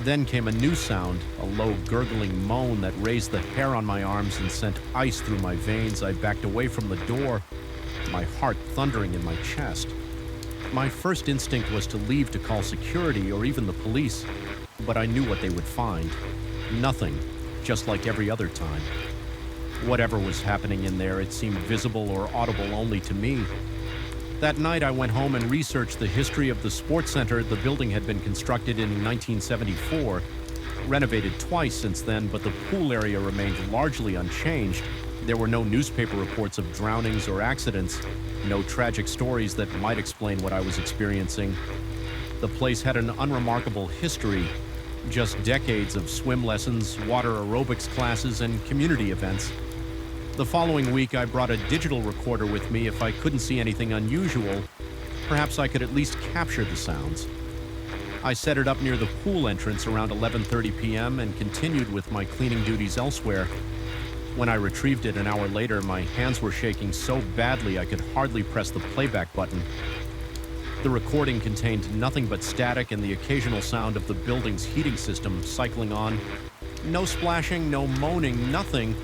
Then came a new sound, a low gurgling moan that raised the hair on my arms and sent ice through my veins. I backed away from the door, my heart thundering in my chest. My first instinct was to leave to call security or even the police, but I knew what they would find. Nothing, just like every other time. Whatever was happening in there, it seemed visible or audible only to me. That night, I went home and researched the history of the sports center. The building had been constructed in 1974, renovated twice since then, but the pool area remained largely unchanged. There were no newspaper reports of drownings or accidents, no tragic stories that might explain what I was experiencing. The place had an unremarkable history, just decades of swim lessons, water aerobics classes, and community events. The following week, I brought a digital recorder with me. If I couldn't see anything unusual, perhaps I could at least capture the sounds. I set it up near the pool entrance around 11:30 p.m. and continued with my cleaning duties elsewhere. When I retrieved it an hour later, my hands were shaking so badly I could hardly press the playback button. The recording contained nothing but static and the occasional sound of the building's heating system cycling on. No splashing, no moaning, nothing.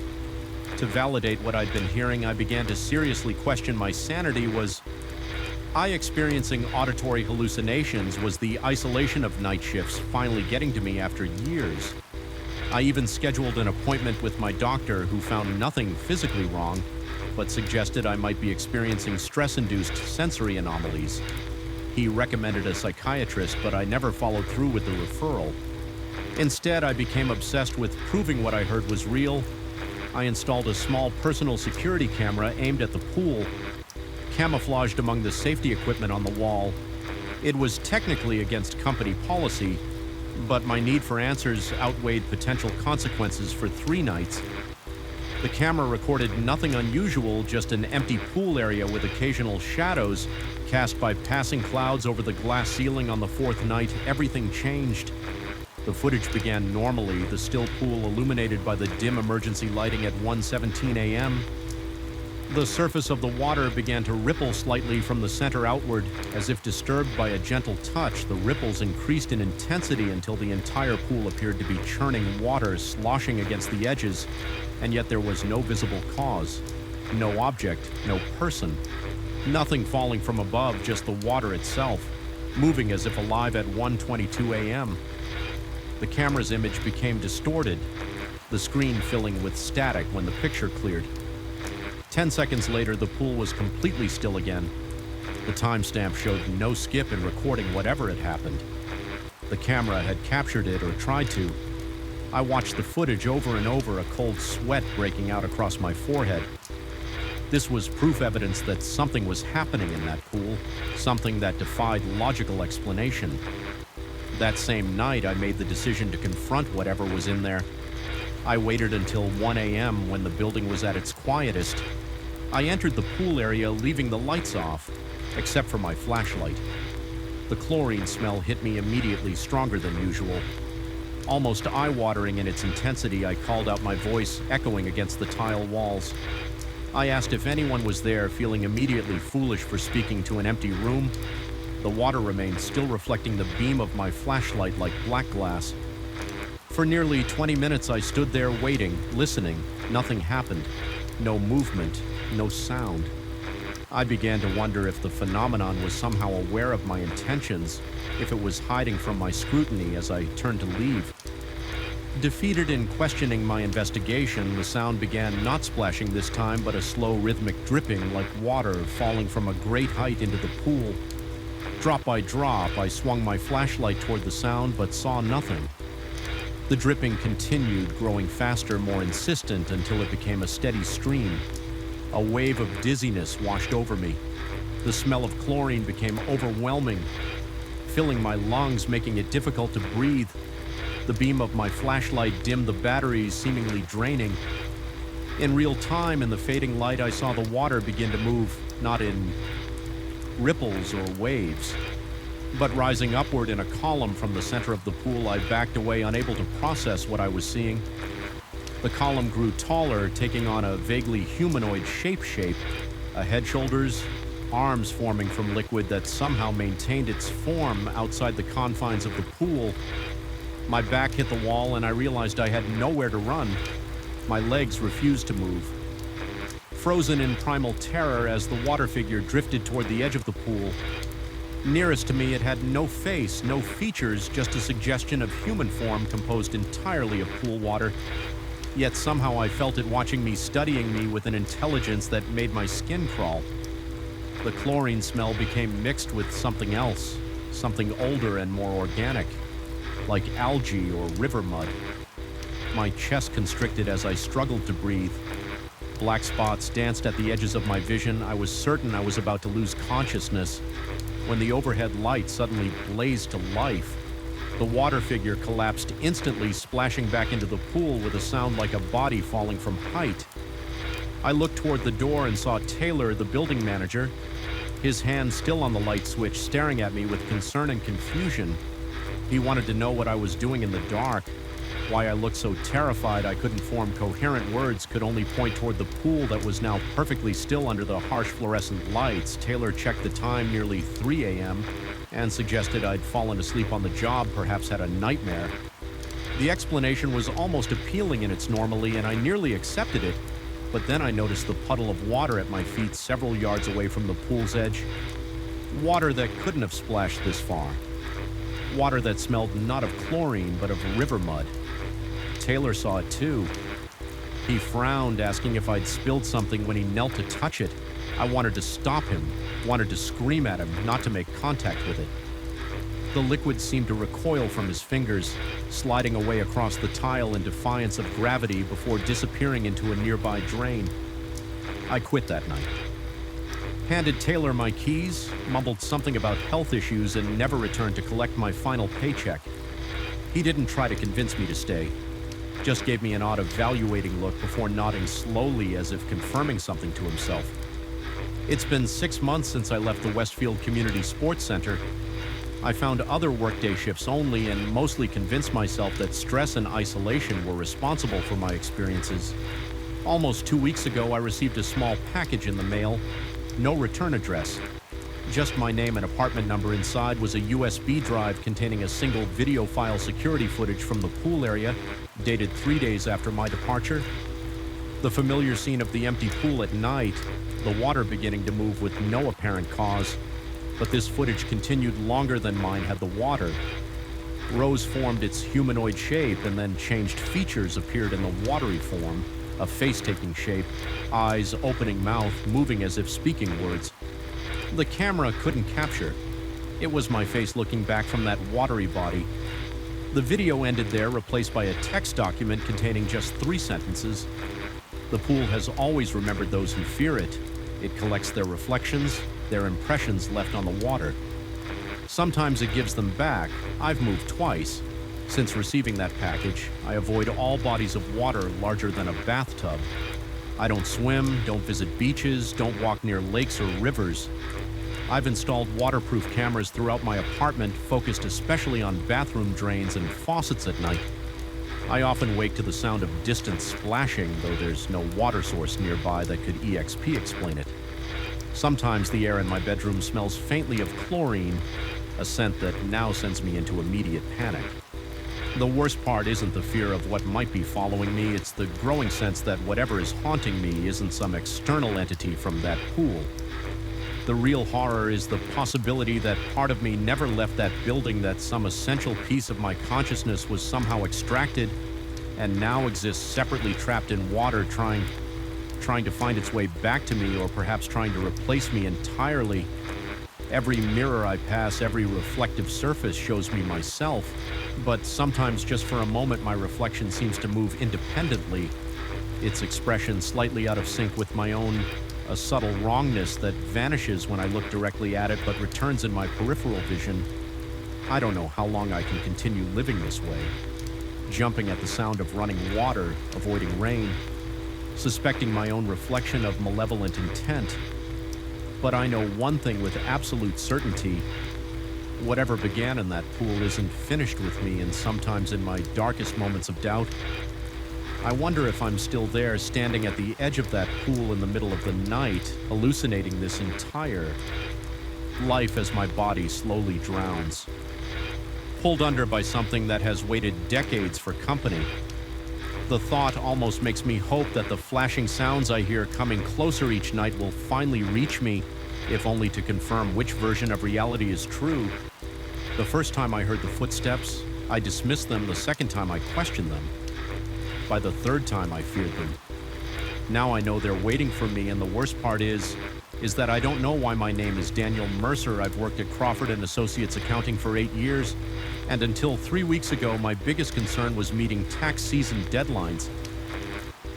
To validate what I'd been hearing, I began to seriously question my sanity. Was I experiencing auditory hallucinations? Was the isolation of night shifts finally getting to me after years? I even scheduled an appointment with my doctor, who found nothing physically wrong, but suggested I might be experiencing stress-induced sensory anomalies. He recommended a psychiatrist, but I never followed through with the referral. Instead, I became obsessed with proving what I heard was real. I installed a small personal security camera aimed at the pool, camouflaged among the safety equipment on the wall. It was technically against company policy, but my need for answers outweighed potential consequences for 3 nights. The camera recorded nothing unusual, just an empty pool area with occasional shadows cast by passing clouds over the glass ceiling. On the 4th night, everything changed. The footage began normally, the still pool illuminated by the dim emergency lighting at 1:17 a.m. The surface of the water began to ripple slightly from the center outward, as if disturbed by a gentle touch. The ripples increased in intensity until the entire pool appeared to be churning water, sloshing against the edges, and yet there was no visible cause. No object, no person. Nothing falling from above, just the water itself, moving as if alive at 1:22 a.m. The camera's image became distorted, the screen filling with static when the picture cleared. 10 seconds later, the pool was completely still again. The timestamp showed no skip in recording whatever had happened. The camera had captured it, or tried to. I watched the footage over and over, a cold sweat breaking out across my forehead. This was proof evidence that something was happening in that pool, something that defied logical explanation. That same night, I made the decision to confront whatever was in there. I waited until 1 a.m. when the building was at its quietest. I entered the pool area, leaving the lights off, except for my flashlight. The chlorine smell hit me immediately, stronger than usual. Almost eye-watering in its intensity, I called out, my voice echoing against the tile walls. I asked if anyone was there, feeling immediately foolish for speaking to an empty room. The water remained still, reflecting the beam of my flashlight like black glass. For nearly 20 minutes, I stood there waiting, listening. Nothing happened. No movement, no sound. I began to wonder if the phenomenon was somehow aware of my intentions, if it was hiding from my scrutiny as I turned to leave. Defeated in questioning my investigation, the sound began, not splashing this time, but a slow rhythmic dripping like water falling from a great height into the pool. Drop by drop, I swung my flashlight toward the sound, but saw nothing. The dripping continued, growing faster, more insistent, until it became a steady stream. A wave of dizziness washed over me. The smell of chlorine became overwhelming, filling my lungs, making it difficult to breathe. The beam of my flashlight dimmed the batteries, seemingly draining. In real time, in the fading light, I saw the water begin to move, not in ripples or waves, but rising upward in a column from the center of the pool. I backed away, unable to process what I was seeing. The column grew taller, taking on a vaguely humanoid shape, a head, shoulders, arms forming from liquid that somehow maintained its form outside the confines of the pool. My back hit the wall, and I realized I had nowhere to run. My legs refused to move. Frozen in primal terror as the water figure drifted toward the edge of the pool. Nearest to me, it had no face, no features, just a suggestion of human form composed entirely of pool water. Yet somehow I felt it watching me, studying me with an intelligence that made my skin crawl. The chlorine smell became mixed with something else, something older and more organic, like algae or river mud. My chest constricted as I struggled to breathe. Black spots danced at the edges of my vision. I was certain I was about to lose consciousness when the overhead light suddenly blazed to life. The water figure collapsed instantly, splashing back into the pool with a sound like a body falling from height. I looked toward the door and saw Taylor, the building manager, his hand still on the light switch, staring at me with concern and confusion. He wanted to know what I was doing in the dark, why I looked so terrified I couldn't form coherent words, could only point toward the pool that was now perfectly still under the harsh fluorescent lights. Taylor checked the time, nearly 3 a.m., and suggested I'd fallen asleep on the job, perhaps had a nightmare. The explanation was almost appealing in its normalcy, and I nearly accepted it, but then I noticed the puddle of water at my feet several yards away from the pool's edge. Water that couldn't have splashed this far. Water that smelled not of chlorine, but of river mud. Taylor saw it too. He frowned, asking if I'd spilled something when he knelt to touch it. I wanted to stop him, wanted to scream at him, not to make contact with it. The liquid seemed to recoil from his fingers, sliding away across the tile in defiance of gravity before disappearing into a nearby drain. I quit that night. handed Taylor my keys, mumbled something about health issues, and never returned to collect my final paycheck. He didn't try to convince me to stay, just gave me an odd evaluating look before nodding slowly as if confirming something to himself. It's been 6 months since I left the Westfield Community Sports Center. I found other workday shifts only and mostly convinced myself that stress and isolation were responsible for my experiences. Almost 2 weeks ago, I received a small package in the mail. No return address. Just my name and apartment number. Inside was a USB drive containing a single video file security footage from the pool area, dated 3 days after my departure. The familiar scene of the empty pool at night, the water beginning to move with no apparent cause. But this footage continued longer than mine had the water. Rose formed its humanoid shape and then changed features appeared in the watery form, a face-taking shape, eyes, opening mouth, moving as if speaking words. The camera couldn't capture. It was my face looking back from that watery body. The video ended there, replaced by a text document containing just 3 sentences. The pool has always remembered those who fear it. It collects their reflections, their impressions left on the water. Sometimes it gives them back. I've moved twice. Since receiving that package, I avoid all bodies of water larger than a bathtub. I don't swim, don't visit beaches, don't walk near lakes or rivers. I've installed waterproof cameras throughout my apartment, focused especially on bathroom drains and faucets at night. I often wake to the sound of distant splashing, though there's no water source nearby that could EXP explain it. Sometimes the air in my bedroom smells faintly of chlorine, a scent that now sends me into immediate panic. The worst part isn't the fear of what might be following me, it's the growing sense that whatever is haunting me isn't some external entity from that pool. The real horror is the possibility that part of me never left that building, that some essential piece of my consciousness was somehow extracted and now exists separately trapped in water, trying to find its way back to me, or perhaps trying to replace me entirely. Every mirror I pass, every reflective surface shows me myself, but sometimes just for a moment my reflection seems to move independently, its expression slightly out of sync with my own, a subtle wrongness that vanishes when I look directly at it but returns in my peripheral vision. I don't know how long I can continue living this way, jumping at the sound of running water, avoiding rain, suspecting my own reflection of malevolent intent. But I know one thing with absolute certainty: whatever began in that pool isn't finished with me, and sometimes in my darkest moments of doubt, I wonder if I'm still there, standing at the edge of that pool in the middle of the night, hallucinating this entire life as my body slowly drowns, pulled under by something that has waited decades for company. The thought almost makes me hope that the flashing sounds I hear coming closer each night will finally reach me, if only to confirm which version of reality is true. The first time I heard the footsteps, I dismissed them. The second time I questioned them. By the third time I feared them. Now I know they're waiting for me, and the worst part is that I don't know why my name is Daniel Mercer. I've worked at Crawford & Associates Accounting for 8 years, and until 3 weeks ago, my biggest concern was meeting tax season deadlines.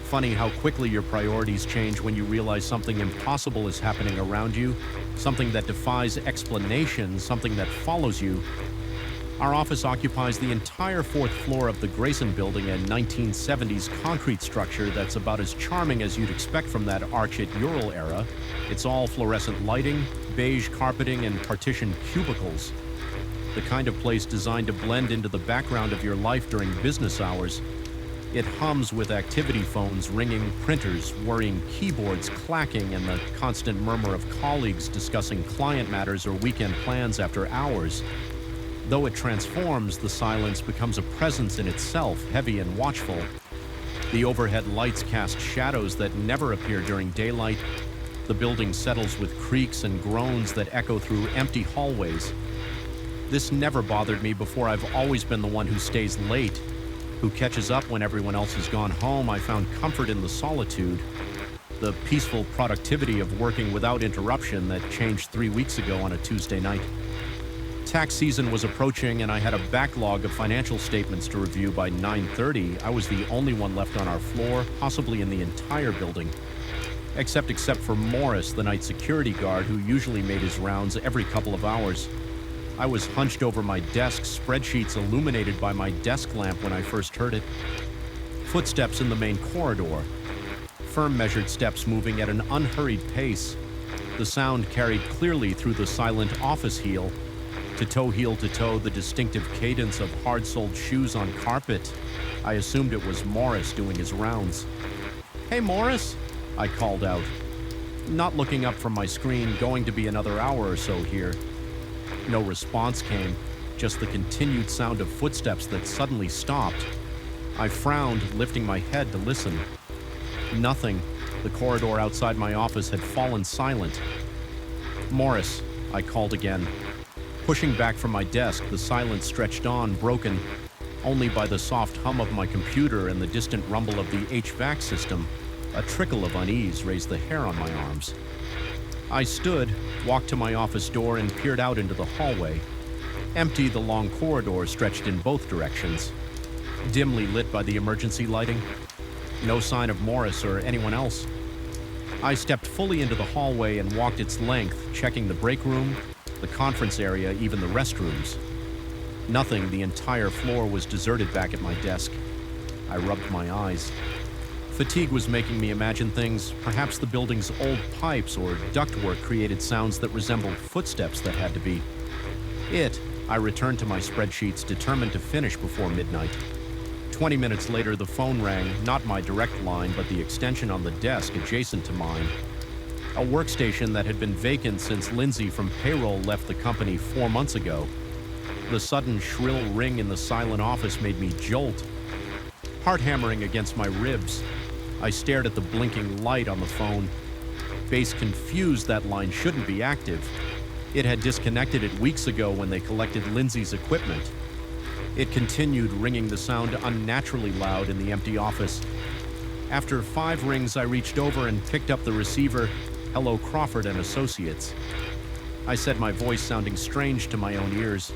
Funny how quickly your priorities change when you realize something impossible is happening around you, something that defies explanation, something that follows you. Our office occupies the entire 4th floor of the Grayson Building, a 1970s concrete structure that's about as charming as you'd expect from that arch at Ural era. It's all fluorescent lighting, beige carpeting, and partitioned cubicles. The kind of place designed to blend into the background of your life during business hours. It hums with activity phones ringing, printers whirring, keyboards clacking, and the constant murmur of colleagues discussing client matters or weekend plans after hours. Though it transforms, the silence becomes a presence in itself, heavy and watchful. The overhead lights cast shadows that never appear during daylight. The building settles with creaks and groans that echo through empty hallways. This never bothered me before. I've always been the one who stays late, who catches up when everyone else has gone home. I found comfort in the solitude, the peaceful productivity of working without interruption that changed 3 weeks ago on a Tuesday night. Tax season was approaching, and I had a backlog of financial statements to review by 9:30. I was the only one left on our floor, possibly in the entire building. except for Morris, the night security guard who usually made his rounds every couple of hours. I was hunched over my desk, spreadsheets illuminated by my desk lamp when I first heard it. Footsteps in the main corridor. Firm measured steps moving at an unhurried pace. The sound carried clearly through the silent office heel to toe, the distinctive cadence of hard-soled shoes on carpet. I assumed it was Morris doing his rounds. "Hey, Morris," I called out, not looking up from my screen, going to be another hour or so here. No response came, just the continued sound of footsteps that suddenly stopped. I frowned, lifting my head to listen. Nothing. The corridor outside my office had fallen silent. "Morris," I called again. Pushing back from my desk, the silence stretched on, broken only by the soft hum of my computer and the distant rumble of the HVAC system. A trickle of unease raised the hair on my arms. I stood, walked to my office door, and peered out into the hallway. Empty, the long corridor stretched in both directions, dimly lit by the emergency lighting. No sign of Morris or anyone else. I stepped fully into the hallway and walked its length, checking the break room, the conference area, even the restrooms. Nothing. The entire floor was deserted back at my desk. I rubbed my eyes. Fatigue was making me imagine things. Perhaps the building's old pipes or ductwork created sounds that resembled footsteps that had to be. I returned to my spreadsheets, determined to finish before midnight. 20 minutes later, the phone rang, not my direct line, but the extension on the desk adjacent to mine. A workstation that had been vacant since Lindsay from payroll left the company 4 months ago. The sudden shrill ring in the silent office made me jolt, heart hammering against my ribs. I stared at the blinking light on the phone. Base confused, that line shouldn't be active. It had disconnected it weeks ago when they collected Lindsay's equipment. It continued ringing, the sound unnaturally loud in the empty office. After 5 rings, I reached over and picked up the receiver. "Hello, Crawford and Associates." I said, my voice sounding strange to my own ears.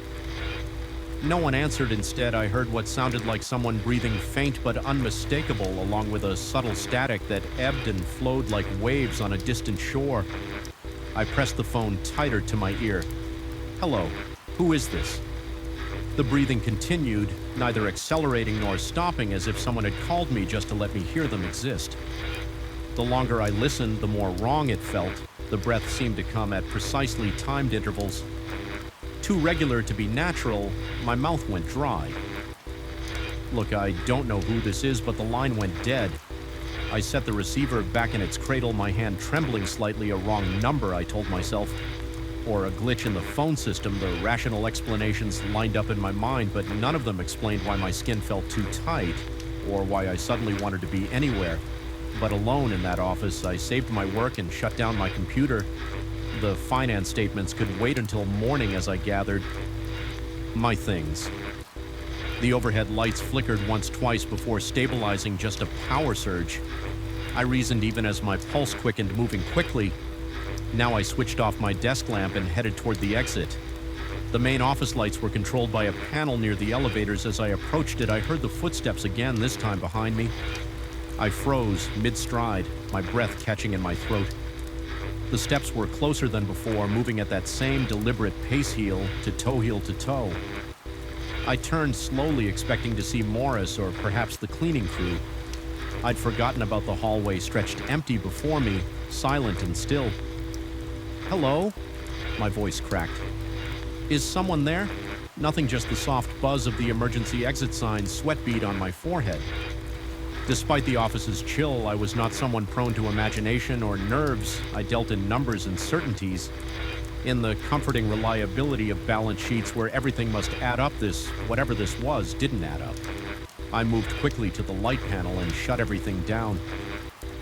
No one answered. Instead, I heard what sounded like someone breathing, faint but unmistakable, along with a subtle static that ebbed and flowed like waves on a distant shore. I pressed the phone tighter to my ear. "Hello, who is this?" The breathing continued, neither accelerating nor stopping, as if someone had called me just to let me hear them exist. The longer I listened, the more wrong it felt. The breath seemed to come at precisely timed intervals. Too regular to be natural, my mouth went dry. Look, I don't know who this is, but the line went dead. I set the receiver back in its cradle, my hand trembling slightly. A wrong number, I told myself. Or a glitch in the phone system. The rational explanations lined up in my mind, but none of them explained why my skin felt too tight, or why I suddenly wanted to be anywhere but alone in that office. I saved my work and shut down my computer. The finance statements could wait until morning as I gathered my things. The overhead lights flickered once, twice before stabilizing, just a power surge. I reasoned even as my pulse quickened, moving quickly. Now I switched off my desk lamp and headed toward the exit. The main office lights were controlled by a panel near the elevators. As I approached it, I heard the footsteps again, this time behind me. I froze mid-stride, my breath catching in my throat. The steps were closer than before, moving at that same deliberate pace, heel to toe. I turned slowly, expecting to see Morris or perhaps the cleaning crew. I'd forgotten about the hallway stretched empty before me, silent and still. "Hello?" My voice cracked. "Is someone there?" Nothing, just the soft buzz of the emergency exit sign, sweat bead on my forehead. Despite the office's chill, I was not someone prone to imagination or nerves. I dealt in numbers and certainties. In the comforting reliability of balance sheets where everything must add up, whatever this was, didn't add up. I moved quickly to the light panel and shut everything down.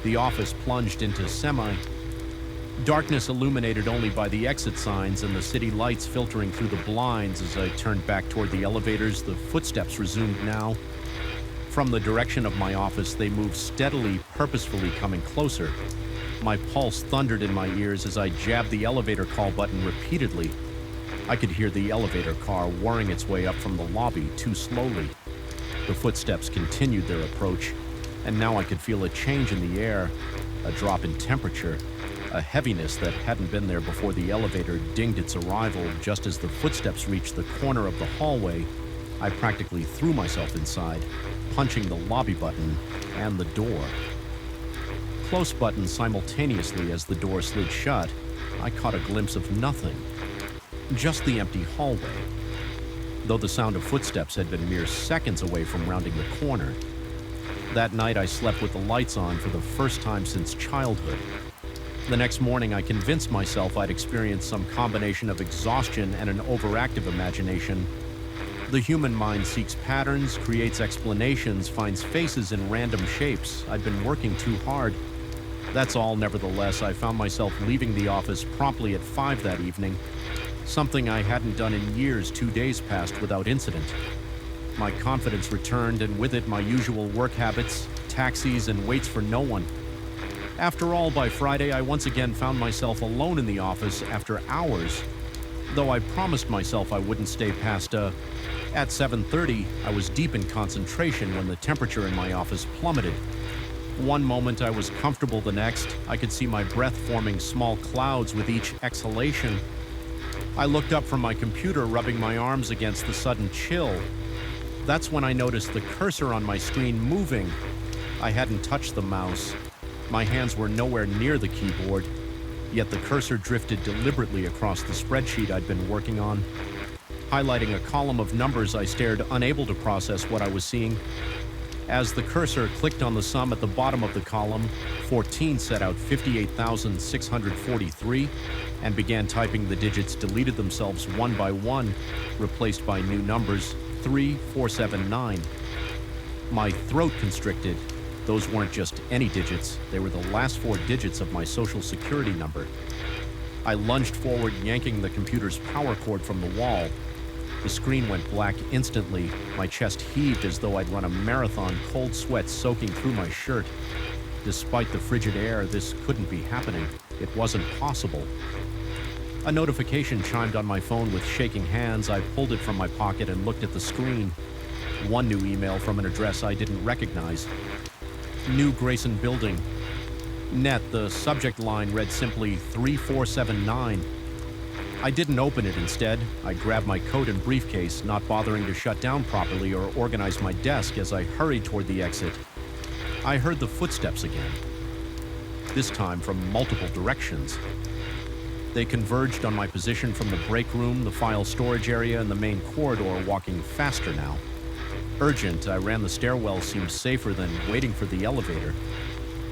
The office plunged into darkness, illuminated only by the exit signs and the city lights filtering through the blinds. As I turned back toward the elevators, the footsteps resumed now. From the direction of my office, they moved steadily, purposefully coming closer. My pulse thundered in my ears as I jabbed the elevator call button repeatedly. I could hear the elevator car whirring its way up from the lobby too slowly. The footsteps continued their approach, and now I could feel a change in the air, a a drop in temperature, a heaviness that hadn't been there before the elevator dinged its arrival. Just as the footsteps reached the corner of the hallway, I practically threw myself inside, punching the lobby button and the door. Close buttons simultaneously as the door slid shut, I caught a glimpse of nothing, just the empty hallway. Though the sound of footsteps had been mere seconds away from rounding the corner. That night I slept with the lights on for the first time since childhood. The next morning I convinced myself I'd experienced some combination of exhaustion and an overactive imagination. The human mind seeks patterns, creates explanations, finds faces in random shapes. I'd been working too hard. That's all. Nevertheless, I found myself leaving the office promptly at 5 that evening, something I hadn't done in years. 2 days passed without incident. My confidence returned, and with it my usual work habits, taxis, and waits for no one. After all, by Friday, I once again found myself alone in the office after hours, though I promised myself I wouldn't stay past, At 7:30, I was deep in concentration when the temperature in my office plummeted. One moment I was comfortable, the next, I could see my breath forming small clouds with each exhalation. I looked up from my computer, rubbing my arms against the sudden chill. That's when I noticed the cursor on my screen moving. I hadn't touched the mouse. My hands were nowhere near the keyboard, yet the cursor drifted deliberately across the spreadsheet I'd been working on. Highlighting a column of numbers, I stared, unable to process what I was seeing. As the cursor clicked on the sum at the bottom of the column, 14 set out 58,643, and began typing. The digits deleted themselves one by one, replaced by new numbers, 3479. My throat constricted. Those weren't just any digits, they were the last 4 digits of my social security number. I lunged forward, yanking the computer's power cord from the wall. The screen went black instantly. My chest heaved as though I'd run a marathon, cold sweat soaking through my shirt. Despite the frigid air, this couldn't be happening. It wasn't possible. A notification chimed on my phone. With shaking hands, I pulled it from my pocket and looked at the screen. One new email from an address I didn't recognize. New Grayson Building. Net. The subject line read simply 3479. I didn't open it. Instead, I grabbed my coat and briefcase, not bothering to shut down properly or organize my desk. As I hurried toward the exit, I heard the footsteps again, this time from multiple directions. They converged on my position from the break room, the file storage area, and the main corridor, walking faster now. Urgent. I ran the stairwell. Seemed safer than waiting for the elevator.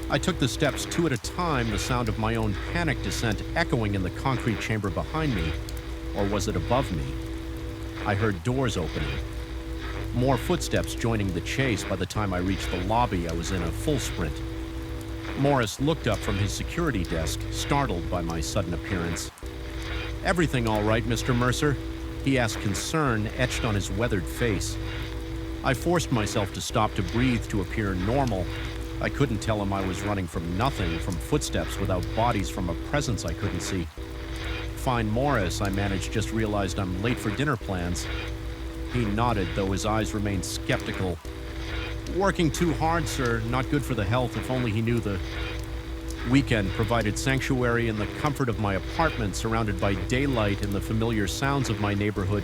I took the steps 2 at a time, the sound of my own panic descent echoing in the concrete chamber behind me. Or was it above me? I heard doors opening. More footsteps joining the chase. By the time I reached the lobby, I was in a full sprint. Morris looked up from his security desk, startled by my sudden appearance. "Everything all right, Mr. Mercer?" he asked, concern etched on his weathered face. I forced myself to stop, to breathe, to appear normal. I couldn't tell him I was running from nothing, from footsteps without bodies, from a presence I couldn't see. "Fine, Morris," I managed. "Just realized I'm late for dinner plans." He nodded, though his eyes remained skeptical. "Working too hard, sir. Not good for the health." If only he knew. The weekend provided sanctuary in the comfort of my apartment, surrounded by daylight and the familiar sounds of my neighborhood.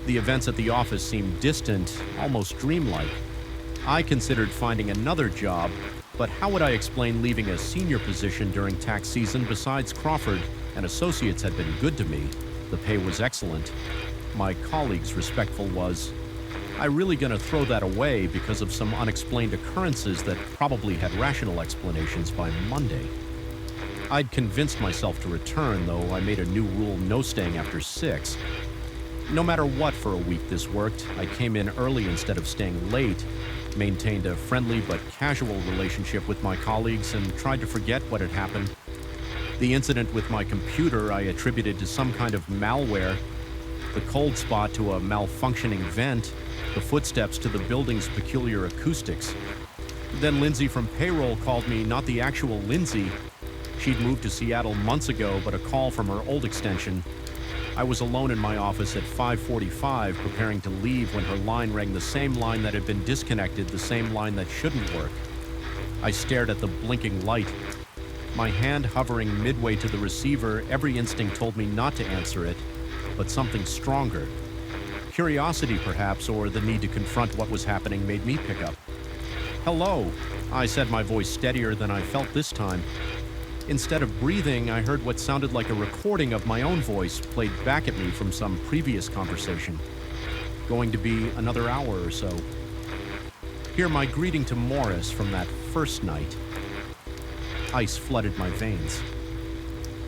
The events at the office seemed distant, almost dreamlike. I considered finding another job, but how would I explain leaving a senior position during tax season? Besides, Crawford and Associates had been good to me. The pay was excellent. My colleagues respectful. Was I really going to throw that away because of some unexplained occurrences that probably had rational explanations by Monday? I'd convinced myself to return, though I made a new rule: no staying after 6. No matter what, for a week this worked. I came in early instead of staying late, maintained a friendly but casual relationship with my colleagues, and tried to forget what had happened. The incident with my computer I attributed to some kind of malware, the cold spot to a malfunctioning vent, the footsteps to the building's peculiar acoustics. Then Lindsay from payroll called me, not the actual Lindsay. She'd moved to Seattle months ago, but a call from her old extension. I was alone in my office at 5:45, preparing to leave, when her line rang, the same line that had been disconnected, the same line that shouldn't work. I stared at the blinking light. My hand hovering midway to the receiver, every instinct told me not to answer it, but something stronger. Curiosity, perhaps, or the need to confront what was happening made me pick up. "Hello," I said, my voice steadier than I felt this time. Instead of breathing, I heard what sounded like a recording of my own voice played back at me from some previous conversation. Going to be another hour or so. Hear my greeting to Morris from that first night. Ice flooded my veins.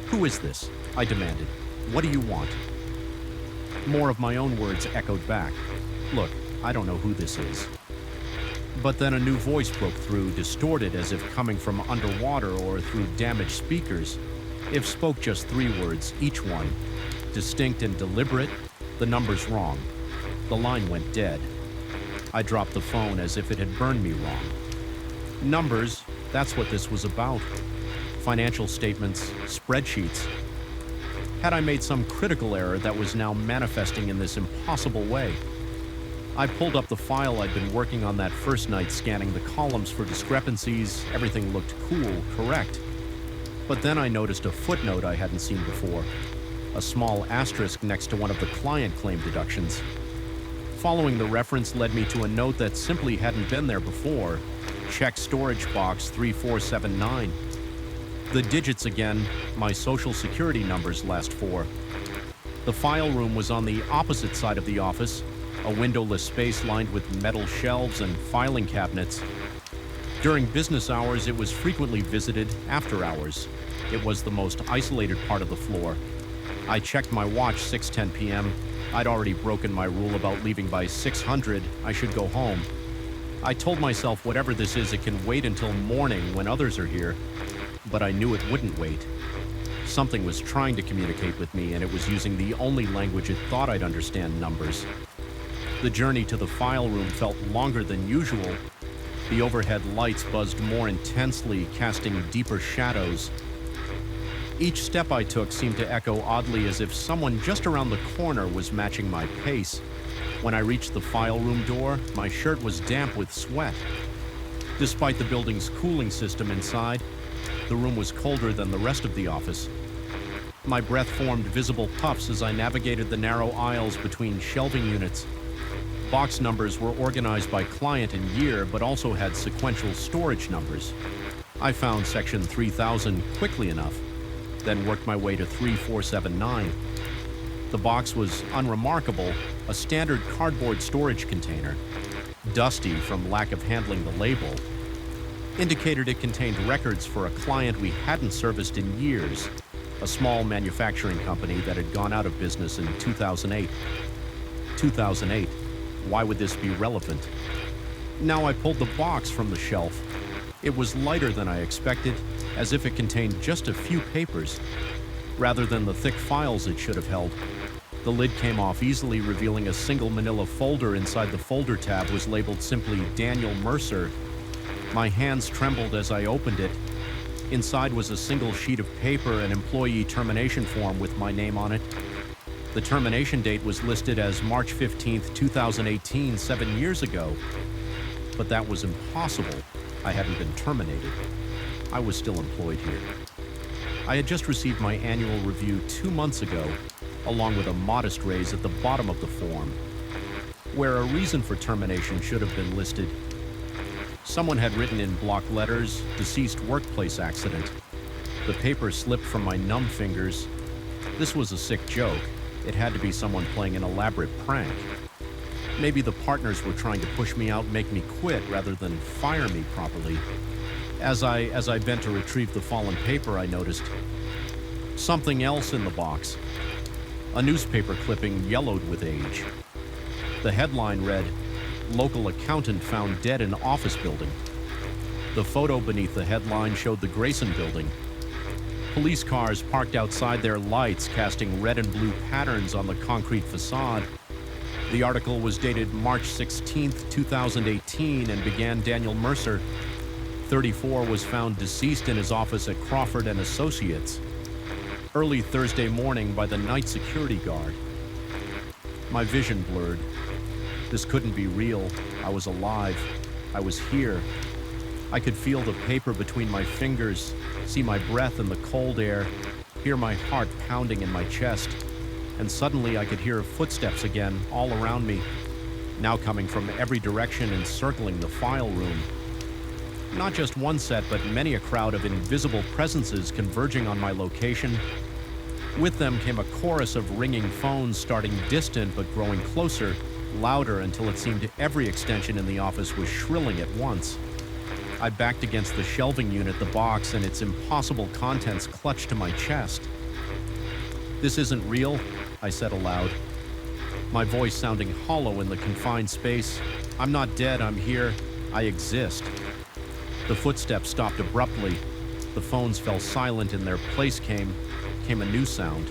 "Who is this?" I demanded. "What do you want?" More of my own words echoed back. "Look, I don't know who this is." But then a new voice broke through, distorted as if coming from underwater or through damaged speakers. It spoke just 3 words, each one. Distinct and deliberate, the numbers wrong. The line went dead. I dropped the phone as if it had burned me wrong. Numbers, that's what this was about. Financial statements, spreadsheets. Had I made some critical error that was now manifesting in this impossible way? I pulled up the file I'd been working on that first night, scanning the columns for discrepancies. Everything looked cool, correct. But then I noticed a footnote I hadn't seen before. A small asterisk next to one of the client claim deductions. Following the reference led me to a note that simply hadn't been there before. Check storage box 3479. The digits again, my social security number's last 4. The file room was on the opposite side of the office, a windowless space lined with metal shelves and filing cabinets. During business hours, it was frequently visited after hours. It was the most isolated part of the floor. I checked my watch 6:10 p.m. I'd already broken my rule about leaving by 600. I should go home. I told myself whatever this is, it can wait until morning when others are here. But I knew it wouldn't wait. Something was trying to communicate with me, and it was using the only language it thought I'd understand, numbers. The journey to the file room felt longer than usual. The overhead lights buzzed more intensely, casting deeper shadows. Each step I took seemed to echo oddly, as if someone just around the corner was matching my pace. When I reached the file room door, my shirt was damp with sweat. Despite the building's cooling system inside, the room was colder than the rest of the office. My breath formed visible puffs as I navigated the narrow aisles between shelving units. Box numbers were organized by client and year, but also had sequential storage numbers. I found section 3000 quickly enough, then worked my way to 3479. The box was unremarkable, a standard cardboard storage container. Dusty from lack of handling the label. Indicated it contained records for a client we hadn't serviced in years, a small manufacturing company that had gone out of business in 2008. 2008. Why would this be relevant? Now I pulled the box from the shelf. It was lighter than I expected, as if it contained just a few papers, rather than the thick files it should have held. The lid came off easily, revealing a single manila folder. Inside the folder tab was labeled simply Daniel Mercer. My hands trembled as I opened it. Inside was a single sheet of paper, an employee termination form with my name on it. The termination date was listed as March 15th, 2018, 7 years ago. But that was impossible. I hadn't been terminated. I was still employed here. I had just received my annual review 2 months ago, along with a modest raise at the bottom of the form, where a reason for termination should have been listed. Someone had written in block letters, "Deceased workplace accident." The paper slipped from my numb fingers. This was a sick joke. It had to be someone playing an elaborate prank. Maybe the partners were trying to push me out, make me quit, rather than fire me properly. As I bent to retrieve the fallen paper, I noticed something else in the box. A newspaper clipping yellowed with age. The headline read, "Local accountant found dead in office building." The photo beneath the headline showed the Grayson building. Police cars parked outside their lights, casting red and blue patterns on the concrete facade. The article was dated March 16th, 2018, and began Daniel Mercer, 34, was found deceased in his office at Crawford and Associates early Thursday morning by the night security guard. My vision blurred. This couldn't be real. I was alive. I was here. I could feel the paper between my fingers, see my breath in the cold air, hear my heart pounding in my chest, and suddenly I could hear footsteps again all around me, now coming from every direction and circling the file room. Not just one set, but many a crowd of invisible presences converging on my location. With them came a chorus of ringing phones, starting distant but growing closer, louder until it seemed every extension in the office was shrilling at once. I backed against the shelving unit, the box, and its impossible contents clutched to my chest. "This isn't real," I said aloud, my voice sounding hollow in the confined space. "I'm not dead, I'm here. I exist." The footsteps stopped abruptly. The phones fell silent. In their place came a new sound.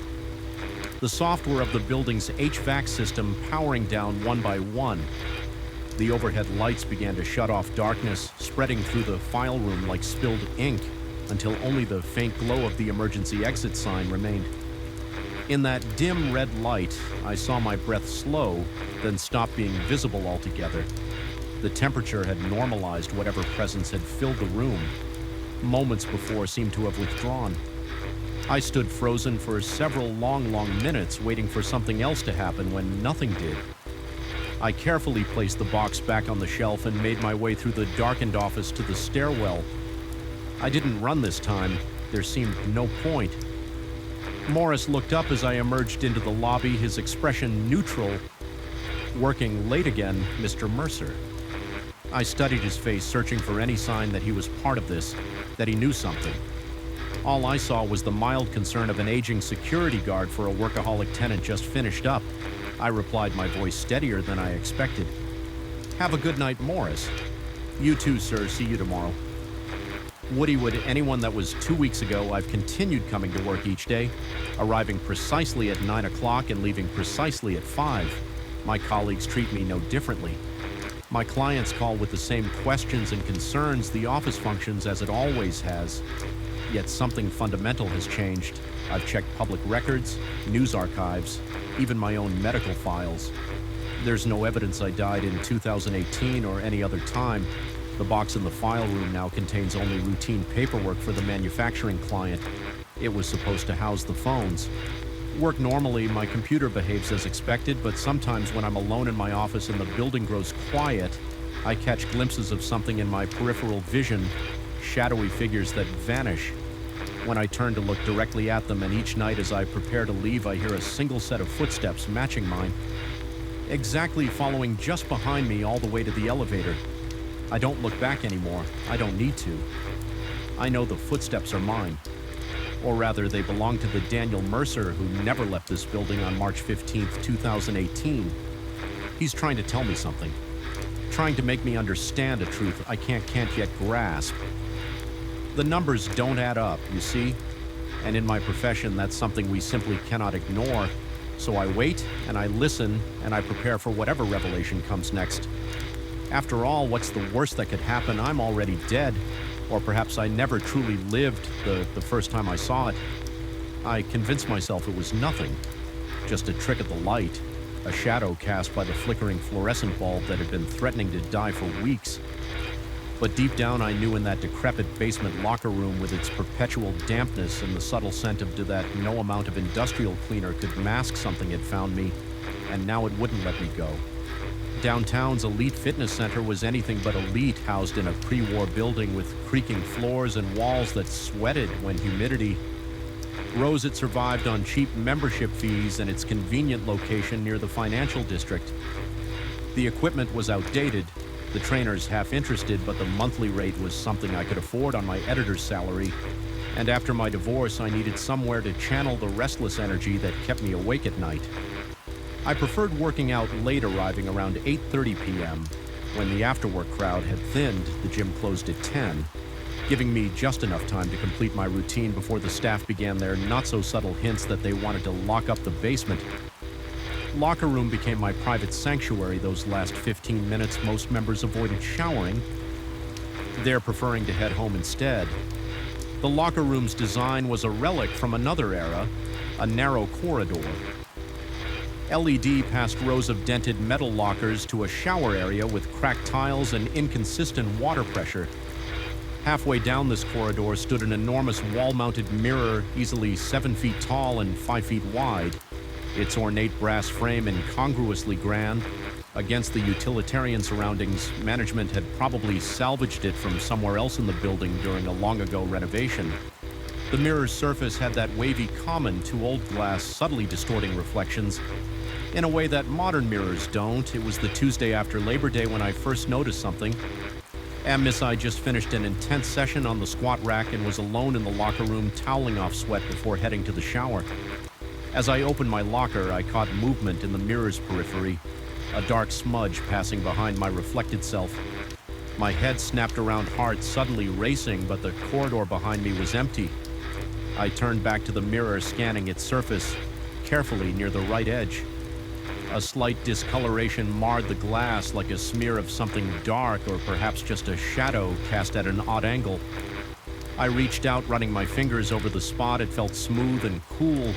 The software of the building's HVAC system powering down one by one. The overhead lights began to shut off darkness, spreading through the file room like spilled ink, until only the faint glow of the emergency exit sign remained. In that dim red light, I saw my breath slow, then stop being visible altogether. The temperature had normalized whatever presence had filled the room. Moments before seemed to have withdrawn. I stood frozen for several long minutes, waiting for something else to happen when nothing did. I carefully placed the box back on the shelf and made my way through the darkened office to the stairwell. I didn't run this time. There seemed no point. Morris looked up as I emerged into the lobby, his expression neutral. "Working late again, Mr. Mercer." I studied his face, searching for any sign that he was part of this, that he knew something. All I saw was the mild concern of an aging security guard for a workaholic tenant just finished up. I replied, my voice steadier than I expected. "Have a good night, Morris." "You too, sir. See you tomorrow." Woody would anyone that was 2 weeks ago, I've continued coming to work each day, arriving precisely at 9 o'clock and leaving precisely at 5. My colleagues treat me no differently. My clients call with the same questions and concerns. The office functions as it always has. Yet something fundamental has changed. I've checked public records, news archives, even my own medical files. There's no evidence I died in 2018 or any other time. The box in the file room now contains only routine paperwork for the manufacturing client. It was supposed to house the phones. Work normally, my computer behaves as expected, but sometimes when I'm alone in my office and the building grows quiet, I catch glimpses of something in my peripheral vision, shadowy figures that vanish. When I turn to look directly at them, and each night as I prepare to leave, I hear a single set of footsteps matching mine, exactly following just behind me all the way to the elevator. I don't look back anymore. I don't need to. I know the footsteps are mine. Or rather, they belong to the Daniel Mercer who never left this building on March 15th, 2018. He's trying to tell me something. Trying to make me understand a truth I can't yet grasp. The numbers don't add up, you see? And in my profession, that's something we simply cannot ignore. So I wait, and I listen, and I prepare for whatever revelation comes next. After all, what's the worst that could happen? I'm already dead. Or perhaps I never truly lived the first time I saw it. I convinced myself it was nothing. Just a trick of the light. A shadow cast by the flickering fluorescent bulb that had been threatening to die for weeks. But deep down, I knew in that decrepit basement locker room with its perpetual dampness and the subtle scent of that no amount of industrial cleaner could mask something had found me, and now it wouldn't let me go. Downtown's elite fitness center was anything but elite, housed in a pre-war building with creaking floors and walls that sweated when humidity. Rose it survived on cheap membership fees and its convenient location near the financial district. The equipment was outdated, the trainers half interested, but the monthly rate was something I could afford on my editor's salary. And after my divorce, I needed somewhere to channel the restless energy that kept me awake at night. I preferred working out late, arriving around 8:30 p.m. When the after-work crowd had thinned, the gym closed at 10, giving me just enough time to complete my routine before the staff began their not-so-subtle hints that they wanted to lock up the basement. Locker room became my private sanctuary those last 15 minutes. Most members avoided showering, they're preferring to head home instead. The locker room's design was a relic from another era, a narrow corridor. LED past rows of dented metal lockers to a shower area with cracked tiles and inconsistent water pressure. Halfway down this corridor stood an enormous wall-mounted mirror, easily 7 feet tall and 5 feet wide, its ornate brass frame incongruously grand. Against the utilitarian surroundings, management had probably salvaged it from somewhere else in the building during a long-ago renovation. The mirror's surface had that wavy common to old glass, subtly distorting reflections in a way that modern mirrors don't. It was the Tuesday after Labor Day when I first noticed something. Miss I just finished an intense session on the squat rack and was alone in the locker room toweling off sweat before heading to the shower. As I opened my locker, I caught movement in the mirror's periphery, a dark smudge passing behind my reflected self. My head snapped around hard, suddenly racing, but the corridor behind me was empty. I turned back to the mirror, scanning its surface carefully near the right edge. A slight discoloration marred the glass, like a smear of something dark or perhaps just a shadow cast at an odd angle. I reached out, running my fingers over the spot. It felt smooth and cool.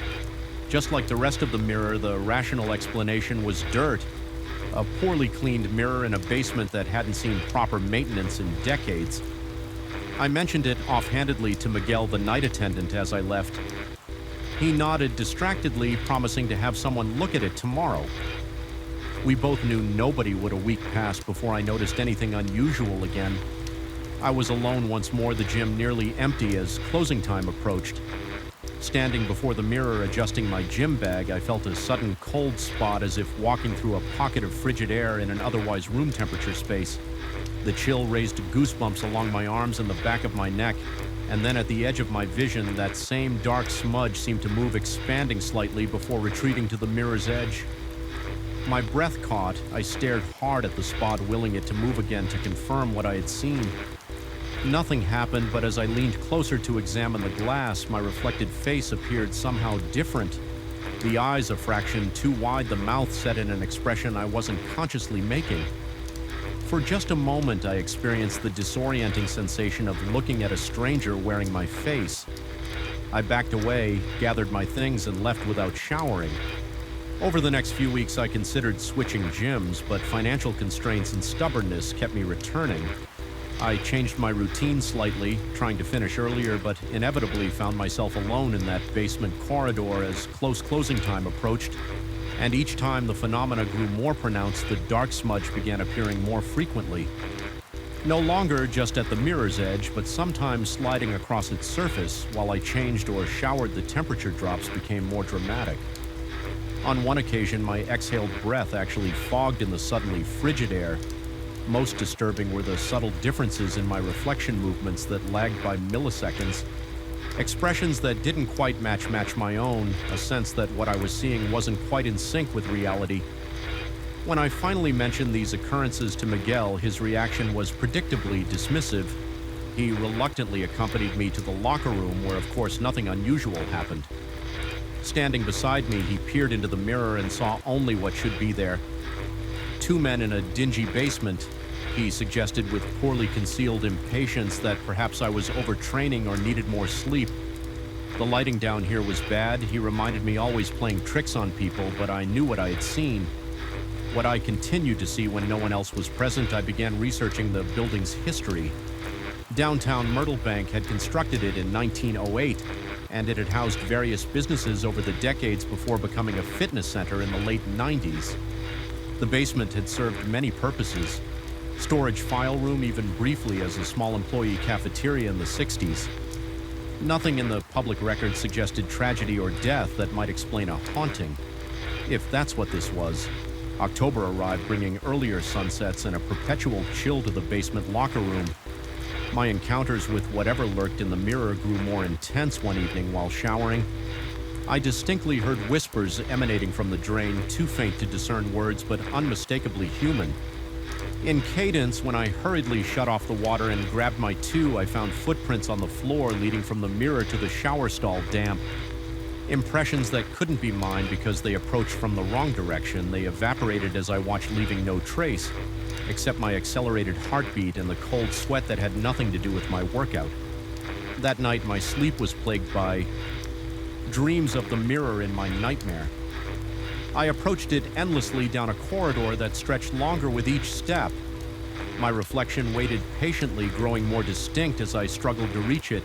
Just like the rest of the mirror, the rational explanation was dirt. A poorly cleaned mirror in a basement that hadn't seen proper maintenance in decades. I mentioned it offhandedly to Miguel, the night attendant, as I left. He nodded distractedly, promising to have someone look at it tomorrow. We both knew nobody would a week pass before I noticed anything unusual again. I was alone once more, the gym nearly empty as closing time approached. Standing before the mirror, adjusting my gym bag, I felt a sudden cold spot, as if walking through a pocket of frigid air in an otherwise room temperature space. The chill raised goosebumps along my arms and the back of my neck. And then at the edge of my vision, that same dark smudge seemed to move, expanding slightly before retreating to the mirror's edge. My breath caught. I stared hard at the spot, willing it to move again to confirm what I had seen. Nothing happened, but as I leaned closer to examine the glass, my reflected face appeared somehow different. The eyes a fraction too wide, the mouth set in an expression I wasn't consciously making. For just a moment, I experienced the disorienting sensation of looking at a stranger wearing my face. I backed away, gathered my things, and left without showering. Over the next few weeks, I considered switching gyms, but financial constraints and stubbornness kept me returning. I changed my routine slightly, trying to finish earlier, but inevitably found myself alone in that basement corridor as close closing time approached. And each time the phenomena grew more pronounced, the dark smudge began appearing more frequently. No longer just at the mirror's edge, but sometimes sliding across its surface. While I changed or showered, the temperature drops became more dramatic. On one occasion, my exhaled breath actually fogged in the suddenly frigid air. Most disturbing were the subtle differences in my reflection movements that lagged by milliseconds. Expressions that didn't quite match my own, a sense that what I was seeing wasn't quite in sync with reality. When I finally mentioned these occurrences to Miguel, his reaction was predictably dismissive. He reluctantly accompanied me to the locker room, where of course nothing unusual happened. Standing beside me, he peered into the mirror and saw only what should be there. Two men in a dingy basement. He suggested with poorly concealed impatience that perhaps I was overtraining or needed more sleep. The lighting down here was bad. He reminded me always playing tricks on people, but I knew what I had seen. What I continued to see when no one else was present, I began researching the building's history. Downtown Myrtle Bank had constructed it in 1908, and it had housed various businesses over the decades before becoming a fitness center in the late 90s. The basement had served many purposes. Storage file room, even briefly as a small employee cafeteria in the 60s. Nothing in the public record suggested tragedy or death that might explain a haunting. If that's what this was. October arrived, bringing earlier sunsets and a perpetual chill to the basement locker room. My encounters with whatever lurked in the mirror grew more intense one evening while showering. I distinctly heard whispers emanating from the drain, too faint to discern words, but unmistakably human. In cadence, when I hurriedly shut off the water and grabbed my two, I found footprints on the floor leading from the mirror to the shower stall damp. Impressions that couldn't be mine because they approached from the wrong direction. They evaporated as I watched, leaving no trace, except my accelerated heartbeat and the cold sweat that had nothing to do with my workout. That night, my sleep was plagued by dreams of the mirror in my nightmare. I approached it endlessly down a corridor that stretched longer with each step. My reflection waited patiently, growing more distinct as I struggled to reach it,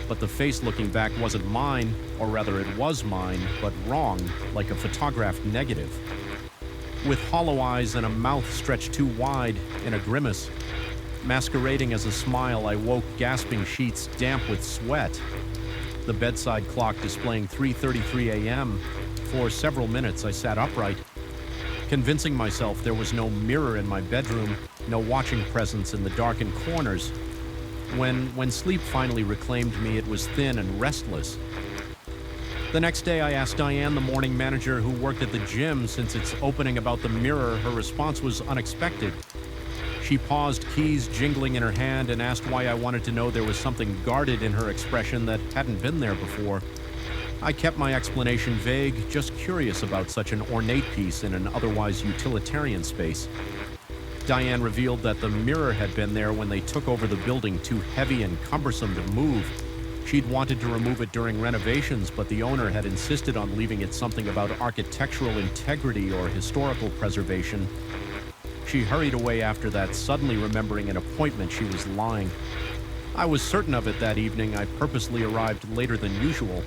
but the face looking back wasn't mine, or rather it was mine, but wrong, like a photographed negative. With hollow eyes and a mouth stretched too wide in a grimace, masquerading as a smile, I woke gasping sheets damp with sweat. The bedside clock displaying 3:33 a.m. For several minutes I sat upright, convincing myself there was no mirror in my bedroom, no watching presence in the darkened corners. When sleep finally reclaimed me, it was thin and restless. The next day I asked Diane, the morning manager who worked at the gym, since its opening, about the mirror. Her response was unexpected. She paused, keys jingling in her hand, and asked why I wanted to know. There was something guarded in her expression that hadn't been there before. I kept my explanation vague, just curious about such an ornate piece in an otherwise utilitarian space. Diane revealed that the mirror had been there when they took over the building, too heavy and cumbersome to move. She'd wanted to remove it during renovations, but the owner had insisted on leaving it something about architectural integrity or historical preservation. She hurried away after that, suddenly remembering an appointment. She was lying. I was certain of it that evening. I purposely arrived later than usual.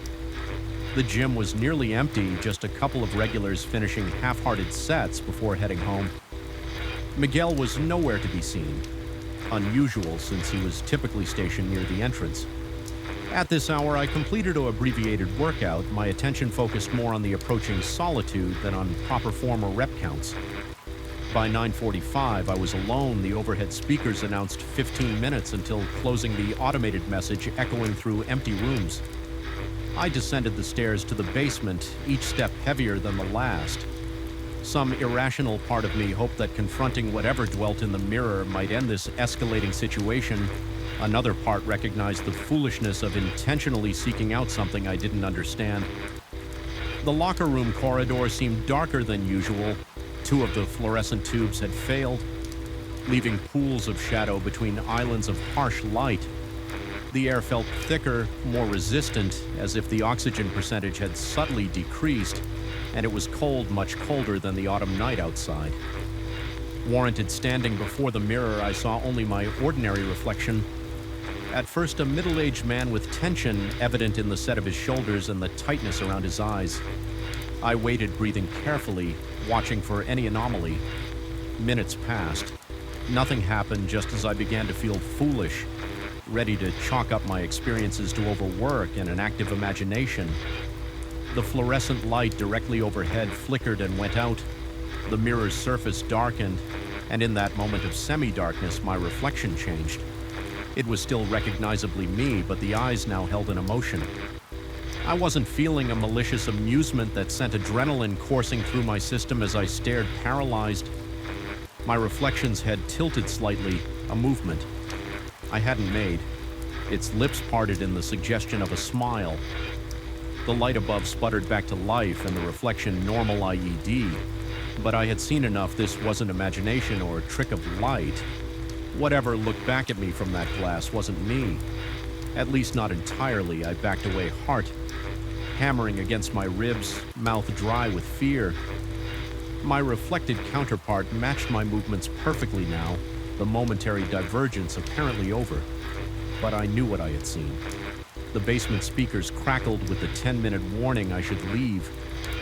The gym was nearly empty, just a couple of regulars finishing half-hearted sets before heading home. Miguel was nowhere to be seen. Unusual, since he was typically stationed near the entrance. At this hour, I completed an abbreviated workout, my attention focused more on the approaching solitude than on proper form or rep counts. By 9:45, I was alone. The overhead speakers announced 15 minutes until closing, the automated message echoing through empty rooms. I descended the stairs to the basement, each step heavier than the last. Some irrational part of me hoped that confronting whatever dwelt in the mirror might end this escalating situation. Another part recognized the foolishness of intentionally seeking out something I didn't understand. The locker room corridor seemed darker than usual. Two of the fluorescent tubes had failed, leaving pools of shadow between islands of harsh light. The air felt thicker, more resistant, as if the oxygen percentage had subtly decreased, and it was cold, much colder than the autumn night outside. Warranted standing before the mirror, I saw only my ordinary reflection. At first, a middle-aged man with tension evident in the set of his shoulders and the tightness around his eyes. I waited, breathing carefully, watching for any anomaly. Minutes passed. Nothing happened, just as I began to feel foolish, ready to chalk up my experiences to overwork and an active imagination. The fluorescent light directly overhead flickered and went out. The mirror's surface darkened, and in that moment of semi-darkness, my reflection changed. It was still recognizably me, but the eyes now held an emotion. I wasn't feeling a malicious amusement that sent adrenaline coursing through my system as I stared, paralyzed. My reflection's head tilted slightly, a movement I hadn't made. Its lips parted in the suggestion of a smile. The light above sputtered back to life, and the reflection normal IED. But I had seen enough. This wasn't imagination or a trick of light. Whatever looked back at me from that glass wasn't me. At least not entirely. I backed away, heart hammering against my ribs, mouth dry with fear. My reflected counterpart matched my movements perfectly now, the momentary divergence apparently over. But I knew what I had seen. The basement speakers crackled with the 10-minute warning I should leave.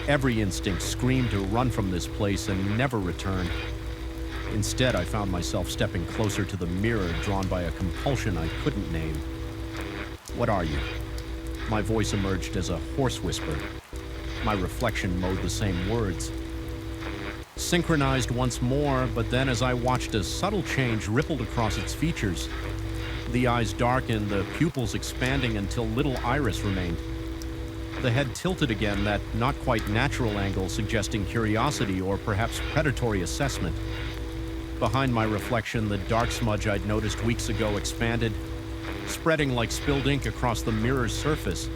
Every instinct screamed to run from this place and never return. Instead, I found myself stepping closer to the mirror, drawn by a compulsion I couldn't name. "What are you?" My voice emerged as a hoarse whisper. My reflection mowed the same words. Synchronized once more, but then as I watched, a subtle change rippled across its features. The eyes darkened, the pupils expanding until little iris remained. The head tilted again, that not quite natural angle suggesting curiosity or perhaps predatory assessment. Behind my reflection, the dark smudge I'd noticed weeks ago expanded, spreading like spilled ink across the mirror's surface.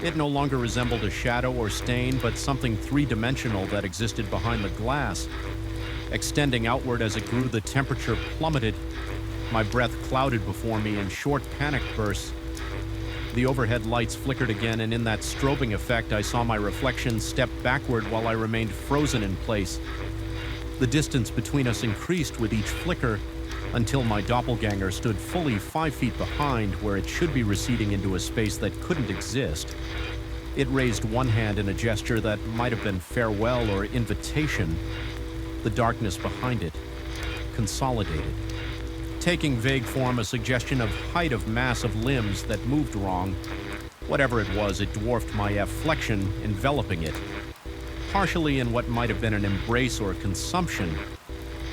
It no longer resembled a shadow or stain, but something three-dimensional that existed behind the glass. Extending outward as it grew, the temperature plummeted. My breath clouded before me in short panic bursts. The overhead lights flickered again, and in that strobing effect, I saw my reflection step backward while I remained frozen in place. The distance between us increased with each flicker, until my doppelganger stood fully 5 feet behind where it should be receding into a space that couldn't exist. It raised one hand in a gesture that might have been farewell or invitation. The darkness behind it consolidated, taking vague form a suggestion of height of mass of limbs that moved wrong. Whatever it was, it dwarfed my afflection, enveloping it. Partially in what might have been an embrace or consumption,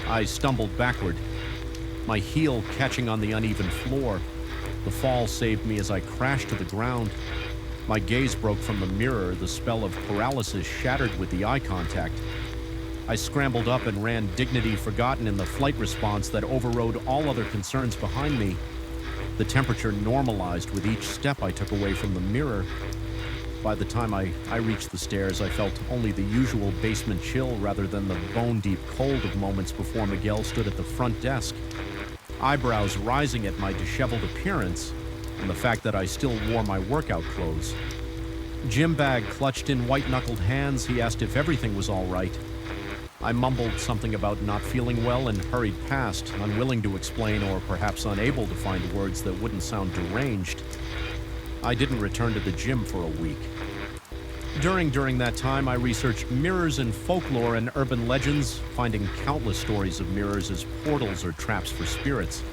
I stumbled backward, my heel catching on the uneven floor. The fall saved me as I crashed to the ground. My gaze broke from the mirror, the spell of paralysis shattered with the eye contact. I scrambled up and ran, dignity forgotten in the flight response that overrode all other concerns behind me. The temperature normalized with each step I took away from the mirror. By the time I reached the stairs, I felt only the usual basement chill rather than the bone-deep cold of moments before Miguel stood at the front desk, eyebrows rising at my disheveled appearance and the fact that I still wore my workout clothes. Gym bag clutched in white-knuckled hands, he asked if everything was all right. I mumbled something about not feeling well and hurried past, unwilling to explain or perhaps unable to find words that wouldn't sound deranged. I didn't return to the gym for a week. During that time, I researched mirrors in folklore and urban legends, finding countless stories of mirrors as portals or traps for spirits.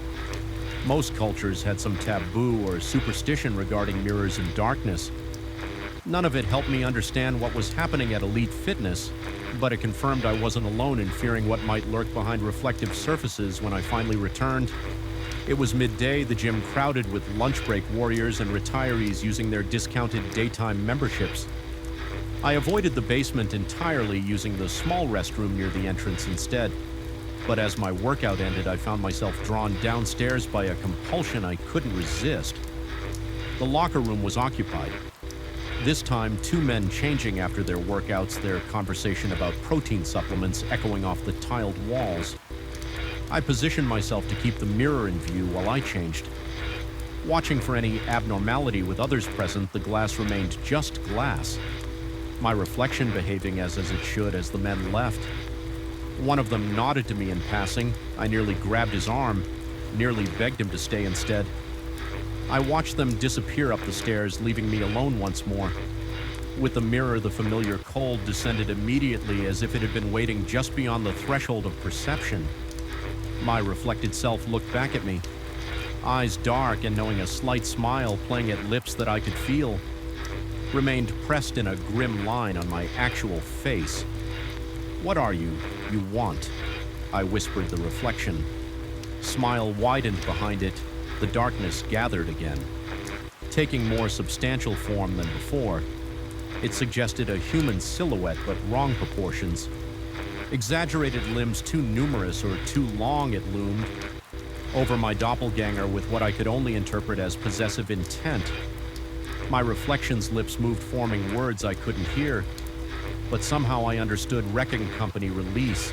Most cultures had some taboo or superstition regarding mirrors and darkness. None of it helped me understand what was happening at Elite Fitness, but it confirmed I wasn't alone in fearing what might lurk behind reflective surfaces when I finally returned. It was midday, the gym crowded with lunch break warriors and retirees using their discounted daytime memberships. I avoided the basement entirely, using the small restroom near the entrance instead. But as my workout ended, I found myself drawn downstairs by a compulsion I couldn't resist. The locker room was occupied. This time, 2 men changing after their workouts, their conversation about protein supplements echoing off the tiled walls. I positioned myself to keep the mirror in view while I changed. Watching for any abnormality with others present, the glass remained just glass, my reflection behaving as it should as the men left. One of them nodded to me in passing. I nearly grabbed his arm, nearly begged him to stay instead. I watched them disappear up the stairs, leaving me alone once more. With the mirror, the familiar cold descended immediately, as if it had been waiting just beyond the threshold of perception. My reflected self looked back at me, eyes dark and knowing a slight smile playing at lips that I could feel, remained pressed in a grim line on my actual face. "What are you want?" I whispered the reflection. Smile widened behind it, the darkness gathered again, taking more substantial form than before. It suggested a human silhouette, but wrong proportions. Exaggerated limbs too numerous or too long, it loomed over my doppelganger with what I could only interpret as possessive intent. My reflection's lips moved, forming words I couldn't hear, but somehow I understood wrecking company release.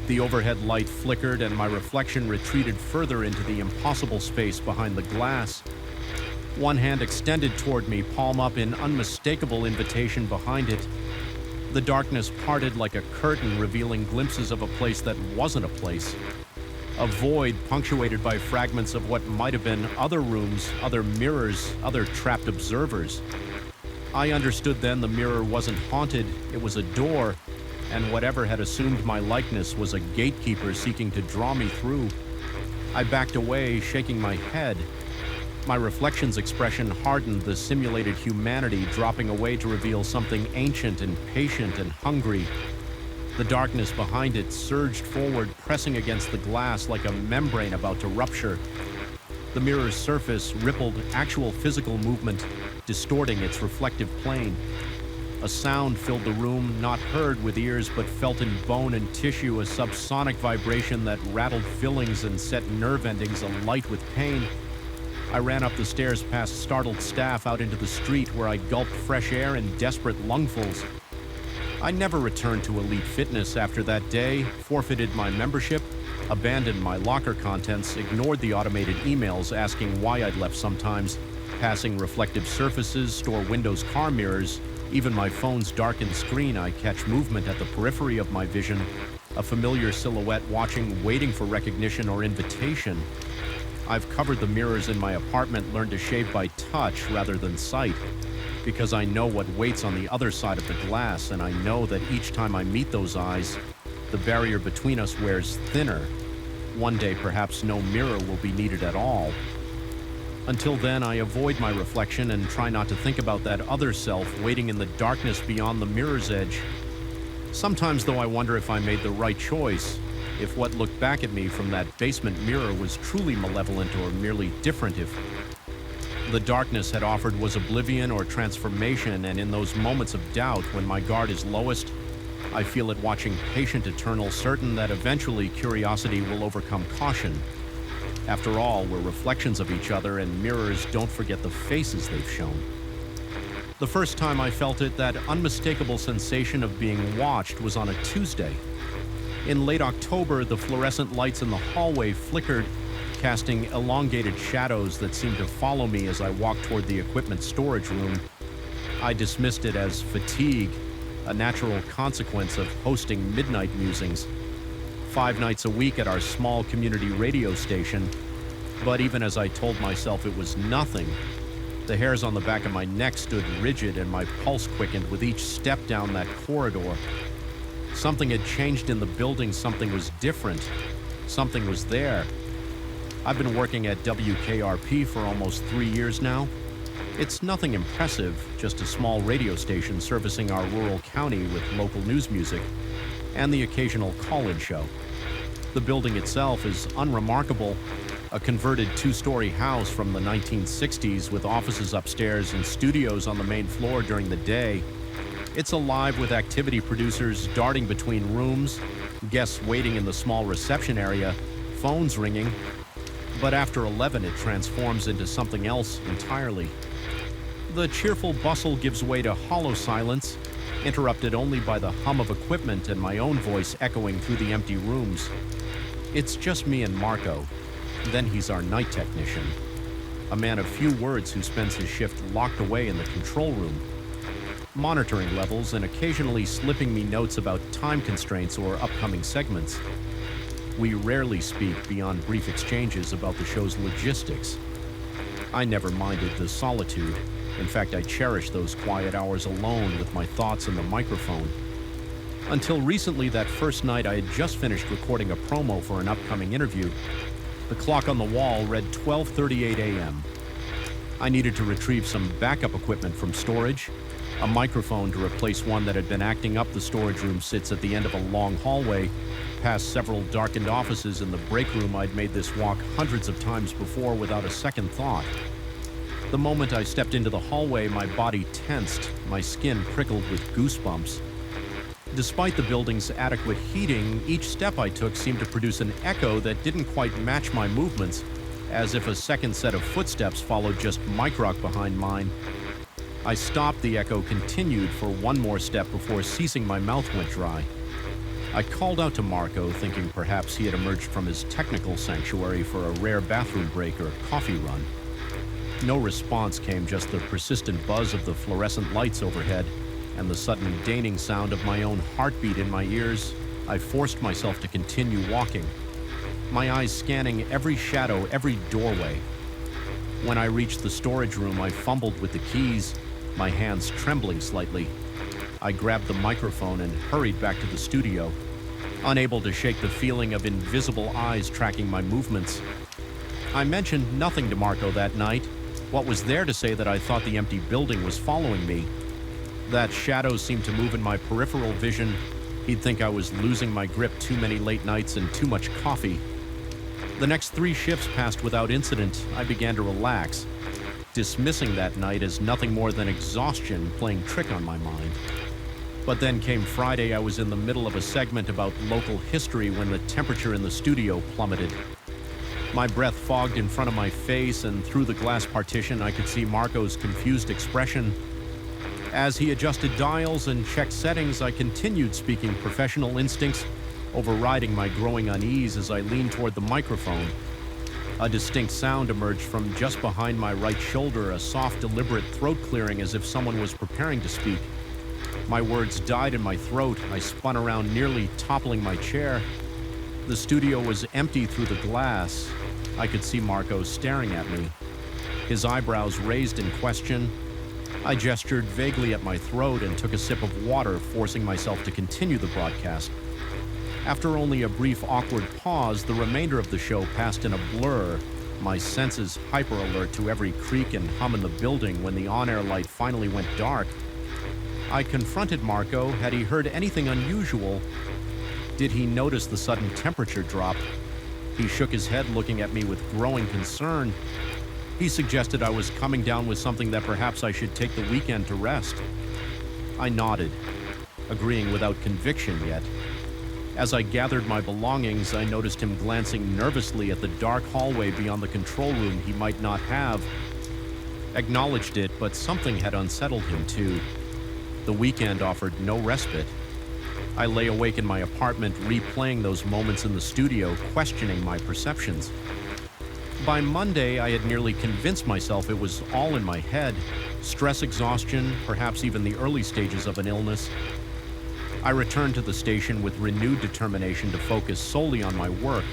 The overhead light flickered and my reflection retreated further into the impossible space behind the glass. One hand extended toward me, palm up in unmistakable invitation behind it. The darkness parted like a curtain, revealing glimpses of a place that wasn't a place. A void punctuated by fragments of what might have been other rooms, other mirrors, other trapped observers. I understood then the mirror wasn't haunted, it was a door, and whatever had assumed my likeness was a gatekeeper seeking to draw me through. I backed away, shaking my head. My reflection's expression hardened, the simulated humanity dropping away to reveal something ancient and patient and hungry. The darkness behind it surged forward, pressing against the glass like a membrane about to rupture. The mirror's surface rippled actual physical movement, distorting its reflective plane. A sound filled the room, not heard with ears but felt in bone and tissue, a subsonic vibration that rattled fillings and set nerve endings alight with pain. I ran up the stairs past startled staff out into the street, where I gulped fresh air in desperate lungfuls. I never returned to Elite Fitness after that day, forfeited my membership, abandoned my locker contents, ignored the automated emails asking why I'd left sometimes, passing reflective surfaces, store windows, car mirrors, even my phone's darkened screen. I catch movement at the periphery of my vision. a familiar silhouette watching, waiting for recognition or invitation. I've covered the mirrors in my apartment, learned to shave by touch rather than sight, because I know what waits on the other side of the glass, and I know that each time I meet those eyes, the barrier between us wears thinner. One day, perhaps no mirror will be needed at all. Until then, I avoid my reflection and try not to think about that other self waiting in the darkness beyond the mirror's edge. Sometimes, though, I wonder if I made the right choice, if what looked back at me from that basement mirror was truly malevolent or merely different, if the darkness had offered was oblivion or transformation. And in those moments of doubt, when my guard is lowest, I feel it watching patient, eternal, certain that eventually curiosity will overcome caution. After all, we're reflections of each other, and mirrors don't forget the faces they've shown. The first time I felt it, that unmistakable sensation of being watched, was on a Tuesday. In late October, the fluorescent lights in the hallway flickered, casting elongated shadows that seemed to follow me as I walked toward the equipment storage room. I dismissed it as fatigue, a natural consequence of hosting midnight musings, 5 nights a week at our small community radio station. But even as I told myself it was nothing, the hairs on the back of my neck stood rigid and my pulse quickened with each step down that corridor. Something had changed in the building, something was different, something was there. I've been working at WKRP for almost 3 years now. It's nothing impressive, just a small radio station servicing our rural county with local news music and the occasional call-in show. The building itself is unremarkable, a converted 2-story house from the 1960s with offices upstairs and studios on the main floor during the day. It's alive with activity producers darting between rooms, guests waiting in the small reception area, phones ringing. But after 11, it transforms into something else entirely. The cheerful bustle gives way to hollow silence, interrupted only by the hum of equipment and my own voice echoing through the empty rooms. It's just me and Marco. Then he's our night technician, a man of few words who spends his shift locked away in the control room, monitoring levels and occasionally slipping me notes about time constraints or upcoming segments. We rarely speak beyond brief exchanges about the show's logistics. I never minded the solitude. In fact, I cherish those quiet hours alone with my thoughts and the microphone. Until recently, that first night, I had just finished recording a promo for an upcoming interview. The clock on the wall read 12:38 a.m. I needed to retrieve some backup equipment from storage. A microphone to replace one that had been acting up. The storage room sits at the end of a long hallway, past several darkened offices. In the break room, I'd made this walk hundreds of times before without a second thought. The moment I stepped into the hallway, my body tensed, my skin prickled with goosebumps. Despite the building's adequate heating, each step I took seemed to produce an echo that didn't quite match my movements, as if a second set of footsteps followed just mic rock behind mine. I stopped, the echo continued for one more step before ceasing. My mouth went dry. I called out to Marco, thinking perhaps he had emerged from his technical sanctuary for a rare bathroom break or coffee run. No response came, just the persistent buzz of the fluorescent lights overhead and the sudden deadening sound of my own heartbeat in my ears. I forced myself to continue walking, my eyes scanning every shadow, every doorway. When I reached the storage room, I fumbled with the keys, my hands trembling slightly. I grabbed the microphone and hurried back to the studio, unable to shake the feeling of invisible eyes tracking my movements. I mentioned nothing to Marco that night. What was there to say that I thought the empty building was following me? That shadows seemed to move in my peripheral vision. He'd think I was losing my grip, too many late nights and too much coffee. The next 3 shifts passed without incident. I began to relax, dismissing that night as nothing more than exhaustion playing trick on my mind. But then came Friday. I was in the middle of a segment about local history when the temperature in the studio plummeted. My breath fogged in front of my face, and through the glass partition I could see Marco's confused expression. As he adjusted dials and checked settings, I continued speaking, professional instincts overriding my growing unease as I leaned toward the microphone. A distinct sound emerged from just behind my right shoulder, a soft, deliberate throat clearing as if someone was preparing to speak. My words died in my throat. I spun around, nearly toppling my chair. The studio was empty through the glass. I could see Marco staring at me, his eyebrows raised in question. I gestured vaguely at my throat and took a sip of water, forcing myself to continue the broadcast. After only a brief, awkward pause, the remainder of the show passed in a blur, my senses hyper-alert to every creak and hum in the building. When the on-air light finally went dark, I confronted Marco. Had he heard anything unusual? Did he notice the sudden temperature drop? He shook his head, looking at me with growing concern. He suggested I was coming down with something, that perhaps I should take the weekend to rest. I nodded, agreeing without conviction yet. As I gathered my belongings, I noticed him glancing nervously at the dark hallway beyond the control room. He might not have acknowledged it, but something had unsettled him too. The weekend offered no respite. I lay awake in my apartment, replaying those moments in the studio, questioning my perceptions. By Monday, I had nearly convinced myself it was all in my head. Stress, exhaustion, perhaps even the early stages of an illness. I returned to the station with renewed determination to focus solely on my work.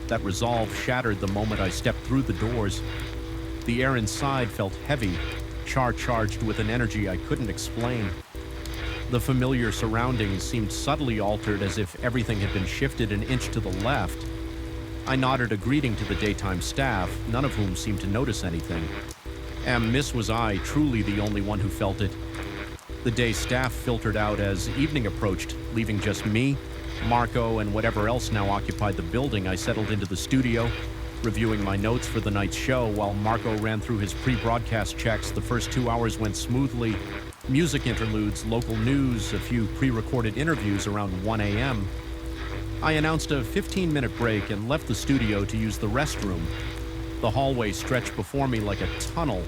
That resolve shattered the moment I stepped through the doors. The air inside felt heavy, charged with an energy I couldn't explain. The familiar surroundings seemed subtly altered, as if everything had been shifted an inch to the left. I nodded a greeting to the daytime staff, none of whom seemed to notice anything. Was I truly the only one who felt it? The day staff filtered out as evening approached, leaving just me, Marco, and whatever else now occupied the building. I settled into the studio, reviewing my notes for the night's show while Marco ran through his pre-broadcast checks. The first 2 hours went smoothly. Music interludes, local news, a few pre-recorded interviews around 1 a.m. I announced a 15-minute break and left the studio to use the restroom. The hallway stretched before me like a tunnel,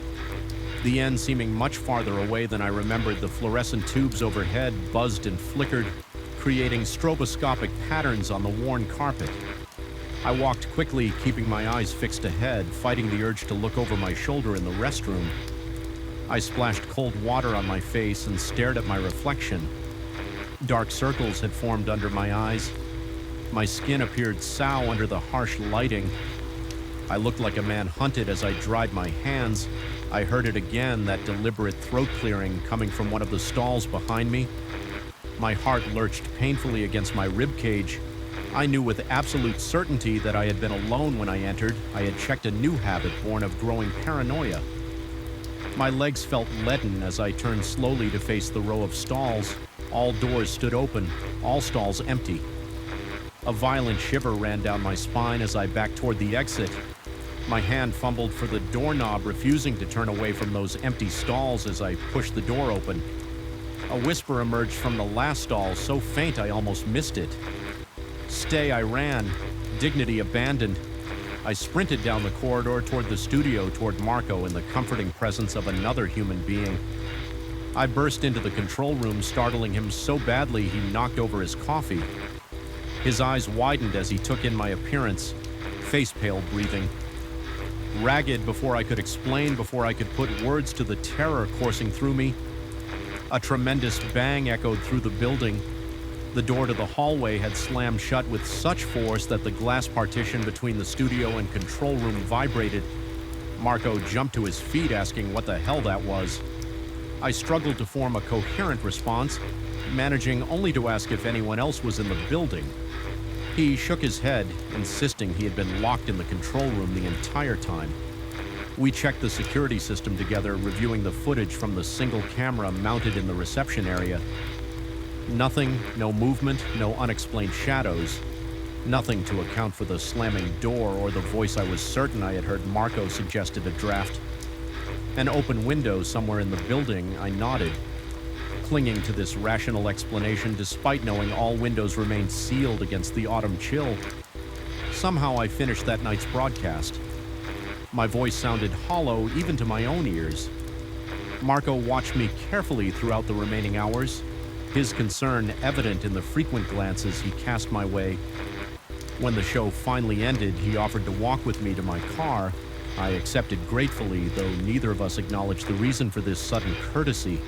the end seeming much farther away than I remembered. The fluorescent tubes overhead buzzed and flickered, creating stroboscopic patterns on the worn carpet. I walked quickly, keeping my eyes fixed ahead, fighting the urge to look over my shoulder in the restroom. I splashed cold water on my face and stared at my reflection. Dark circles had formed under my eyes. My skin appeared sour under the harsh lighting. I looked like a man hunted as I dried my hands. I heard it again, that deliberate throat clearing coming from one of the stalls behind me. My heart lurched painfully against my ribcage. I knew with absolute certainty that I had been alone when I entered. I had checked a new habit born of growing paranoia. My legs felt leaden as I turned slowly to face the row of stalls. All doors stood open, all stalls empty. A violent shiver ran down my spine as I backed toward the exit. My hand fumbled for the doorknob, refusing to turn away from those empty stalls as I pushed the door open. A whisper emerged from the last stall, so faint I almost missed it. Stay, I ran, dignity abandoned. I sprinted down the corridor toward the studio, toward Marco, in the comforting presence of another human being. I burst into the control room, startling him so badly he knocked over his coffee. His eyes widened as he took in my appearance, face-pale breathing. Ragged before I could explain, before I could put words to the terror coursing through me. A tremendous bang echoed through the building. The door to the hallway had slammed shut with such force that the glass partition between the studio and control room vibrated. Marco jumped to his feet, asking what the hell that was. I struggled to form a coherent response, managing only to ask if anyone else was in the building. He shook his head, insisting he had been locked in the control room the entire time. We checked the security system together, reviewing the footage from the single camera mounted in the reception area. Nothing, no movement, no unexplained shadows. Nothing to account for the slamming door or the voice I was certain I had heard Marco suggested a draft. An open window somewhere in the building, I nodded, clinging to this rational explanation despite knowing all windows remained sealed against the autumn chill. Somehow I finished that night's broadcast. My voice sounded hollow even to my own ears. Marco watched me carefully throughout the remaining hours, his concern evident in the frequent glances he cast my way. When the show finally ended, he offered to walk with me to my car. I accepted gratefully, though neither of us acknowledged the reason for this sudden courtesy.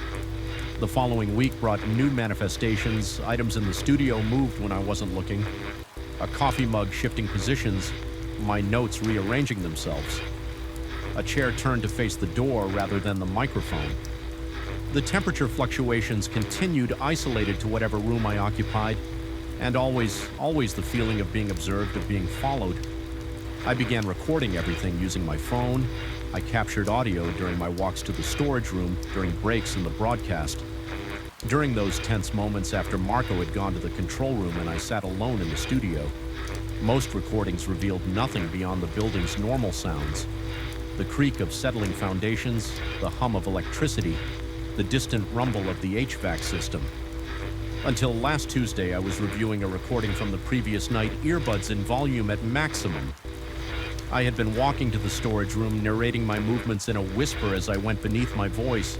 The following week brought new manifestations, items in the studio moved when I wasn't looking, a coffee mug shifting positions, my notes rearranging themselves. A chair turned to face the door rather than the microphone. The temperature fluctuations continued isolated to whatever room I occupied, and always the feeling of being observed, of being followed. I began recording everything using my phone. I captured audio during my walks to the storage room, during breaks in the broadcast. During those tense moments after Marco had gone to the control room and I sat alone in the studio, most recordings revealed nothing beyond the building's normal sounds. The creak of settling foundations, the hum of electricity, the distant rumble of the HVAC system. Until last Tuesday, I was reviewing a recording from the previous night, earbuds in volume at maximum. I had been walking to the storage room, narrating my movements in a whisper as I went beneath my voice.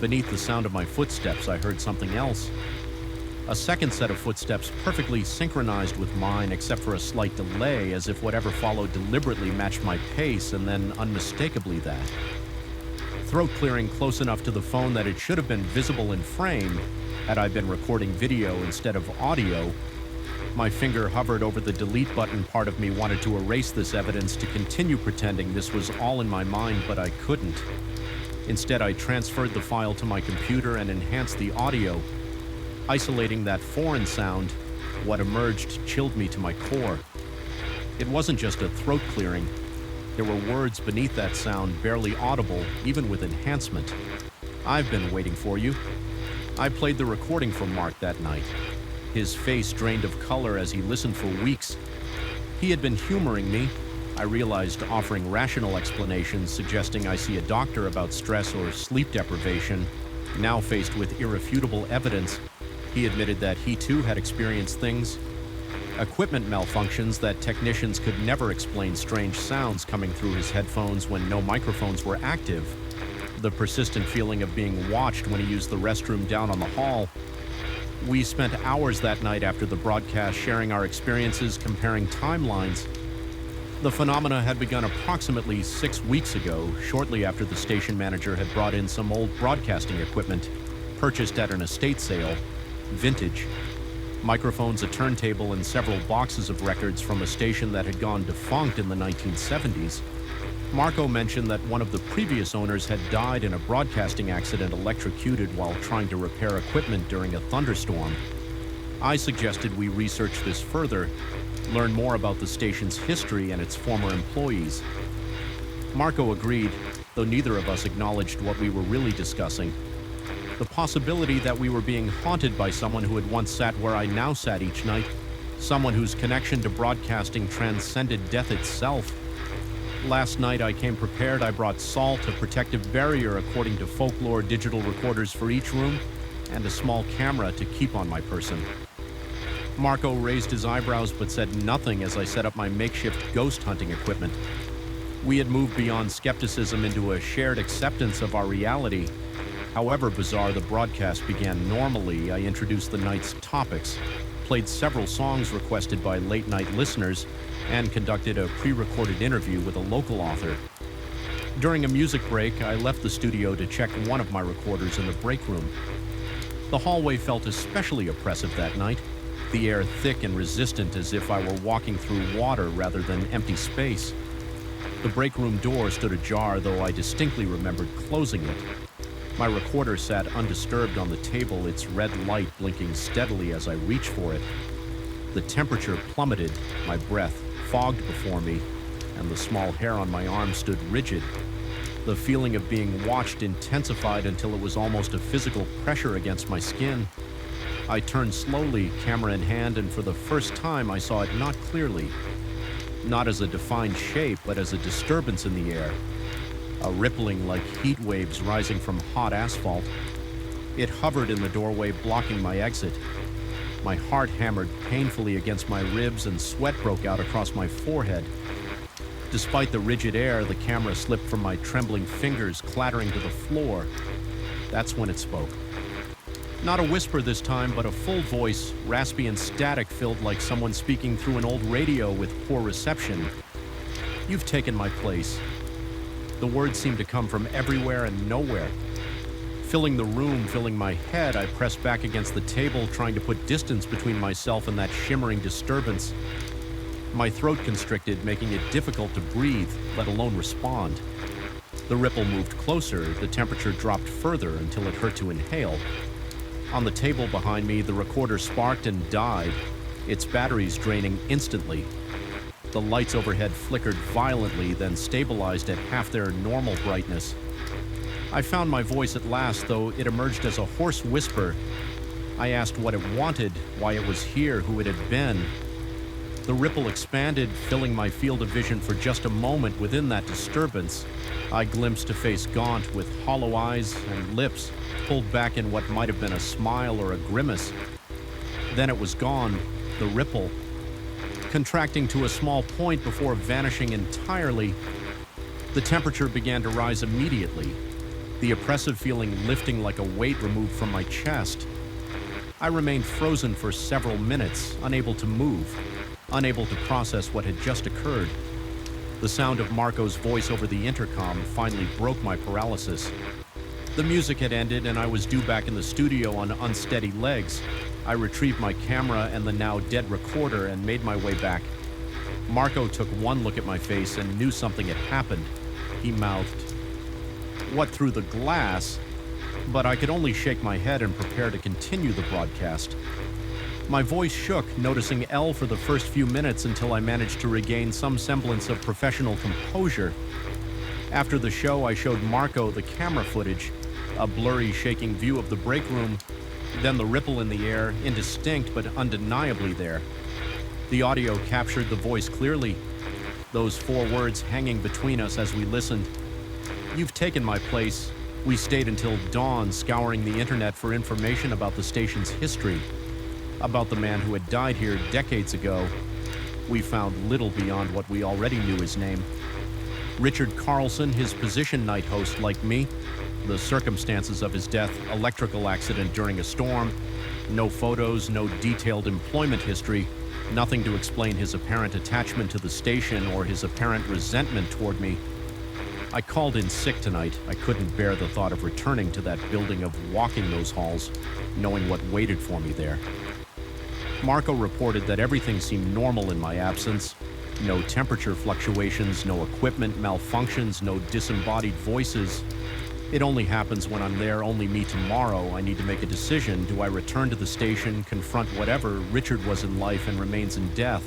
Beneath the sound of my footsteps, I heard something else. A second set of footsteps perfectly synchronized with mine, except for a slight delay, as if whatever followed deliberately matched my pace, and then unmistakably that. Throat clearing close enough to the phone that it should have been visible in frame had I been recording video instead of audio. My finger hovered over the delete button. Part of me wanted to erase this evidence, to continue pretending this was all in my mind, but I couldn't. Instead, I transferred the file to my computer and enhanced the audio. Isolating that foreign sound, what emerged chilled me to my core. It wasn't just a throat clearing. There were words beneath that sound, barely audible, even with enhancement. "I've been waiting for you." I played the recording for Mark that night. His face drained of color as he listened for weeks. He had been humoring me, I realized, offering rational explanations, suggesting I see a doctor about stress or sleep deprivation. Now faced with irrefutable evidence, he admitted that he too had experienced things. Equipment malfunctions that technicians could never explain, strange sounds coming through his headphones when no microphones were active. The persistent feeling of being watched when he used the restroom down on the hall. We spent hours that night after the broadcast sharing our experiences, comparing timelines. The phenomena had begun approximately 6 weeks ago, shortly after the station manager had brought in some old broadcasting equipment, purchased at an estate sale, vintage. Microphones, a turntable, and several boxes of records from a station that had gone defunct in the 1970s. Marco mentioned that one of the previous owners had died in a broadcasting accident, electrocuted while trying to repair equipment during a thunderstorm. I suggested we research this further, learn more about the station's history and its former employees. Marco agreed, though neither of us acknowledged what we were really discussing. The possibility that we were being haunted by someone who had once sat where I now sat each night, someone whose connection to broadcasting transcended death itself. Last night I came prepared. I brought salt, a protective barrier according to folklore, digital recorders for each room, and a small camera to keep on my person. Marco raised his eyebrows but said nothing as I set up my makeshift ghost hunting equipment. We had moved beyond skepticism into a shared acceptance of our reality. However bizarre the broadcast began normally, I introduced the night's topics, played several songs requested by late-night listeners, and conducted a pre-recorded interview with a local author. During a music break, I left the studio to check one of my recorders in the break room. The hallway felt especially oppressive that night, the air thick and resistant as if I were walking through water rather than empty space. The break room door stood ajar, though I distinctly remembered closing it. My recorder sat undisturbed on the table, its red light blinking steadily as I reached for it. The temperature plummeted, my breath fogged before me, and the small hair on my arm stood rigid. The feeling of being watched intensified until it was almost a physical pressure against my skin. I turned slowly, camera in hand, and for the first time I saw it not clearly. Not as a defined shape, but as a disturbance in the air. A rippling like heat waves rising from hot asphalt. It hovered in the doorway, blocking my exit. My heart hammered painfully against my ribs and sweat broke out across my forehead. Despite the rigid air, the camera slipped from my trembling fingers, clattering to the floor. That's when it spoke. Not a whisper this time, but a full voice, raspy and static-filled like someone speaking through an old radio with poor reception. "You've taken my place." The words seemed to come from everywhere and nowhere. Filling the room, filling my head, I pressed back against the table, trying to put distance between myself and that shimmering disturbance. My throat constricted, making it difficult to breathe, let alone respond. The ripple moved closer, the temperature dropped further until it hurt to inhale. On the table behind me, the recorder sparked and died, its batteries draining instantly. The lights overhead flickered violently, then stabilized at half their normal brightness. I found my voice at last, though it emerged as a hoarse whisper. I asked what it wanted, why it was here, who it had been. The ripple expanded, filling my field of vision for just a moment. Within that disturbance, I glimpsed a face gaunt with hollow eyes and lips pulled back in what might have been a smile or a grimace. Then it was gone, the ripple, contracting to a small point before vanishing entirely. The temperature began to rise immediately, the oppressive feeling lifting like a weight removed from my chest. I remained frozen for several minutes, unable to move, unable to process what had just occurred. The sound of Marco's voice over the intercom finally broke my paralysis. The music had ended and I was due back in the studio on unsteady legs. I retrieved my camera and the now dead recorder and made my way back. Marco took one look at my face and knew something had happened. He mouthed, "What, through the glass?" But I could only shake my head and prepare to continue the broadcast. My voice shook, noticing L for the first few minutes until I managed to regain some semblance of professional composure. After the show, I showed Marco the camera footage, a blurry, shaking view of the break room, then the ripple in the air, indistinct but undeniably there. The audio captured the voice clearly, those 4 words hanging between us as we listened. "You've taken my place." We stayed until dawn, scouring the internet for information about the station's history, about the man who had died here decades ago. We found little beyond what we already knew his name. Richard Carlson, his position night host like me, the circumstances of his death, electrical accident during a storm, no photos, no detailed employment history, nothing to explain his apparent attachment to the station or his apparent resentment toward me. I called in sick tonight. I couldn't bear the thought of returning to that building, of walking those halls, knowing what waited for me there. Marco reported that everything seemed normal in my absence. No temperature fluctuations, no equipment malfunctions, no disembodied voices. It only happens when I'm there, only me tomorrow. I need to make a decision. Do I return to the station, confront whatever Richard was in life and remains in death?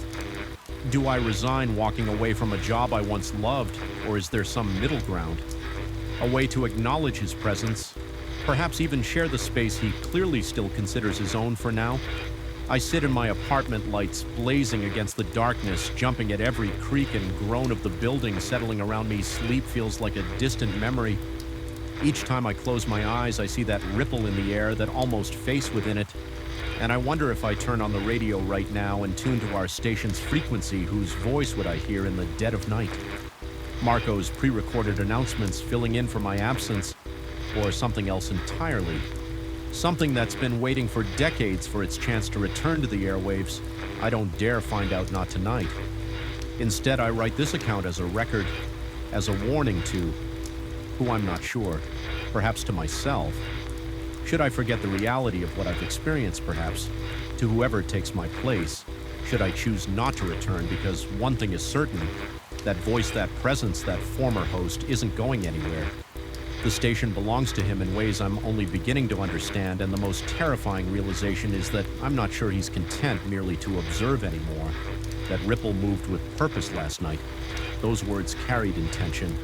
Do I resign, walking away from a job I once loved, or is there some middle ground? A way to acknowledge his presence, perhaps even share the space he clearly still considers his own for now? I sit in my apartment, lights blazing against the darkness, jumping at every creak and groan of the building settling around me. Sleep feels like a distant memory. Each time I close my eyes, I see that ripple in the air, that almost face within it. And I wonder if I turn on the radio right now and tune to our station's frequency, whose voice would I hear in the dead of night? Marco's pre-recorded announcements filling in for my absence, or something else entirely? Something that's been waiting for decades for its chance to return to the airwaves. I don't dare find out, not tonight. Instead, I write this account as a record, as a warning to who I'm not sure, perhaps to myself. Should I forget the reality of what I've experienced, perhaps, to whoever takes my place? Should I choose not to return? Because one thing is certain, that voice, that presence, that former host isn't going anywhere. The station belongs to him in ways I'm only beginning to understand, and the most terrifying realization is that I'm not sure he's content merely to observe anymore. That ripple moved with purpose last night. Those words carried intention.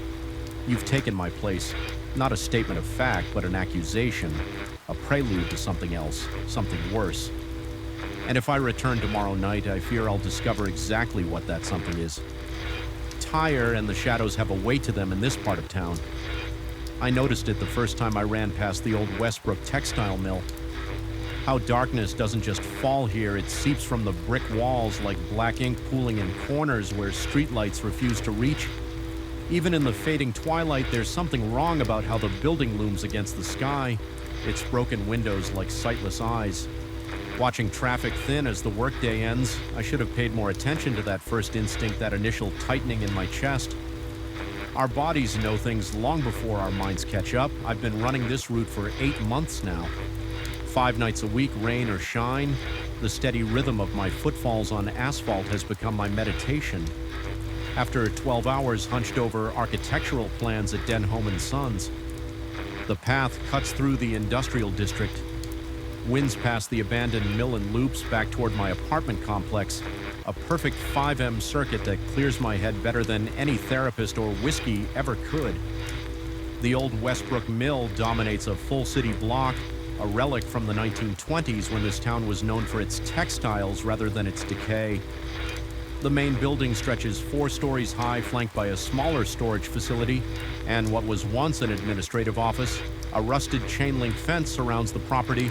You've taken my place, not a statement of fact, but an accusation, a prelude to something else, something worse. And if I return tomorrow night, I fear I'll discover exactly what that something is. Tyre and the shadows have a weight to them in this part of town. I noticed it the first time I ran past the old Westbrook textile mill. How darkness doesn't just fall here, it seeps from the brick walls like black ink pooling in corners where streetlights refuse to reach. Even in the fading twilight, there's something wrong about how the building looms against the sky, its broken windows like sightless eyes. Watching traffic thin as the workday ends, I should have paid more attention to that first instinct, that initial tightening in my chest. Our bodies know things long before our minds catch up. I've been running this route for 8 months now. 5 nights a week, rain or shine, the steady rhythm of my footfalls on asphalt has become my meditation. After 12 hours hunched over architectural plans at Denholm & Sons, the path cuts through the industrial district, winds past the abandoned mill and loops back toward my apartment complex, a perfect 5M circuit that clears my head better than any therapist or whiskey ever could. The old Westbrook Mill dominates a full city block, a relic from the 1920s when this town was known for its textiles rather than its decay. The main building stretches 4 stories high, flanked by a smaller storage facility, and what was once an administrative office. A rusted chain-link fence surrounds the property.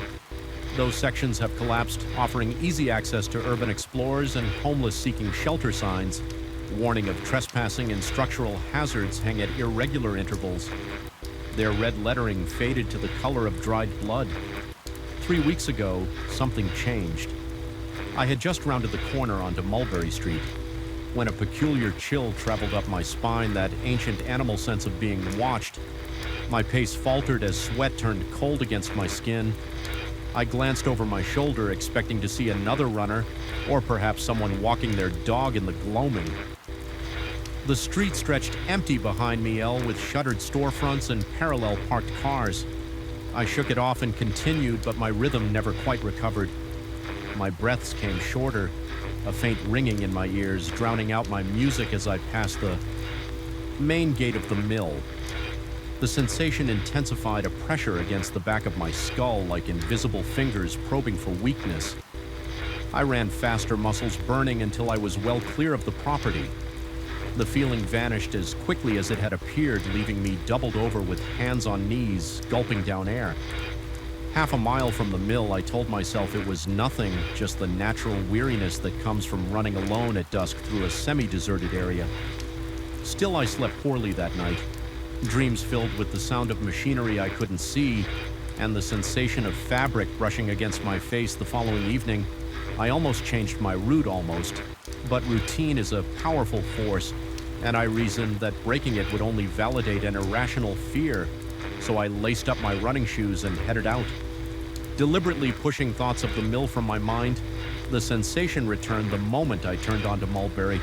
Those sections have collapsed, offering easy access to urban explorers and homeless seeking shelter signs. Warning of trespassing and structural hazards hang at irregular intervals. Their red lettering faded to the color of dried blood. 3 weeks ago, something changed. I had just rounded the corner onto Mulberry Street when a peculiar chill traveled up my spine, that ancient animal sense of being watched. My pace faltered as sweat turned cold against my skin. I glanced over my shoulder, expecting to see another runner, or perhaps someone walking their dog in the gloaming. The street stretched empty behind me, with shuttered storefronts and parallel parked cars. I shook it off and continued, but my rhythm never quite recovered. My breaths came shorter, a faint ringing in my ears, drowning out my music as I passed the main gate of the mill. The sensation intensified, a pressure against the back of my skull like invisible fingers probing for weakness. I ran faster, muscles burning, until I was well clear of the property. The feeling vanished as quickly as it had appeared, leaving me doubled over with hands on knees, gulping down air. Half a mile from the mill, I told myself it was nothing, just the natural weariness that comes from running alone at dusk through a semi-deserted area. Still, I slept poorly that night. Dreams filled with the sound of machinery I couldn't see and the sensation of fabric brushing against my face the following evening. I almost changed my route, but routine is a powerful force, and I reasoned that breaking it would only validate an irrational fear. So I laced up my running shoes and headed out. Deliberately pushing thoughts of the mill from my mind, the sensation returned the moment I turned onto Mulberry.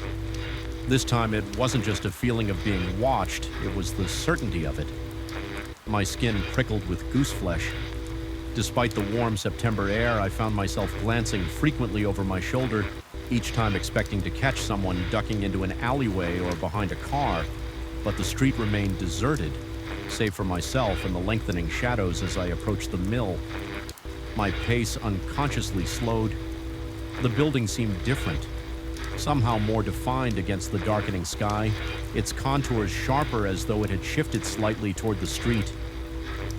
This time it wasn't just a feeling of being watched, it was the certainty of it. My skin prickled with goose flesh. Despite the warm September air, I found myself glancing frequently over my shoulder, each time expecting to catch someone ducking into an alleyway or behind a car, but the street remained deserted, save for myself and the lengthening shadows as I approached the mill. My pace unconsciously slowed. The building seemed different, somehow more defined against the darkening sky, its contours sharper as though it had shifted slightly toward the street.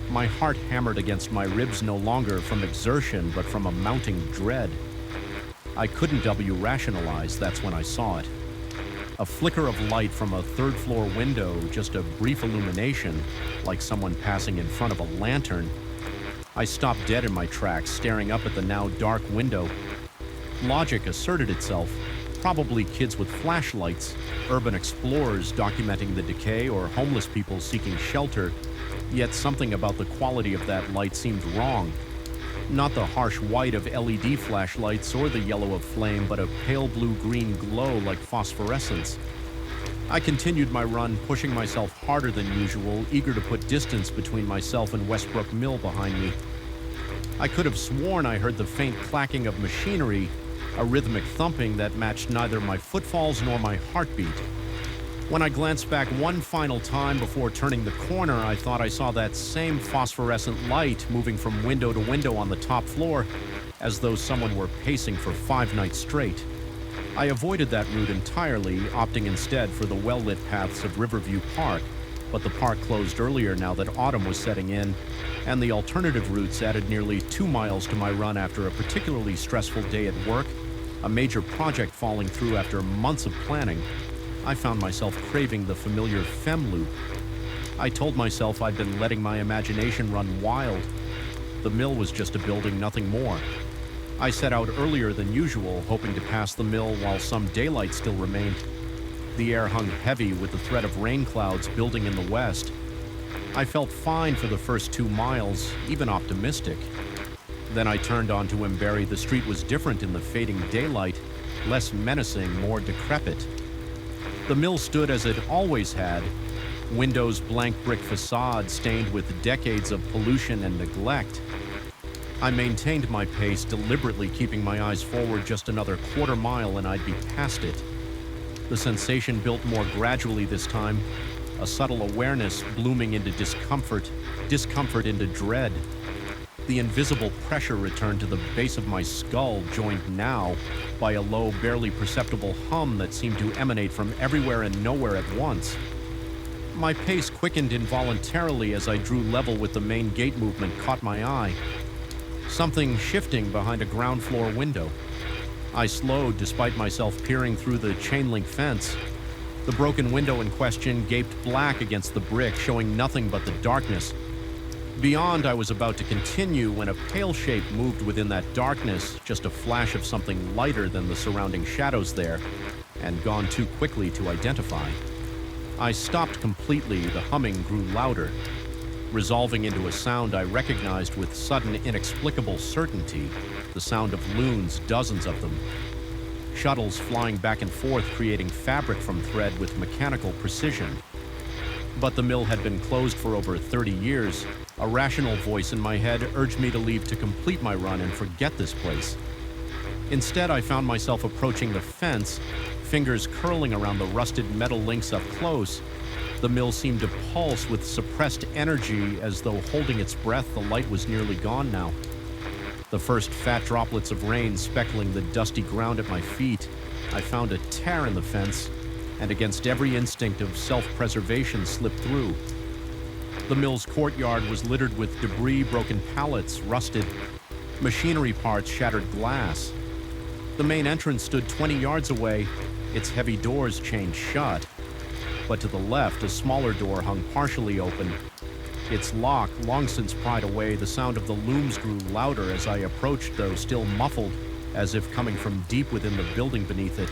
My heart hammered against my ribs, no longer from exertion but from a mounting dread. I couldn't rationalize, that's when I saw it. A flicker of light from a third-floor window, just a brief illumination, like someone passing in front of a lantern. I stopped dead in my tracks, staring up at the now dark window. Logic asserted itself. Probably kids with flashlights, urban explorers documenting the decay, or homeless people seeking shelter. Yet something about the quality of that light seemed wrong. Not the harsh white of LED flashlights or the yellow of flame, but a pale blue-green glow like phosphorescence. I continued my run, pushing myself harder than usual, eager to put distance between myself and Westbrook Mill behind me. I could have sworn I heard the faint clacking of machinery, a rhythmic thumping that matched neither my footfalls nor my heartbeat. When I glanced back one final time before turning the corner, I thought I saw that same phosphorescent light moving from window to window on the top floor, as though someone were pacing for 5 nights straight. I avoided that route entirely, opting instead for the well-lit paths of Riverview Park, but the park closed earlier now that autumn was setting in, and the alternative routes added nearly 2 miles to my run after a particularly stressful day at work, a major project falling through after months of planning. I found myself craving the familiar femme loop. I told myself I'd been letting my imagination run wild. The mill was just a building, nothing more. I set out earlier than usual, hoping to pass the mill while some daylight still remained. The air hung heavy with the threat of rain clouds building in the west. I felt fine for the first 2 miles, even optimistic. Then I turned onto Embury. The street was different in the fading daylight, less menacing, more decrepit. The mill stood as it always had, windows, blank brick facade stained with decades of pollution and neglect. I maintained my pace, deliberately keeping my eyes forward just another quarter mile and I'd be past it. The sensation built more gradually this time, a subtle awareness blooming into discomfort, discomfort into dread. The invisible pressure returned to the base of my skull, joined now by a low, barely perceptible hum that seemed to emanate from everywhere and nowhere at once. My pace quickened involuntarily as I drew level with the main gate movement caught my eye. Something shifting behind a ground floor window. I slowed despite myself peering through the chain-link fence. The broken window in question gaped black against the brick, showing nothing but the darkness. Beyond, I was about to continue when a pale shape moved within that darkness, just a flash of something lighter than the surrounding shadows there, and gone too quickly to identify. I stopped completely, the humming grew louder, resolving into a sound I recognized with sudden, inexplicable certainty, the sound of loons, dozens of them. Shuttles flying back and forth, creating fabric from thread with mechanical precision. But the mill had been closed for over 30 years. A rational voice in my head urged me to leave to complete my run and forget this place. Instead, I found myself approaching the fence, fingers curling around the rusted metal links up close. The mill seemed to pulse with suppressed energy, as though holding its breath. The light was nearly gone now. The first fat droplets of rain speckling the dusty ground at my feet. I found a tear in the fence, and against every instinct of self-preservation slipped through. The mill's courtyard was littered with debris, broken pallets, rusted machinery parts, shattered glass. The main entrance stood 20 yards away, its heavy doors chained shut. But to the left, a smaller door hung partially open. Its lock long since pried away. The sound of the looms grew louder as I approached, though still muffled, as if coming from deep within the building beneath it.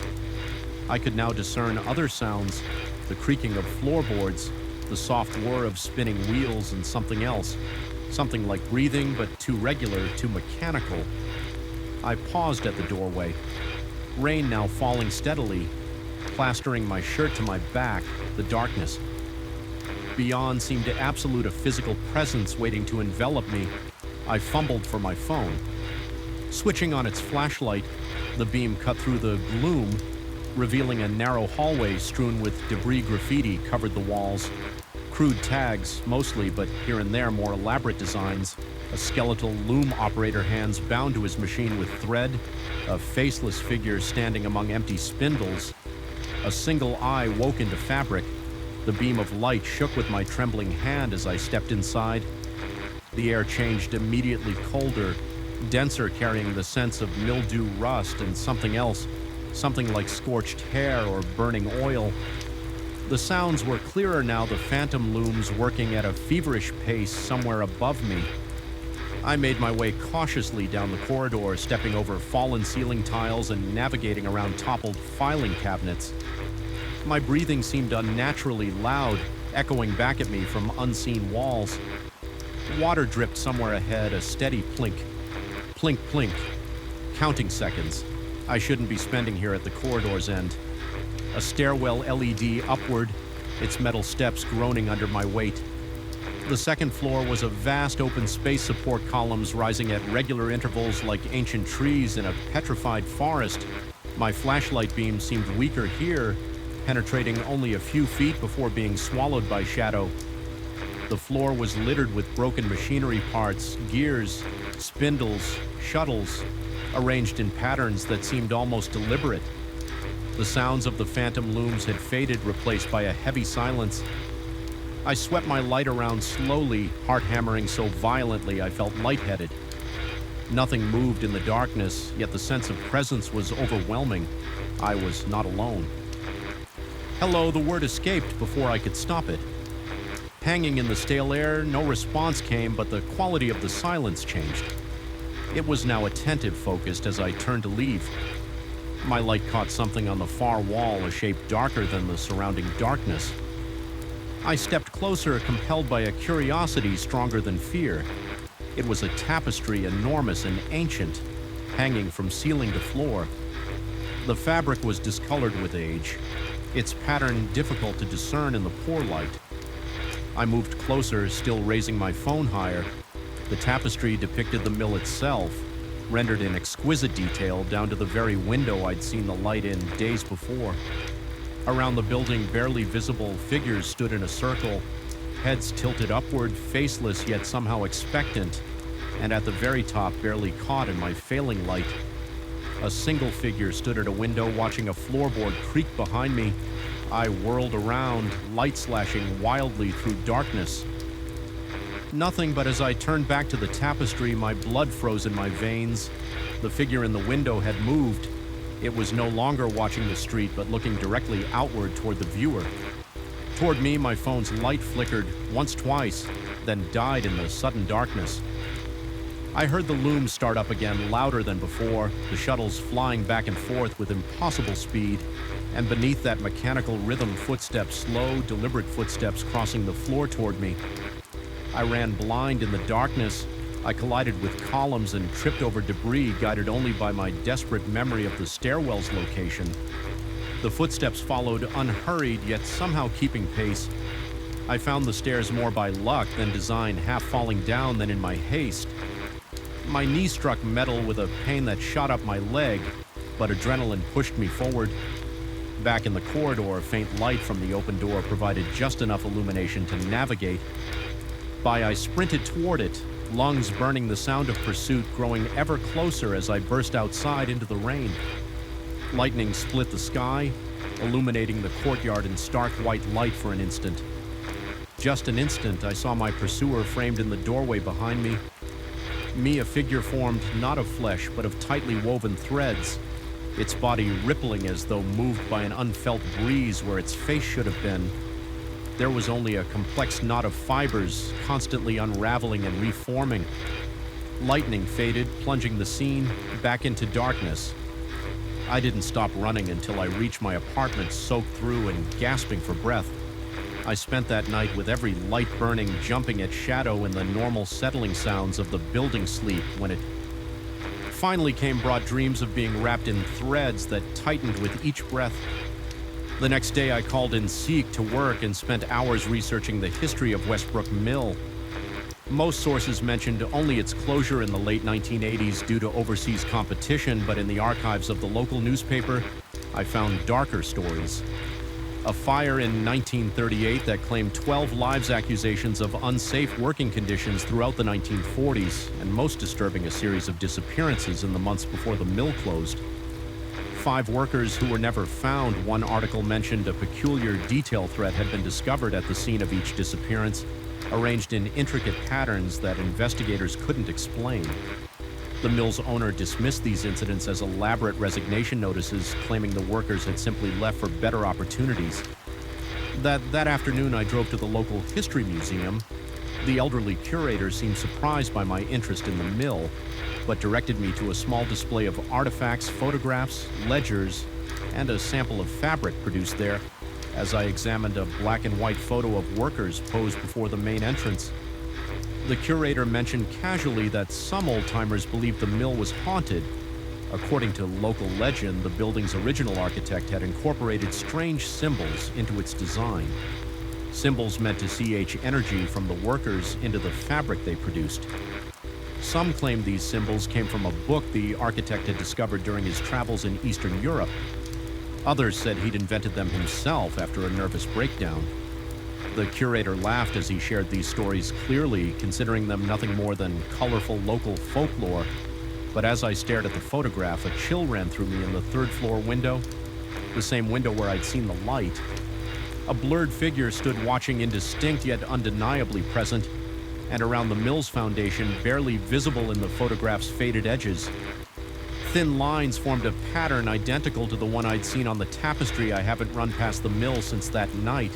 I could now discern other sounds, the creaking of floorboards, the soft whir of spinning wheels, and something else. Something like breathing, but too regular, too mechanical. I paused at the doorway. Rain now falling steadily, plastering my shirt to my back, the darkness. Beyond seemed to absolute a physical presence waiting to envelop me. I fumbled for my phone. Switching on its flashlight, the beam cut through the gloom, revealing a narrow hallway strewn with debris. Graffiti covered the walls. Crude tags, mostly, but here and there more elaborate designs. A skeletal loom operator, hands bound to his machine with thread. A faceless figure standing among empty spindles. A single eye woke into fabric. The beam of light shook with my trembling hand as I stepped inside. The air changed immediately colder, denser, carrying the sense of mildew, rust, and something else. Something like scorched hair or burning oil. The sounds were clearer now, the phantom looms working at a feverish pace somewhere above me. I made my way cautiously down the corridor, stepping over fallen ceiling tiles and navigating around toppled filing cabinets. My breathing seemed unnaturally loud, echoing back at me from unseen walls. Water dripped somewhere ahead, a steady plink. Plink, plink. Counting seconds. I shouldn't be spending here at the corridor's end. A stairwell LED upward, its metal steps groaning under my weight. The second floor was a vast open space, support columns rising at regular intervals like ancient trees in a petrified forest. My flashlight beam seemed weaker here, penetrating only a few feet before being swallowed by shadow. The floor was littered with broken machinery parts, gears, spindles, shuttles, arranged in patterns that seemed almost deliberate. The sounds of the phantom looms had faded, replaced by a heavy silence. I swept my light around slowly, heart hammering so violently I felt lightheaded. Nothing moved in the darkness, yet the sense of presence was overwhelming. I was not alone. Hello, the word escaped before I could stop it. Hanging in the stale air, no response came, but the quality of the silence changed. It was now attentive, focused as I turned to leave. My light caught something on the far wall, a shape darker than the surrounding darkness. I stepped closer, compelled by a curiosity stronger than fear. It was a tapestry, enormous and ancient, hanging from ceiling to floor. The fabric was discolored with age, its pattern difficult to discern in the poor light. I moved closer, still raising my phone higher. The tapestry depicted the mill itself, rendered in exquisite detail down to the very window I'd seen the light in days before. Around the building, barely visible figures stood in a circle, heads tilted upward, faceless yet somehow expectant, and at the very top, barely caught in my failing light. A single figure stood at a window watching a floorboard creak behind me. I whirled around, light slashing wildly through darkness. Nothing, but as I turned back to the tapestry, my blood froze in my veins. The figure in the window had moved. It was no longer watching the street, but looking directly outward toward the viewer. Toward me, my phone's light flickered once, twice, then died in the sudden darkness. I heard the loom start up again, louder than before, the shuttles flying back and forth with impossible speed, and beneath that mechanical rhythm, footsteps, slow, deliberate footsteps crossing the floor toward me. I ran blind in the darkness. I collided with columns and tripped over debris, guided only by my desperate memory of the stairwell's location. The footsteps followed, unhurried, yet somehow keeping pace. I found the stairs more by luck than design, half falling down than in my haste. My knee struck metal with a pain that shot up my leg, but adrenaline pushed me forward. Back in the corridor, faint light from the open door provided just enough illumination to navigate. I sprinted toward it, lungs burning, the sound of pursuit growing ever closer as I burst outside into the rain. Lightning split the sky, illuminating the courtyard in stark white light for an instant. Just an instant, I saw my pursuer framed in the doorway behind me. Me, a figure formed not of flesh, but of tightly woven threads, its body rippling as though moved by an unfelt breeze where its face should have been. There was only a complex knot of fibers, constantly unraveling and reforming. Lightning faded, plunging the scene back into darkness. I didn't stop running until I reached my apartment, soaked through and gasping for breath. I spent that night with every light burning, jumping at shadow in the normal settling sounds of the building sleep. When it finally came, brought dreams of being wrapped in threads that tightened with each breath. The next day I called in sick to work and spent hours researching the history of Westbrook Mill. Most sources mentioned only its closure in the late 1980s due to overseas competition, but in the archives of the local newspaper, I found darker stories. A fire in 1938 that claimed 12 lives, accusations of unsafe working conditions throughout the 1940s, and most disturbing, a series of disappearances in the months before the mill closed. 5 workers who were never found. One article mentioned a peculiar detail thread had been discovered at the scene of each disappearance, arranged in intricate patterns that investigators couldn't explain. The mill's owner dismissed these incidents as elaborate resignation notices, claiming the workers had simply left for better opportunities. That afternoon, I drove to the local history museum. The elderly curator seemed surprised by my interest in the mill, but directed me to a small display of artifacts, photographs, ledgers, and a sample of fabric produced there, as I examined a black and white photo of workers posed before the main entrance. The curator mentioned casually that some old-timers believed the mill was haunted. According to local legend, the building's original architect had incorporated strange symbols into its design. Symbols meant to CH energy from the workers into the fabric they produced. Some claimed these symbols came from a book the architect had discovered during his travels in Eastern Europe. Others said he'd invented them himself after a nervous breakdown. The curator laughed as he shared these stories, clearly considering them nothing more than colorful local folklore. But as I stared at the photograph, a chill ran through me in the third-floor window, the same window where I'd seen the light. A blurred figure stood watching, indistinct yet undeniably present, and around the mill's foundation, barely visible in the photograph's faded edges. Thin lines formed a pattern identical to the one I'd seen on the tapestry. I haven't run past the mill since that night.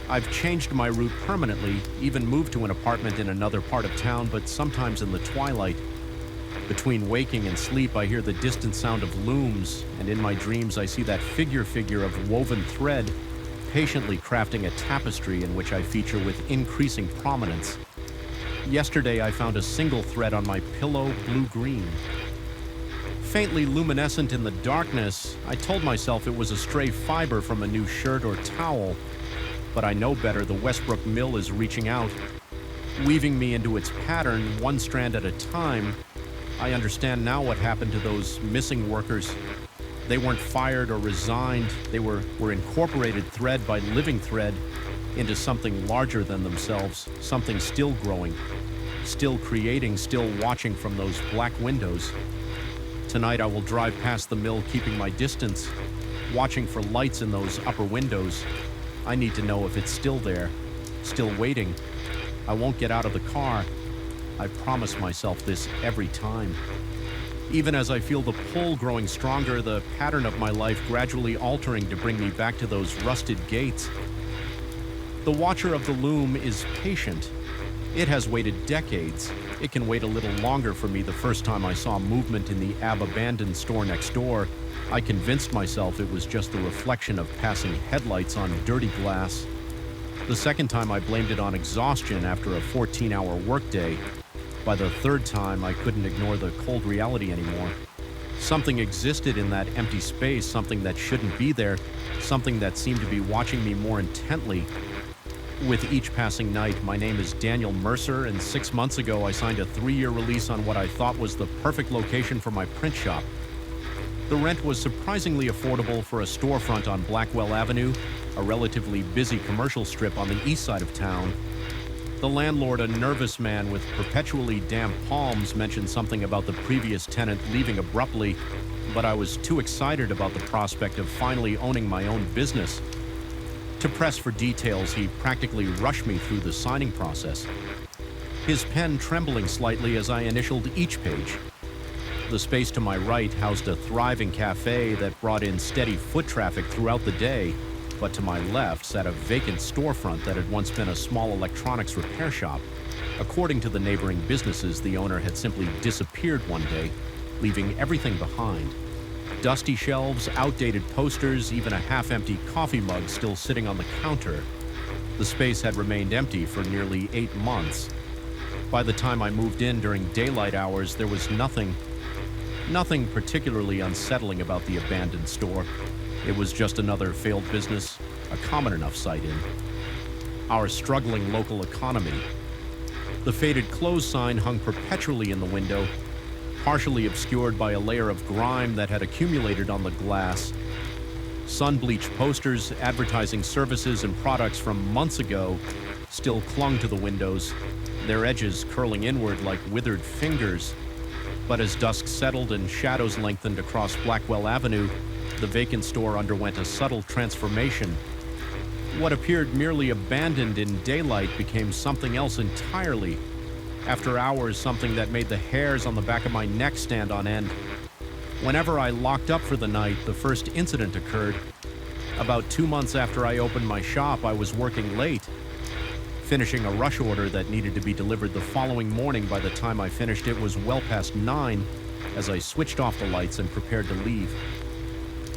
I've changed my route permanently, even moved to an apartment in another part of town, but sometimes in the twilight. Between waking and sleep, I hear the distant sound of looms, and in my dreams I see that figure of woven thread patiently crafting a tapestry in which I feature with increasing prominence. Yesterday I found a single thread on my pillow, blue-green. Faintly luminescent in the darkness, I told myself it was a stray fiber from a new shirt or towel, but I know better. The Westbrook Mill is reaching out, weaving me into its pattern one strand at a time. I understand now what happened to those missing workers. They weren't fired or resigned. They were incorporated thread by living thread into something larger than themselves, something still growing, still creating, still watching from those black windows. Tonight I will drive past the mill, keeping my distance, watching for lights in those upper windows. I need to know if it's still there, still waiting. I won't get out of the car. I promise myself this every time. Even as I feel the pull growing stronger, the pattern of my life gradually altering to bring me back to those rusted gates. The watcher of the loom is patient. It has waited decades. It can wait a little longer for me. The first time I saw movement in the abandoned store next door, I convinced myself it was just the reflection of passing headlights on dirty glass. The second time I blamed it on exhaustion after a 14-hour workday. By the third time, I couldn't ignore the cold reality anymore. Something existed in that empty space, something that shouldn't be there, something that seemed to be watching me more intently. With each passing night, my name is Daniel Mercer, and 6 months ago I signed a 3-year release on what I thought was the perfect location for my print shop. The rent was surprisingly affordable for a storefront on Blackwell Avenue, a relatively busy commercial strip on the east side of town. The landlord, a nervous man with perpetually damp palms, mentioned something about the previous tenant leaving abruptly, but I was too excited about the prospect of finally owning my own business. To press for details, he practically rushed me through the signing process, his pen trembling slightly as I initialed each page. The space to my right housed a thriving cafe that brought in steady foot traffic throughout the day, but to my left sat a vacant storefront that had once been a small electronics repair shop. According to the neighboring businesses, the owner had simply disappeared one day, leaving everything behind. Dusty shelves, outdated posters, even a half-empty coffee mug still sitting on the counter. The space had remained empty for nearly 8 months. By the time I moved in during daylight hours, there was nothing particularly unsettling about the abandoned store. It was just another failed business, a common enough sight in our struggling local economy. The faded close sign hung perpetually in the window, partially obscured by a layer of grime that had accumulated on the glass. Sun-bleached posters advertising services and products from months ago still clung to the windows, their edges curling inward like withered fingers. But as dusk settled and shadows lengthened across Blackwell Avenue, the vacant store underwent a subtle transformation. What appeared merely abandoned in daylight became something else entirely. After hours, something that made the hairs on the back of my neck stand on end. Whenever I locked up for the night, the first incident occurred. About 2 months after I opened my shop, I was working late, finishing a rush order that needed to be delivered the following morning. By the time I finished, it was well past 9 as I switched off the lights and prepared to leave.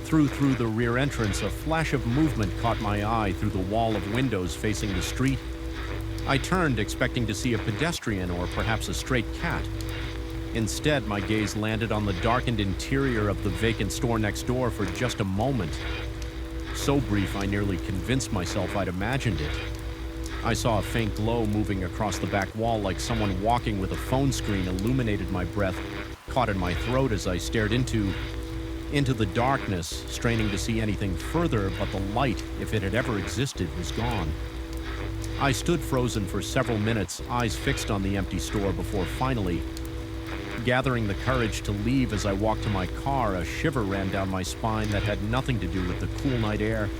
Through the rear entrance, a flash of movement caught my eye through the wall of windows facing the street. I turned, expecting to see a pedestrian or perhaps a stray cat. Instead, my gaze landed on the darkened interior of the vacant store next door for just a moment. So brief, I nearly convinced myself I'd imagined it. I saw a faint glow moving across the back wall, like someone walking with a phone screen illuminated. My breath caught in my throat as I stared into the darkness, straining to see anything further, but the light, if it had ever existed, was gone. I stood frozen for several minutes, eyes fixed on the empty store, before finally gathering the courage to leave. As I walked to my car, a shiver ran down my spine that had nothing to do with the cool night air.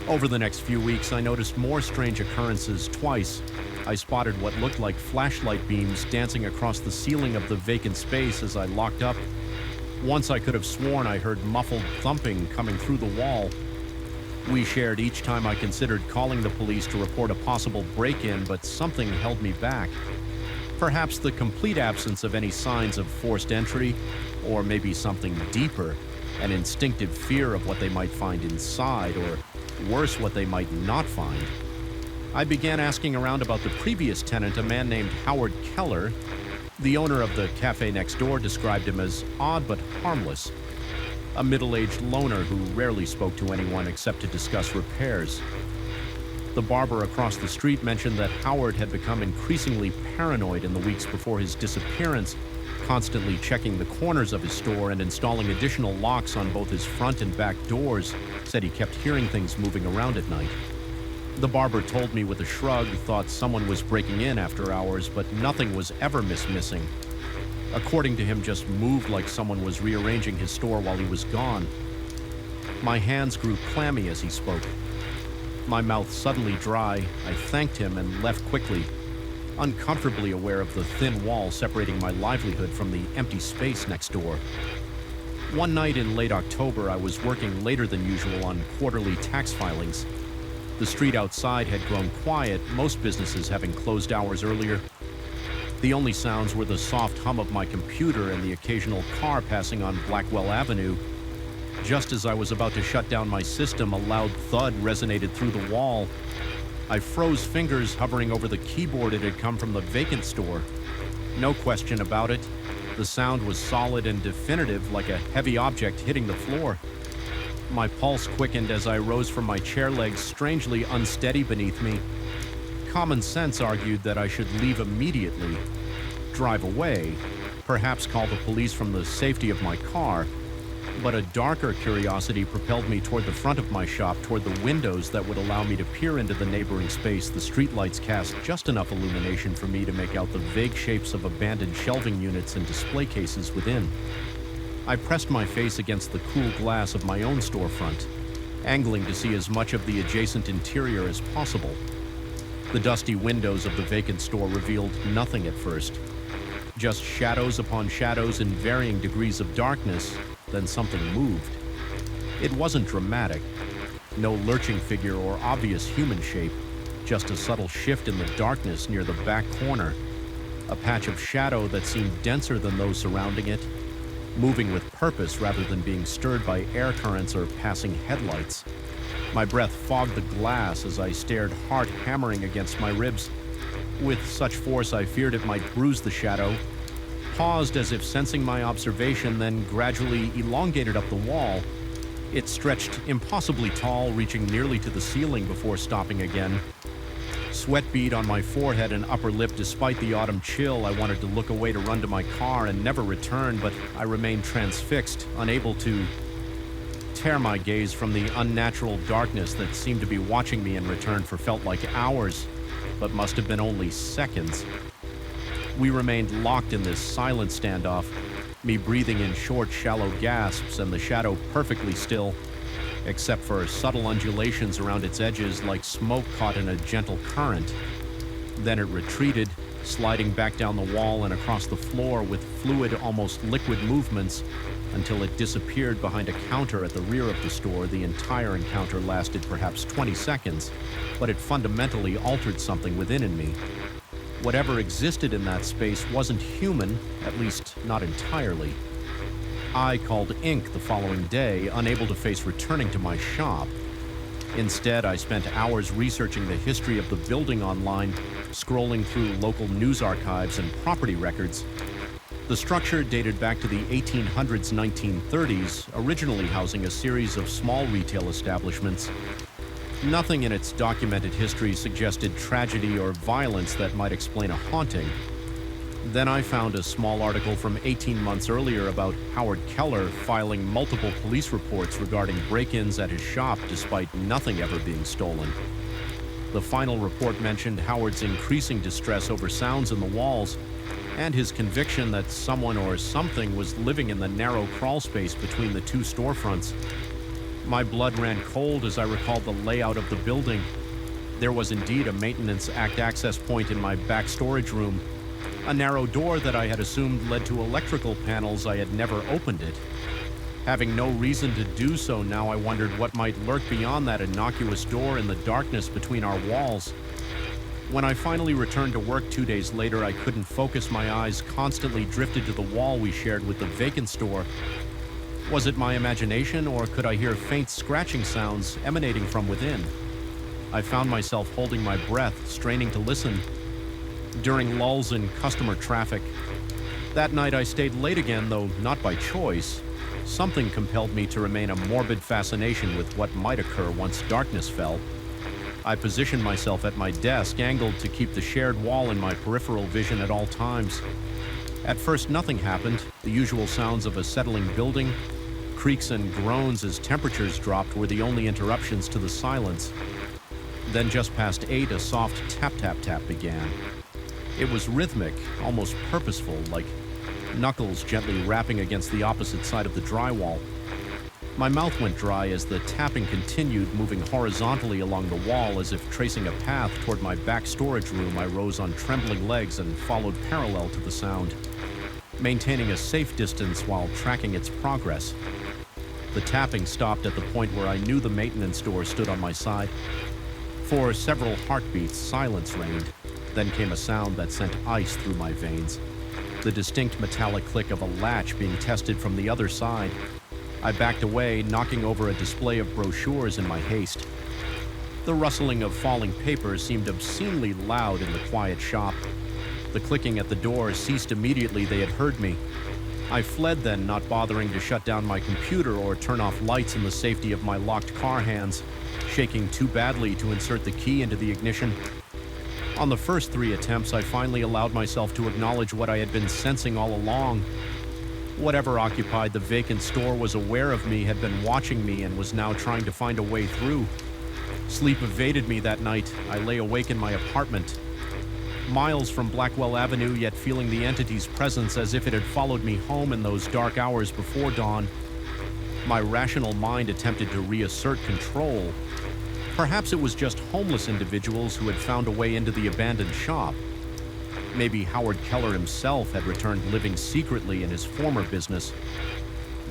Over the next few weeks, I noticed more strange occurrences. Twice, I spotted what looked like flashlight beams dancing across the ceiling of the vacant space as I locked up. Once I could have sworn I heard muffled thumping coming through the wall. We shared each time I considered calling the police to report a possible break-in, but something held me back. Perhaps the complete absence of any signs of forced entry, or maybe something deeper, an instinctive fear of what they might find inside, or worse, what they might not find. I began asking around about the previous tenant, a man named Howard Keller. The owner of the cafe next door described him as odd but harmless, a middle-aged loner who rarely spoke to anyone except to discuss repairs. The barber across the street mentioned that Howard had become increasingly paranoid in the weeks before his disappearance, constantly checking the corners of his store and installing additional locks on both his front and back doors. Said he kept hearing things moving around at night. The barber told me with a shrug, thought someone was breaking in after hours, but nothing was ever missing. According to him, just moved like someone was rearranging his store while he was gone. My hands grew clammy as he spoke. My mouth suddenly dry, I thanked him and left quickly, uncomfortably aware of the thin wall separating my livelihood from the empty space next door. One night in late October, I was working later than usual on quarterly tax filings. The street outside had grown quiet, most businesses having closed hours earlier. The only sounds were the soft hum of my computer and the occasional car passing on Blackwell Avenue. Just as I was about to shut down my system, a loud thud resonated through the wall. I froze fingers hovering over the keyboard. It had come from the vacant store. No question about it. The sound was solid and definitive, like a heavy object hitting the floor. My pulse quickened as I rose from my chair legs, strangely unsteady beneath me. Common sense argued that I should leave immediately, drive away, perhaps call the police from the safety of my car. But a darker curiosity propelled me toward the front of my shop, toward the windows that would allow me to peer into the neighboring space. The streetlights cast just enough illumination for me to make out the vague shapes of abandoned shelving units and display cases within. I pressed my face against the cool glass of my own storefront, angling to see as much of the adjacent interior as possible. The dusty windows of the vacant store revealed nothing at first, just shadows upon shadows in varying degrees of darkness. Then something moved. It wasn't dramatic, no lurching figure or obvious human shape, just a subtle shift in the darkness near the back corner, a patch of shadow that seemed denser than those surrounding it, moving with purpose rather than being stirred by air currents or passing headlights. My breath fogged the glass as I stared, heart hammering against my ribs. With such force I feared it might bruise the shadow, paused as if sensing my observation, then gradually elongated up the wall. It stretched impossibly tall, reaching nearly to the ceiling before stopping again. Sweat bead on my forehead and upper lip. Despite the autumn chill, I wanted to look away to run to my car and never return, but I remained transfixed, unable to tear my gaze from the unnatural darkness that seemed to be watching me in return for felt like hours, but must have been only seconds. We remained locked in this silent standoff, me breathing in short, shallow gasps and the shadow perfectly still, except for subtle undulations around its edges like smoke caught in a gentle current. Then it retreated, sliding back down the wall and across the floor with fluid, almost liquid movements until it disappeared behind a counter at the rear of the store. The entire encounter lasted perhaps 20 seconds, but it fundamentally altered something within in me. Whatever existed in that space wasn't human, at least not entirely. I called Inc. the following day, unable to face returning to my shop. Instead, I spent hours researching the history of the building online, scrolling through local news archives and property records. The structure dated back to the 1800s, 1930s, originally housing a series of small retail establishments. Nothing in its documented history suggested tragedy or violence that might explain a haunting. Then I found a small article from 18 months earlier about Howard Keller filing multiple police reports regarding break-ins at his shop despite nothing ever being stolen. The final report mentioned Howard's increasing distress over sounds in the walls and his conviction that someone or something was living in the narrow crawl space between the two storefronts. My blood ran cold as I recalled the layout of the building. There was indeed a maintenance act access point in my back storage room, a narrow door that I had assumed led to electrical panels. I had never opened it. Having no reason to do so now, I wondered what might lurk beyond that innocuous door in the darkness between our walls. When I finally returned to work 2 days later, I couldn't focus. My eyes constantly drifted to the wall we shared with the vacant store. Was it my imagination, or could I hear faint scratching sounds emanating from within? I found myself holding my breath, straining to listen. During lulls in customer traffic, that night I stayed late again, though not by choice. Something compelled me to remain a morbid fascination with what might occur once darkness fell. I positioned myself at my desk, angled to keep the shared wall in my peripheral vision at all times. At first, nothing happened. The usual sounds of a settling building, creaks and groans as temperatures dropped were the only interruptions to the silence. Then just past 8, a soft tap-tap-tap began. It was rhythmic, almost purposeful, like knuckles gently rapping against the opposite side of the drywall. My mouth went dry as the tapping continued, moving horizontally along the wall as if tracing a path toward my back storage room. I rose on trembling legs and followed parallel to the sound, maintaining a safe distance while tracking its progress. The tapping stopped at the point where I knew the maintenance door stood on my side. For several heartbeats, silence reigned. Then came a sound that sent ice through my veins, the distinct metallic click of a latch being tested from the other side. I backed away, knocking over a display of brochures in my haste. The rustling of falling papers seemed obscenely loud in the quiet shop. The clicking at the door ceased immediately. They had heard me. I fled then, not bothering to shut down my computer or turn off lights in the safety of my locked car hands, shaking too badly to insert the key into the ignition. On the first 3 attempts, I finally allowed myself to acknowledge what I had been sensing all along. Whatever occupied the vacant store was aware of me, had been watching me, and was now trying to find a way through. Sleep evaded me that night. I lay awake in my apartment, miles from Blackwell Avenue, yet feeling the entity's presence as if it had followed me home in those dark hours before dawn. My rational mind attempted to reassert control. Perhaps it was just homeless individuals who had found a way into the abandoned shop. Maybe Howard Keller himself had returned living secretly in his former business.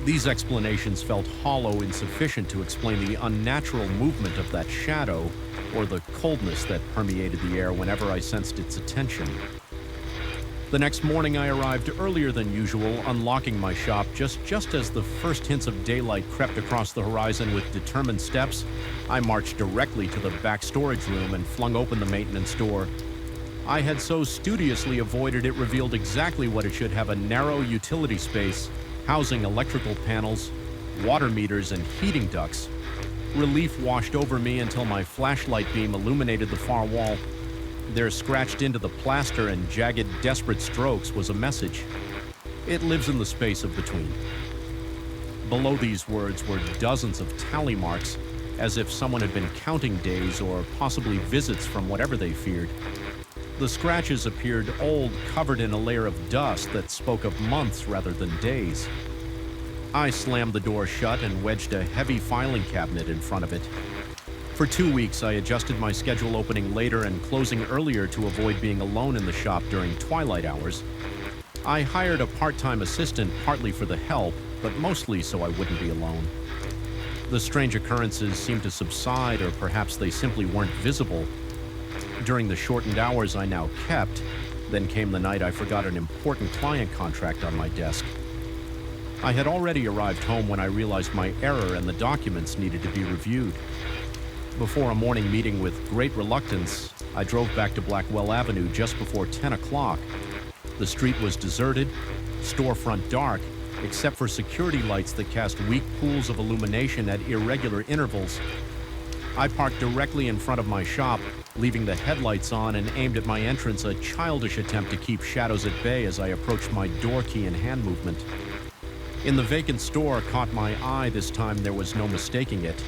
These explanations felt hollow, insufficient to explain the unnatural movement of that shadow, or the coldness that permeated the air whenever I sensed its attention. The next morning I arrived earlier than usual, unlocking my shop just as the first hints of daylight crept across the horizon. With determined steps, I marched directly to the back storage room and flung open the maintenance door. I had so studiously avoided it revealed exactly what it should have: a narrow utility space, housing electrical panels, water meters, and heating ducts. Relief washed over me until my flashlight beam illuminated the far wall. There, scratched into the plaster in jagged, desperate strokes, was a message. It lives in the space of between. Below these words were dozens of tally marks, as if someone had been counting days or possibly visits from whatever they feared. The scratches appeared old, covered in a layer of dust that spoke of months rather than days. I slammed the door shut and wedged a heavy filing cabinet in front of it. For 2 weeks, I adjusted my schedule, opening later and closing earlier to avoid being alone in the shop during twilight hours. I hired a part-time assistant, partly for the help, but mostly so I wouldn't be alone. The strange occurrences seemed to subside, or perhaps they simply weren't visible. During the shortened hours I now kept, then came the night I forgot an important client contract on my desk. I had already arrived home when I realized my error and the documents needed to be reviewed. Before a morning meeting, with great reluctance, I drove back to Blackwell Avenue just before 10 o'clock. The street was deserted, storefront dark, except for security lights that cast weak pools of illumination at irregular intervals. I parked directly in front of my shop, leaving the headlights on, and aimed at my entrance, a childish attempt to keep shadows at bay as I approached my door key and hand movement. In the vacant store caught my eye. This time there was no mistaking it.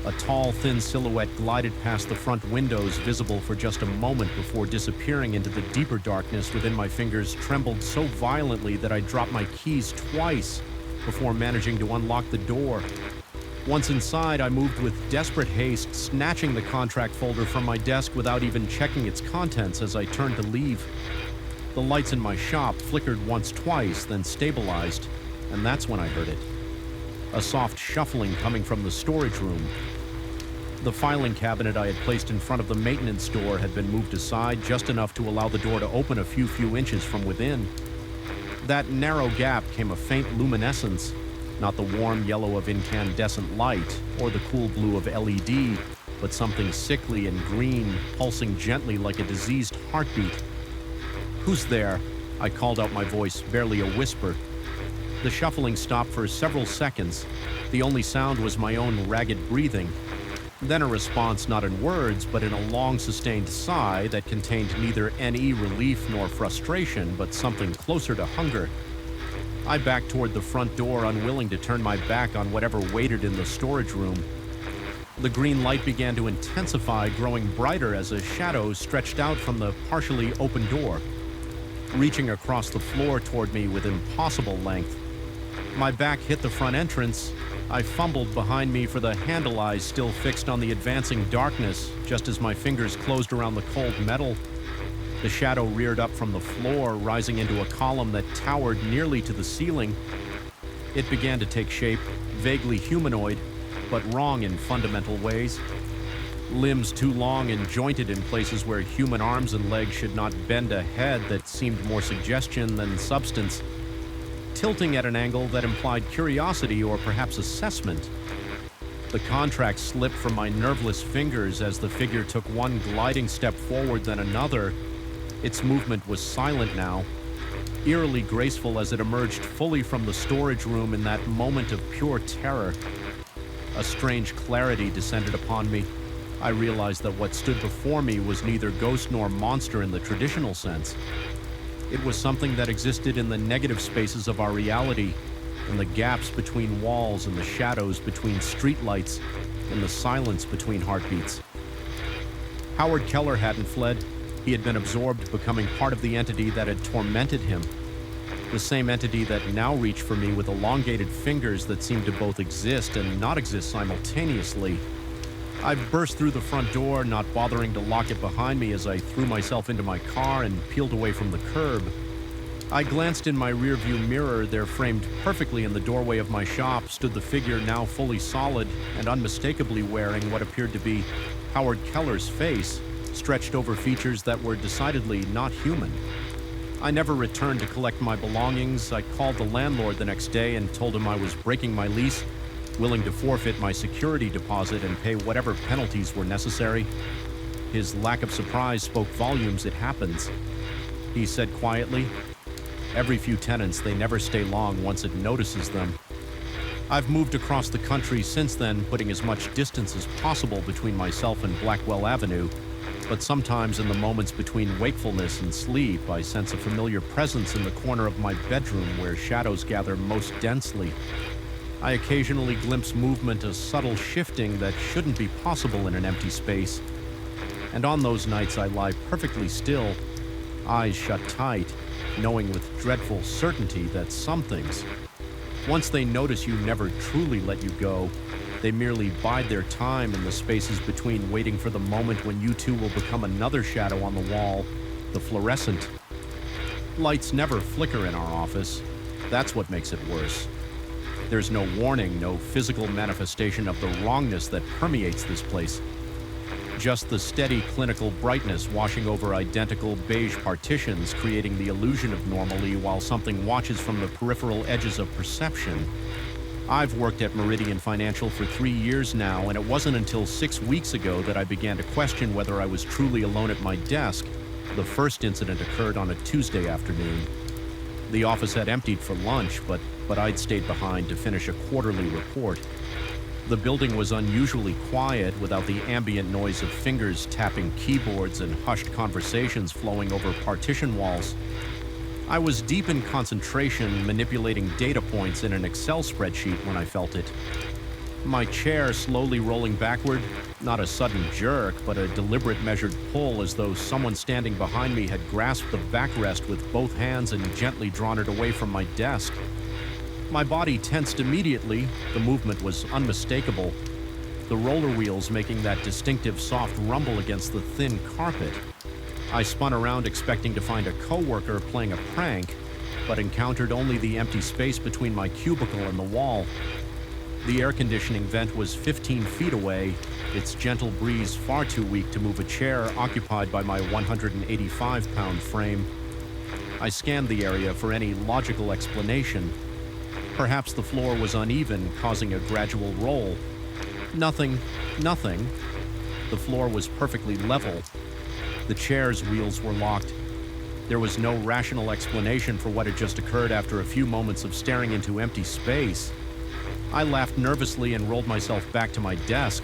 A tall, thin silhouette glided past the front windows, visible for just a moment before disappearing into the deeper darkness. Within, my fingers trembled so violently that I dropped my keys twice before managing to unlock the door. Once inside, I moved with desperate haste, snatching the contract folder from my desk without even checking its contents as I turned to leave. The lights in my shop flickered once, twice, then stabilized, and that's when I heard it. A soft shuffling coming from the storage room. The filing cabinet I had placed in front of the maintenance door had been moved aside just enough to allow the door to open a few inches from within. That narrow gap came a faint luminescence, not the warm yellow of incandescent light or the cool blue of LED, but something sickly and green, pulsing gently like a diseased heartbeat. "Who's there?" I called out, my voice barely a whisper. The shuffling stopped for several seconds. The only sound was my own ragged breathing. Then a response not in words, but in a long sustained sigh that contained neither any relief nor frustration, but something closer to hunger. I backed toward the front door, unwilling to turn my back on whatever waited in the storage room. The green light began to intensify, growing brighter as a shadow stretched out from the partially open door, reaching across the floor toward me with impossible length. My back hit the front entrance. I fumbled behind me for the handle eyes still fixed on the advancing darkness, just as my fingers closed around the cold metal. The shadow reared up from the floor, rising into a column that towered nearly to the ceiling. It began to take shape, vaguely humanoid, but wrong in fundamental ways. Limbs too long and jointed in places where human arms and legs should not bend, a head that seemed more suggestion than substance, tilting at an angle that implied curiosity or perhaps assessment. The contract slipped from my nerveless fingers as the figure took one gliding step forward, then another. Its movement was silent now, eerily graceful as it emerged fully from the storage room in that moment of pure terror. A strange clarity descended upon me. I realized that what stood before me was neither ghost nor monster in the traditional sense. It was something that existed in the negative spaces of our reality, in the gaps between walls, in the shadows between streetlights, in the silence between heartbeats. Howard Keller hadn't fled. He had been absorbed, becoming part of the entity that had tormented him. The same entity that now reached for me with elongated fingers that seemed to both exist and not exist simultaneously. I burst through the front door, not bothering to lock it behind me as I threw myself into my car and peeled away from the curb. I glanced in my rearview mirror. There, framed perfectly in the doorway of my shop, stood the figure now fully solid and unmistakably wearing what appeared to be Howard Keller's face, stretched over features that were decidedly not human. I never returned to collect my belongings. I called the landlord the next day and told him I was breaking my lease, willing to forfeit my security deposit and pay whatever penalties were necessary. His lack of surprise spoke volumes. "It happens," he said quietly. "Every few tenants, they never stay long once it notices them." I've moved across the country since then, putting as much distance as possible between myself and Blackwell Avenue, but sometimes in the moments between wakefulness and sleep, I sense a familiar presence in the corner of my bedroom where shadows gather most densely. I occasionally glimpse movement, a subtle shifting that shouldn't be possible in an empty space. And on those nights I lie perfectly still, eyes shut tight, knowing with dreadful certainty that some things, once they notice you, never truly let you go. They merely bide their time in the spaces between, waiting for the moment when you too will become another shadow on the wall, the fluorescent. Lights never flicker in our office. That's what makes it worse. There's no warning, no physical manifestation of the wrongness that permeates this place. Just the steady clinical brightness washing over identical beige partitions, creating the illusion of normalcy while something watches from the peripheral edges of perception. I've worked at Meridian Financial for 3 years now, and it wasn't until 6 weeks ago that I began to question whether I was truly alone at my desk. The first incident occurred on a Tuesday afternoon. The office had emptied for lunch, but I'd stayed behind to finish a quarterly report. The building was unusually quiet, without the ambient noise of fingers tapping keyboards and hushed conversations flowing over partition walls. I was deep in concentration, manipulating data points in an Excel spreadsheet when I felt it. My chair slowly rolling backward, not a sudden jerk, but a deliberate measured pull, as though someone standing behind me had grasped the backrest with both hands and gently drawn it away from my desk. My body tensed immediately. The movement was unmistakable, the roller wheels making that distinctive soft rumble against the thin carpet. I spun around, expecting to find a coworker playing a prank, but encountered only the empty space between my cubicle and the wall. The air conditioning vent was 15 feet away, its gentle breeze far too weak to move a chair occupied by my 185-pound frame. I scanned the area for any logical explanation. Perhaps the floor was uneven, causing a gradual roll. Nothing. The floor was perfectly level. The chair's wheels were locked. There was no rational explanation for what had just occurred after a few moments of staring into empty space. I laughed nervously and rolled myself back to my desk.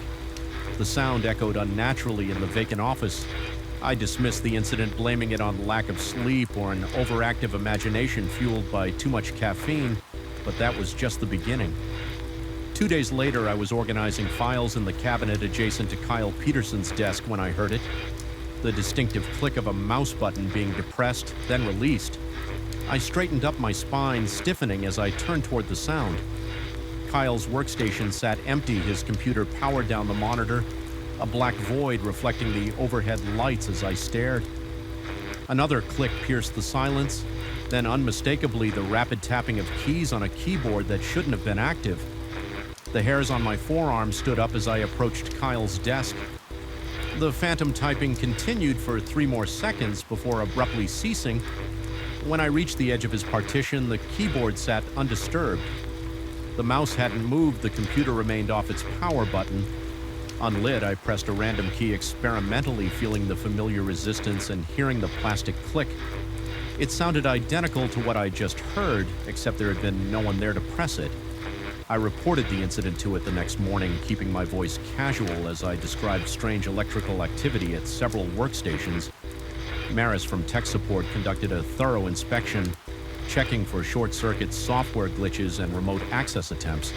The sound echoed unnaturally in the vacant office. I dismissed the incident, blaming it on lack of sleep or an overactive imagination fueled by too much caffeine, but that was just the beginning. 2 days later, I was organizing files in the cabinet adjacent to Kyle Peterson's desk when I heard it. The distinctive click of a mouse button being depressed, then released. I straightened up my spine, stiffening as I turned toward the sound. Kyle's workstation sat empty, his computer powered down the monitor, a black void reflecting the overhead lights as I stared. Another click pierced the silence, then unmistakably the rapid tapping of keys on a keyboard that shouldn't have been active. The hairs on my forearm stood up as I approached Kyle's desk. The phantom typing continued for 3 more seconds before abruptly ceasing. When I reached the edge of his partition, the keyboard sat undisturbed. The mouse hadn't moved, the computer remained off its power button. Unlit, I pressed a random key experimentally, feeling the familiar resistance and hearing the plastic click. It sounded identical to what I just heard, except there had been no one there to press it. I reported the incident to it the next morning, keeping my voice casual as I described strange electrical activity at several workstations. Maris from tech support conducted a thorough inspection, checking for short circuits, software glitches, and remote access attempts.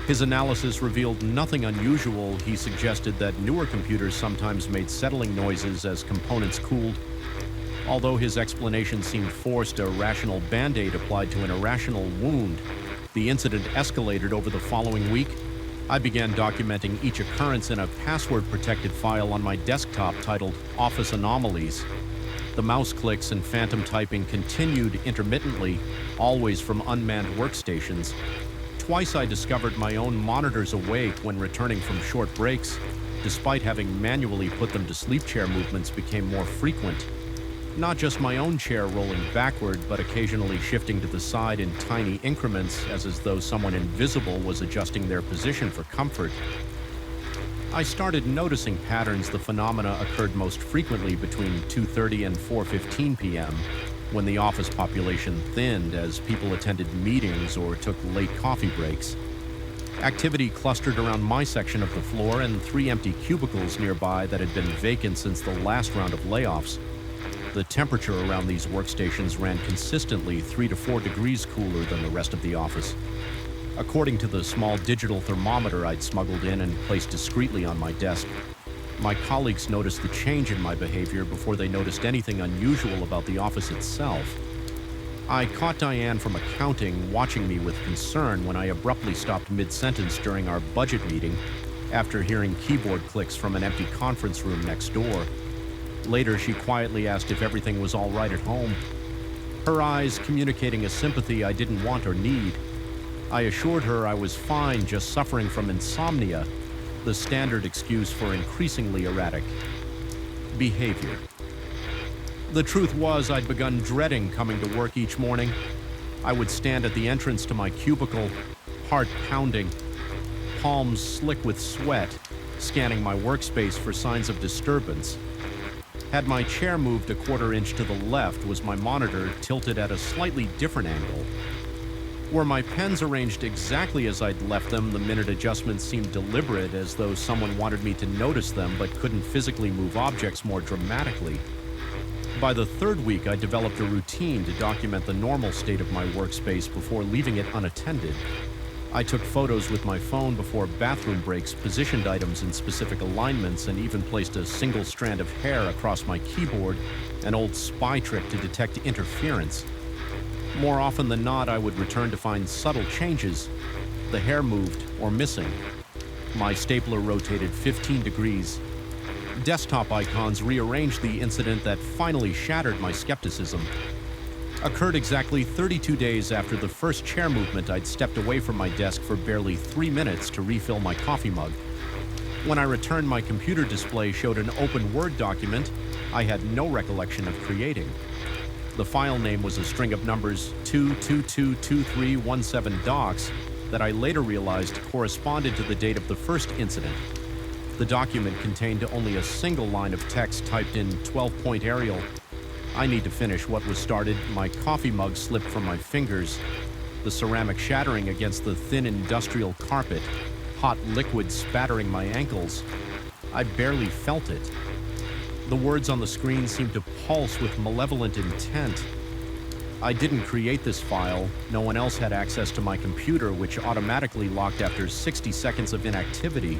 His analysis revealed nothing unusual. He suggested that newer computers sometimes made settling noises as components cooled. Although his explanation seemed forced, a rational band-aid applied to an irrational wound. The incident escalated over the following week. I began documenting each occurrence in a password-protected file on my desktop titled Office Anomalies. The mouse clicks and phantom typing continued intermittently, always from unmanned workstations. Twice I discovered my own monitors awake when returning from short breaks. Despite having manually put them to sleep, chair movements became more frequent. Not just my own chair rolling backward, but occasionally shifting to the side in tiny increments, as though someone invisible was adjusting their position for comfort. I started noticing patterns. The phenomena occurred most frequently between 2:30 and 4:15 p.m., when the office population thinned as people attended meetings or took late coffee breaks. Activity clustered around my section of the floor and 3 empty cubicles nearby that had been vacant since the last round of layoffs. The temperature around these workstations ran consistently 3 to 4 degrees cooler than the rest of the office. According to the small digital thermometer I'd smuggled in and placed discreetly on my desk, my colleagues noticed the change in my behavior before they noticed anything unusual about the office itself. I caught Diane from accounting watching me with concern when I abruptly stopped mid-sentence during our budget meeting after hearing keyboard clicks from an empty conference room next door. Later, she quietly asked if everything was all right at home, her eyes communicating a sympathy I didn't want or need. I assured her I was fine, just suffering from insomnia, the standard excuse for increasingly erratic behavior. The truth was, I'd begun dreading coming to work each morning. I would stand at the entrance to my cubicle, heart pounding, palms slick with sweat, scanning my workspace for signs of disturbance. Had my chair moved a quarter inch to the left, was my monitor tilted at a slightly different angle? Were my pens arranged exactly as I'd left them? The minute adjustments seemed deliberate, as though someone wanted me to notice them but couldn't physically move objects more dramatically. By the 3rd week, I developed a routine to document the normal state of my workspace before leaving it unattended. I took photos with my phone before bathroom breaks, positioned items in specific alignments, and even placed a single strand of hair across my keyboard, an old spy trick to detect interference. More often than not, I would return to find subtle changes. The hair moved or missing. My stapler rotated 15 degrees. Desktop icons rearranged the incident that finally shattered my skepticism. occurred exactly 32 days after the first chair movement. I'd stepped away from my desk for barely 3 minutes to refill my coffee mug. When I returned, my computer display showed an open Word document I had no recollection of creating. The file name was a string of numbers 2222317 docs that I later realized corresponded to the date of the first incident. The document contained only a single line of text typed in 12-point Arial. I need to finish what was started. My coffee mug slipped from my fingers, the ceramic shattering against the thin industrial carpet, hot liquid spattering my ankles. I barely felt it. The words on the screen seemed to pulse with malevolent intent. I didn't create this file. No one else had access to my computer, which automatically locked after 60 seconds of inactivity.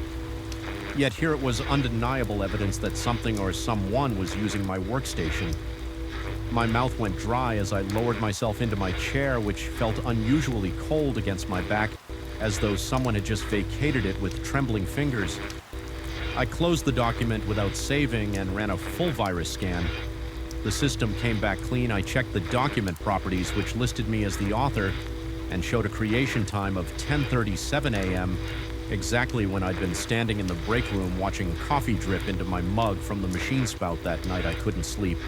Yet here it was undeniable evidence that something or someone was using my workstation. My mouth went dry as I lowered myself into my chair, which felt unusually cold against my back, as though someone had just vacated it with trembling fingers. I closed the document without saving and ran a full virus scan. The system came back clean. I checked the document properties, which listed me as the author and showed a creation time of 10:37 a.m., exactly when I'd been standing in the break room watching coffee drip into my mug from the machine spout that night I couldn't sleep.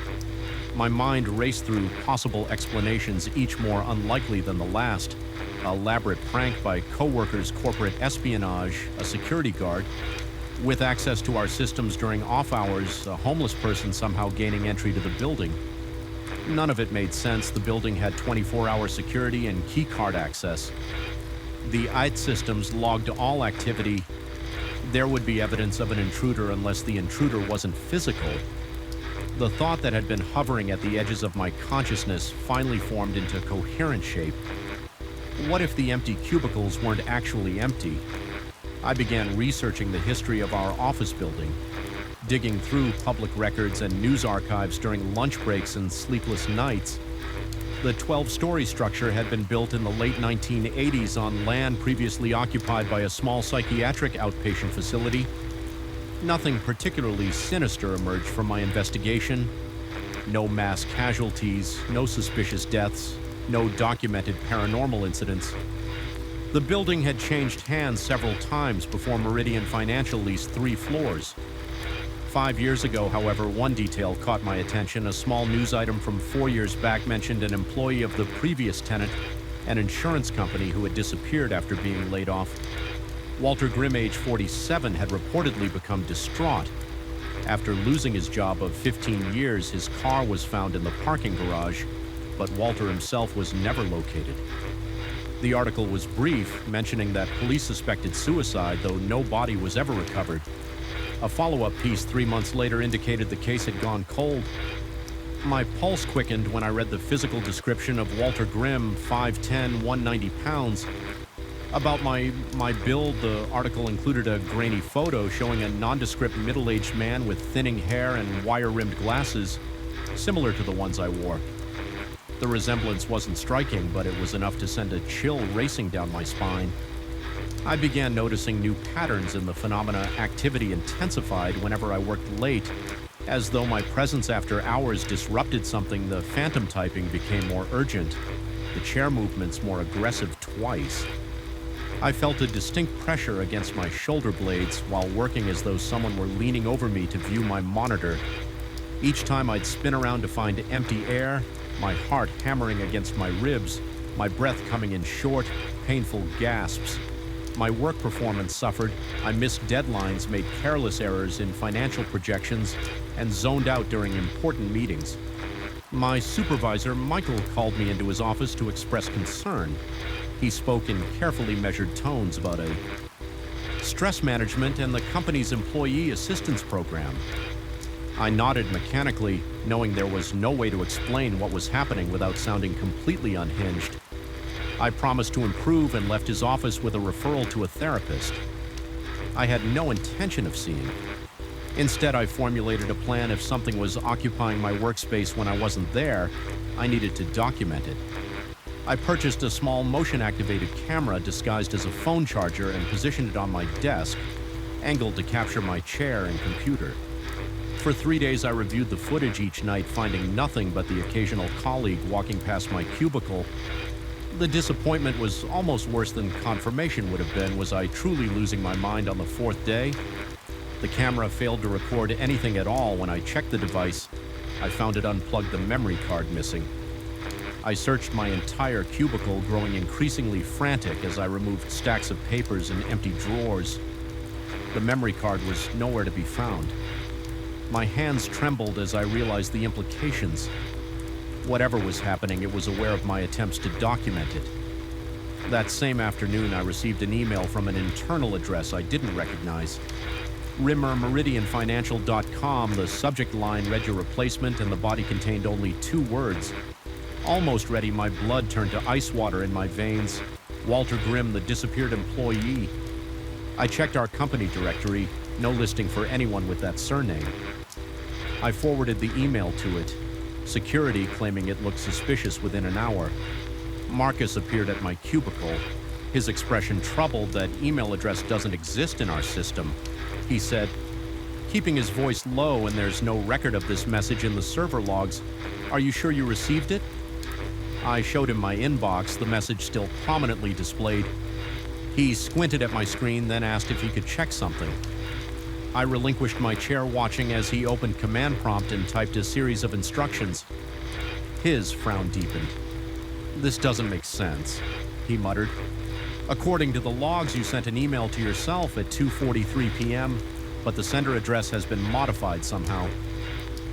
My mind raced through possible explanations, each more unlikely than the last. An elaborate prank by coworkers, corporate espionage, a security guard. With access to our systems during off hours, a homeless person somehow gaining entry to the building. None of it made sense. The building had 24-hour security and key card access. The IT systems logged all activity. There would be evidence of an intruder unless the intruder wasn't physical. The thought that had been hovering at the edges of my consciousness finally formed into coherent shape. What if the empty cubicles weren't actually empty? I began researching the history of our office building, digging through public records and news archives during lunch breaks and sleepless nights. The 12-story structure had been built in the late 1980s on land previously occupied by a small psychiatric outpatient facility. Nothing particularly sinister emerged from my investigation. No mass casualties, no suspicious deaths, no documented paranormal incidents. The building had changed hands several times before Meridian Financial leased 3 floors. 5 years ago, however, one detail caught my attention. A small news item from 4 years back mentioned an employee of the previous tenant, an insurance company, who had disappeared after being laid off. Walter Grimm, age 47, had reportedly become distraught. After losing his job of 15 years, his car was found in the parking garage, but Walter himself was never located. The article was brief, mentioning that police suspected suicide, though no body was ever recovered. A follow-up piece 3 months later indicated the case had gone cold. My pulse quickened when I read the physical description of Walter Grimm, 5'10", 190 pounds. About my build, the article included a grainy photo showing a nondescript middle-aged man with thinning hair and wire-rimmed glasses, similar to the ones I wore. The resemblance wasn't striking, but it was enough to send a chill racing down my spine. I began noticing new patterns in the phenomena. Activity intensified whenever I worked late. As though my presence after hours disrupted something, the phantom typing became more urgent, the chair movements more aggressive twice. I felt a distinct pressure against my shoulder blades while working, as though someone were leaning over me to view my monitor. Each time I'd spin around to find empty air, my heart hammering against my ribs, my breath coming in short, painful gasps. My work performance suffered. I missed deadlines, made careless errors in financial projections, and zoned out during important meetings. My supervisor, Michael, called me into his office to express concern. He spoke in carefully measured tones about a stress management and the company's employee assistance program. I nodded mechanically, knowing there was no way to explain what was happening without sounding completely unhinged. I promised to improve and left his office with a referral to a therapist I had no intention of seeing. Instead, I formulated a plan. If something was occupying my workspace when I wasn't there, I needed to document it. I purchased a small motion-activated camera disguised as a phone charger and positioned it on my desk, angled to capture my chair and computer. For 3 days, I reviewed the footage each night, finding nothing but the occasional colleague walking past my cubicle. The disappointment was almost worse than confirmation would have been. Was I truly losing my mind on the fourth day? The camera failed to record anything at all. When I checked the device, I found it unplugged, the memory card missing. I searched my entire cubicle, growing increasingly frantic as I removed stacks of papers and empty drawers. The memory card was nowhere to be found. My hands trembled as I realized the implications. Whatever was happening, it was aware of my attempts to document it. That same afternoon, I received an email from an internal address I didn't recognize. rimmermeridianfinancial.com. The subject line read your replacement, and the body contained only 2 words. Almost ready, my blood turned to ice water in my veins. Walter Grimm, the disappeared employee. I checked our company directory. No listing for anyone with that surname. I forwarded the email to it. Security claiming it looked suspicious within an hour. Marcus appeared at my cubicle. His expression troubled. That email address doesn't exist in our system, he said, keeping his voice low, and there's no record of this message in the server logs. Are you sure you received it? I showed him my inbox, the message still prominently displayed. He squinted at my screen, then asked if he could check something. I relinquished my chair, watching as he opened command prompt and typed a series of instructions. His frown deepened. This doesn't make sense, he muttered. According to the logs, you sent an email to yourself at 2:43 p.m., but the sender address has been modified somehow.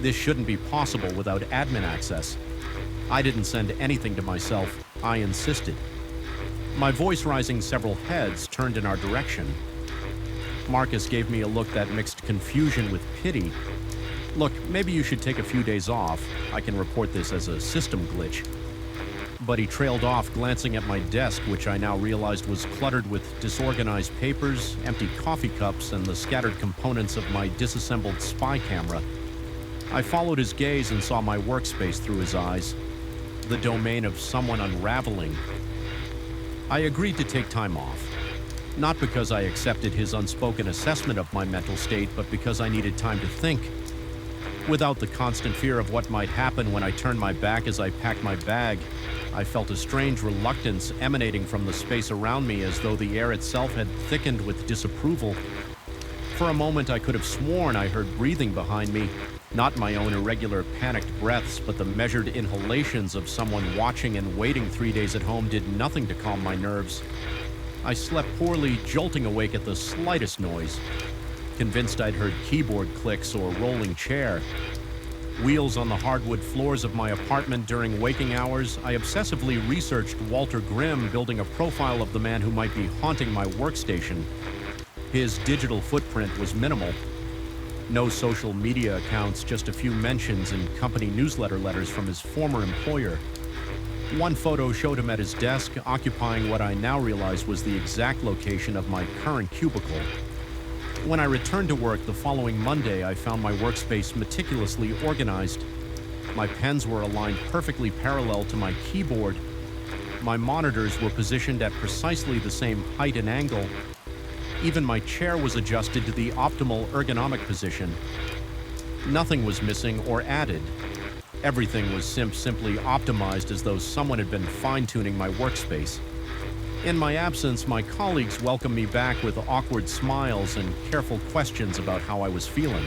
This shouldn't be possible without admin access. I didn't send anything to myself. I insisted. My voice, rising several heads, turned in our direction. Marcus gave me a look that mixed confusion with pity. Look, maybe you should take a few days off. I can report this as a system glitch. But he trailed off, glancing at my desk, which I now realized was cluttered with disorganized papers, empty coffee cups, and the scattered components of my disassembled spy camera. I followed his gaze and saw my workspace through his eyes, the domain of someone unraveling. I agreed to take time off, not because I accepted his unspoken assessment of my mental state, but because I needed time to think. Without the constant fear of what might happen when I turned my back as I packed my bag, I felt a strange reluctance emanating from the space around me, as though the air itself had thickened with disapproval. For a moment, I could have sworn I heard breathing behind me, not my own irregular, panicked breaths, but the measured inhalations of someone watching, and waiting 3 days at home did nothing to calm my nerves. I slept poorly, jolting awake at the slightest noise, convinced I'd heard keyboard clicks or rolling chair. Wheels on the hardwood floors of my apartment during waking hours, I obsessively researched Walter Grimm, building a profile of the man who might be haunting my workstation. His digital footprint was minimal. No social media accounts, just a few mentions in company newsletter letters from his former employer. One photo showed him at his desk, occupying what I now realize was the exact location of my current cubicle. When I returned to work the following Monday, I found my workspace meticulously organized. My pens were aligned perfectly parallel to my keyboard. My monitors were positioned at precisely the same height and angle. Even my chair was adjusted to the optimal ergonomic position. Nothing was missing or added. Everything was simply optimized, as though someone had been fine-tuning my workspace. In my absence, my colleagues welcomed me back with awkward smiles and careful questions about how I was feeling.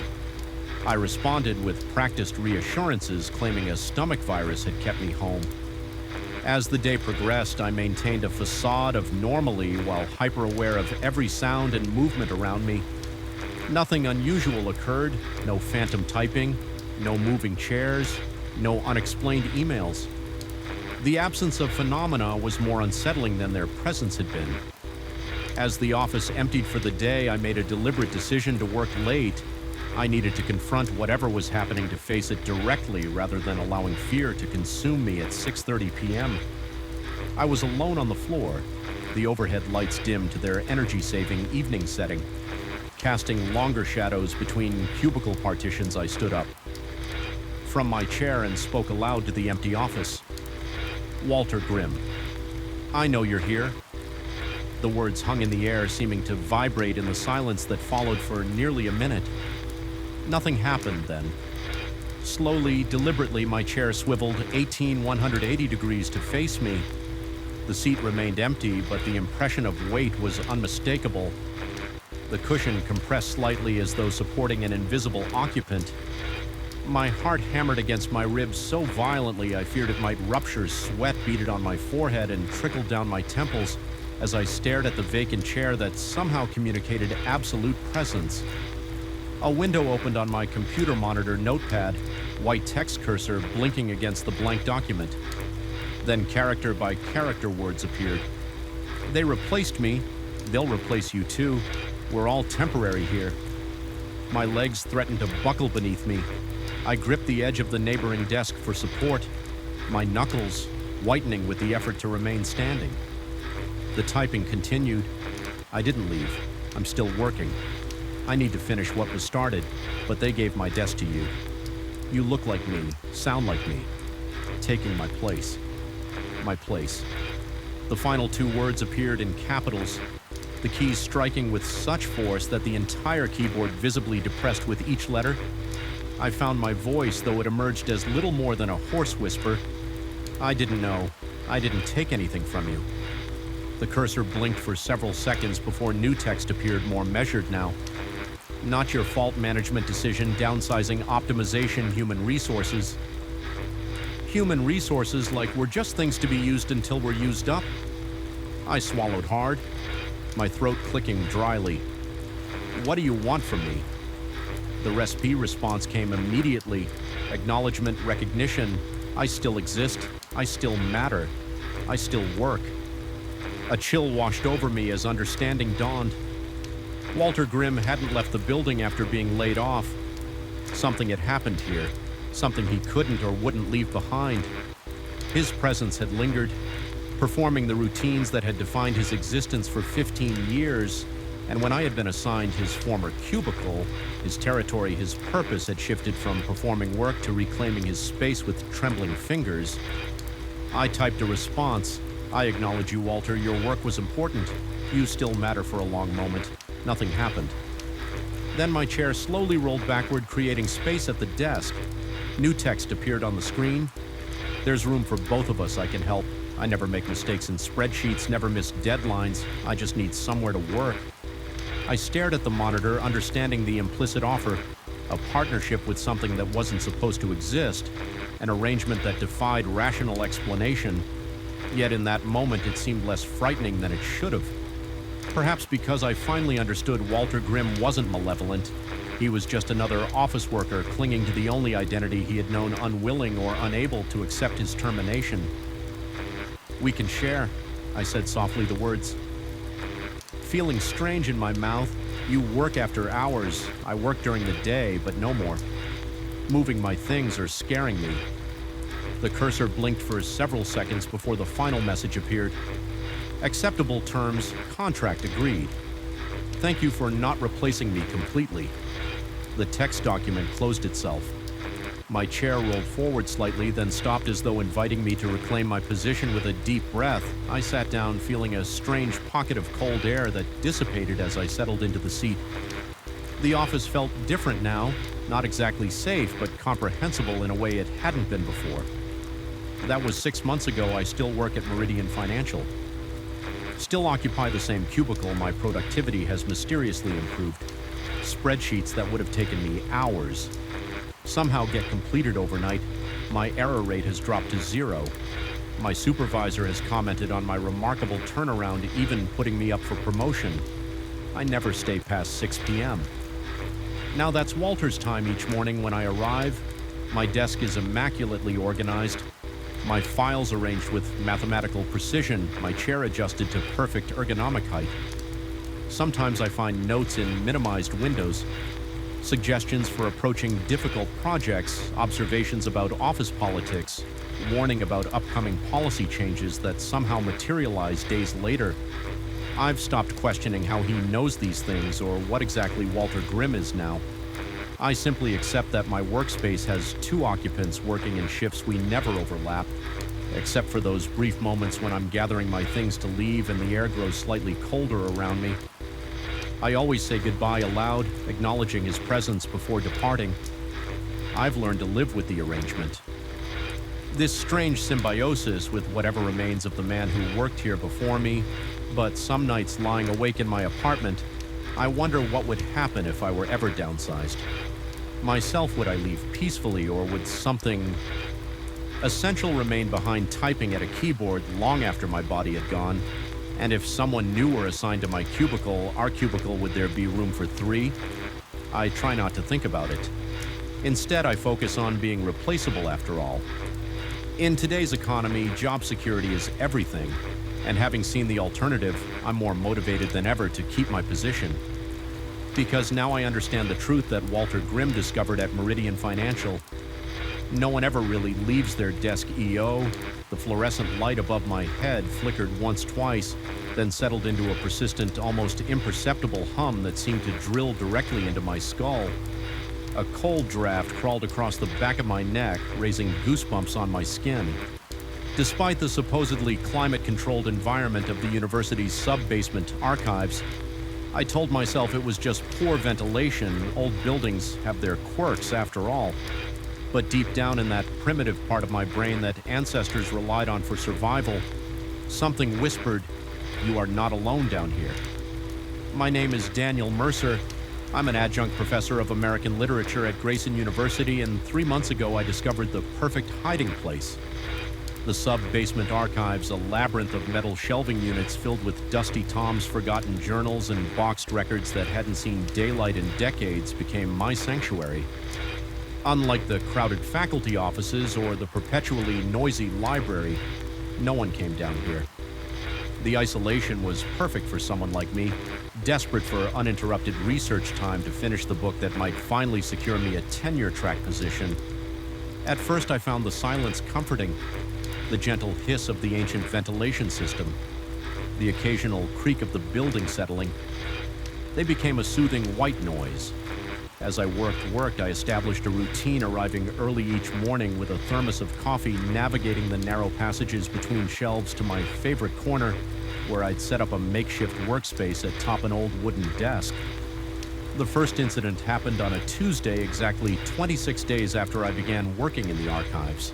I responded with practiced reassurances, claiming a stomach virus had kept me home. As the day progressed, I maintained a facade of normalcy while hyper-aware of every sound and movement around me. Nothing unusual occurred, no phantom typing, no moving chairs, no unexplained emails. The absence of phenomena was more unsettling than their presence had been. As the office emptied for the day, I made a deliberate decision to work late. I needed to confront whatever was happening, to face it directly rather than allowing fear to consume me at 6:30 p.m. I was alone on the floor, the overhead lights dimmed to their energy-saving evening setting. Casting longer shadows between cubicle partitions, I stood up from my chair and spoke aloud to the empty office. Walter Grimm, I know you're here. The words hung in the air, seeming to vibrate in the silence that followed for nearly a minute. Nothing happened then. Slowly, deliberately, my chair swiveled 180 degrees to face me. The seat remained empty, but the impression of weight was unmistakable. The cushion compressed slightly as though supporting an invisible occupant. My heart hammered against my ribs so violently I feared it might rupture. Sweat beaded on my forehead and trickled down my temples as I stared at the vacant chair that somehow communicated absolute presence. A window opened on my computer monitor notepad, white text cursor blinking against the blank document. Then character by character words appeared. They replaced me. They'll replace you too. We're all temporary here. My legs threatened to buckle beneath me. I gripped the edge of the neighboring desk for support, my knuckles whitening with the effort to remain standing. The typing continued. I didn't leave. I'm still working. I need to finish what was started, but they gave my desk to you. You look like me, sound like me, taking my place. My place. The final two words appeared in capitals, the keys striking with such force that the entire keyboard visibly depressed with each letter. I found my voice, though it emerged as little more than a hoarse whisper. I didn't know. I didn't take anything from you. The cursor blinked for several seconds before new text appeared, more measured now. Not your fault, management decision, downsizing, optimization, human resources. Human resources like we're just things to be used until we're used up. I swallowed hard, my throat clicking dryly. What do you want from me? The recipe response came immediately. Acknowledgement, recognition. I still exist. I still matter. I still work. A chill washed over me as understanding dawned. Walter Grimm hadn't left the building after being laid off. Something had happened here, something he couldn't or wouldn't leave behind. His presence had lingered, performing the routines that had defined his existence for 15 years, and when I had been assigned his former cubicle, his territory, his purpose had shifted from performing work to reclaiming his space with trembling fingers. I typed a response. I acknowledge you, Walter. Your work was important. You still matter. For a long moment. Nothing happened. Then my chair slowly rolled backward, creating space at the desk. New text appeared on the screen. There's room for both of us. I can help. I never make mistakes in spreadsheets, never miss deadlines. I just need somewhere to work. I stared at the monitor, understanding the implicit offer, a partnership with something that wasn't supposed to exist, an arrangement that defied rational explanation. Yet in that moment, it seemed less frightening than it should have. Perhaps because I finally understood Walter Grimm wasn't malevolent. He was just another office worker clinging to the only identity he had known, unwilling or unable to accept his termination. We can share, I said softly, the words. Feeling strange in my mouth. You work after hours. I work during the day, but no more. Moving my things or scaring me. The cursor blinked for several seconds before the final message appeared. Acceptable terms, contract agreed. Thank you for not replacing me completely. The text document closed itself. My chair rolled forward slightly, then stopped as though inviting me to reclaim my position. With a deep breath, I sat down, feeling a strange pocket of cold air that dissipated as I settled into the seat. The office felt different now, not exactly safe, but comprehensible in a way it hadn't been before. That was 6 months ago. I still work at Meridian Financial. Still occupy the same cubicle. My productivity has mysteriously improved. Spreadsheets that would have taken me hours somehow get completed overnight. My error rate has dropped to 0. My supervisor has commented on my remarkable turnaround, even putting me up for promotion. I never stay past 6 p.m. Now that's Walter's time each morning when I arrive. My desk is immaculately organized. My files arranged with mathematical precision, my chair adjusted to perfect ergonomic height. Sometimes I find notes in minimized windows, suggestions for approaching difficult projects, observations about office politics, warning about upcoming policy changes that somehow materialize days later. I've stopped questioning how he knows these things or what exactly Walter Grimm is now. I simply accept that my workspace has 2 occupants working in shifts we never overlap, except for those brief moments when I'm gathering my things to leave and the air grows slightly colder around me. I always say goodbye aloud, acknowledging his presence before departing. I've learned to live with the arrangement. This strange symbiosis with whatever remains of the man who worked here before me, but some nights lying awake in my apartment, I wonder what would happen if I were ever downsized. Myself, would I leave peacefully, or would something essential remain behind typing at a keyboard long after my body had gone? And if someone new were assigned to my cubicle, our cubicle, would there be room for 3? I try not to think about it. Instead, I focus on being replaceable after all. In today's economy, job security is everything, and having seen the alternative, I'm more motivated than ever to keep my position. Because now I understand the truth that Walter Grimm discovered at Meridian Financial. No one ever really leaves their desk EO. The fluorescent light above my head flickered once, twice, then settled into a persistent, almost imperceptible hum that seemed to drill directly into my skull. A cold draft crawled across the back of my neck, raising goosebumps on my skin. Despite the supposedly climate-controlled environment of the university's sub-basement archives, I told myself it was just poor ventilation. Old buildings have their quirks after all. But deep down in that primitive part of my brain that ancestors relied on for survival, something whispered, "You are not alone down here." My name is Daniel Mercer. I'm an adjunct professor of American literature at Grayson University, and 3 months ago I discovered the perfect hiding place. The sub-basement archives, a labyrinth of metal shelving units filled with dusty tomes, forgotten journals, and boxed records that hadn't seen daylight in decades, became my sanctuary. Unlike the crowded faculty offices or the perpetually noisy library, no one came down here. The isolation was perfect for someone like me, desperate for uninterrupted research time to finish the book that might finally secure me a tenure-track position. At first I found the silence comforting, the gentle hiss of the ancient ventilation system, the occasional creak of the building settling. They became a soothing white noise. As I worked, I established a routine, arriving early each morning with a thermos of coffee, navigating the narrow passages between shelves to my favorite corner, where I'd set up a makeshift workspace atop an old wooden desk. The first incident happened on a Tuesday, exactly 26 days after I began working in the archives.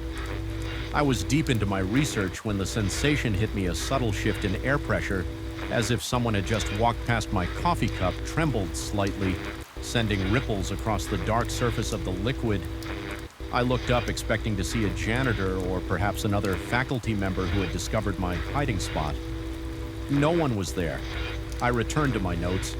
I was deep into my research when the sensation hit me, a subtle shift in air pressure, as if someone had just walked past my coffee cup, trembled slightly, sending ripples across the dark surface of the liquid. I looked up, expecting to see a janitor or perhaps another faculty member who had discovered my hiding spot. No one was there. I returned to my notes,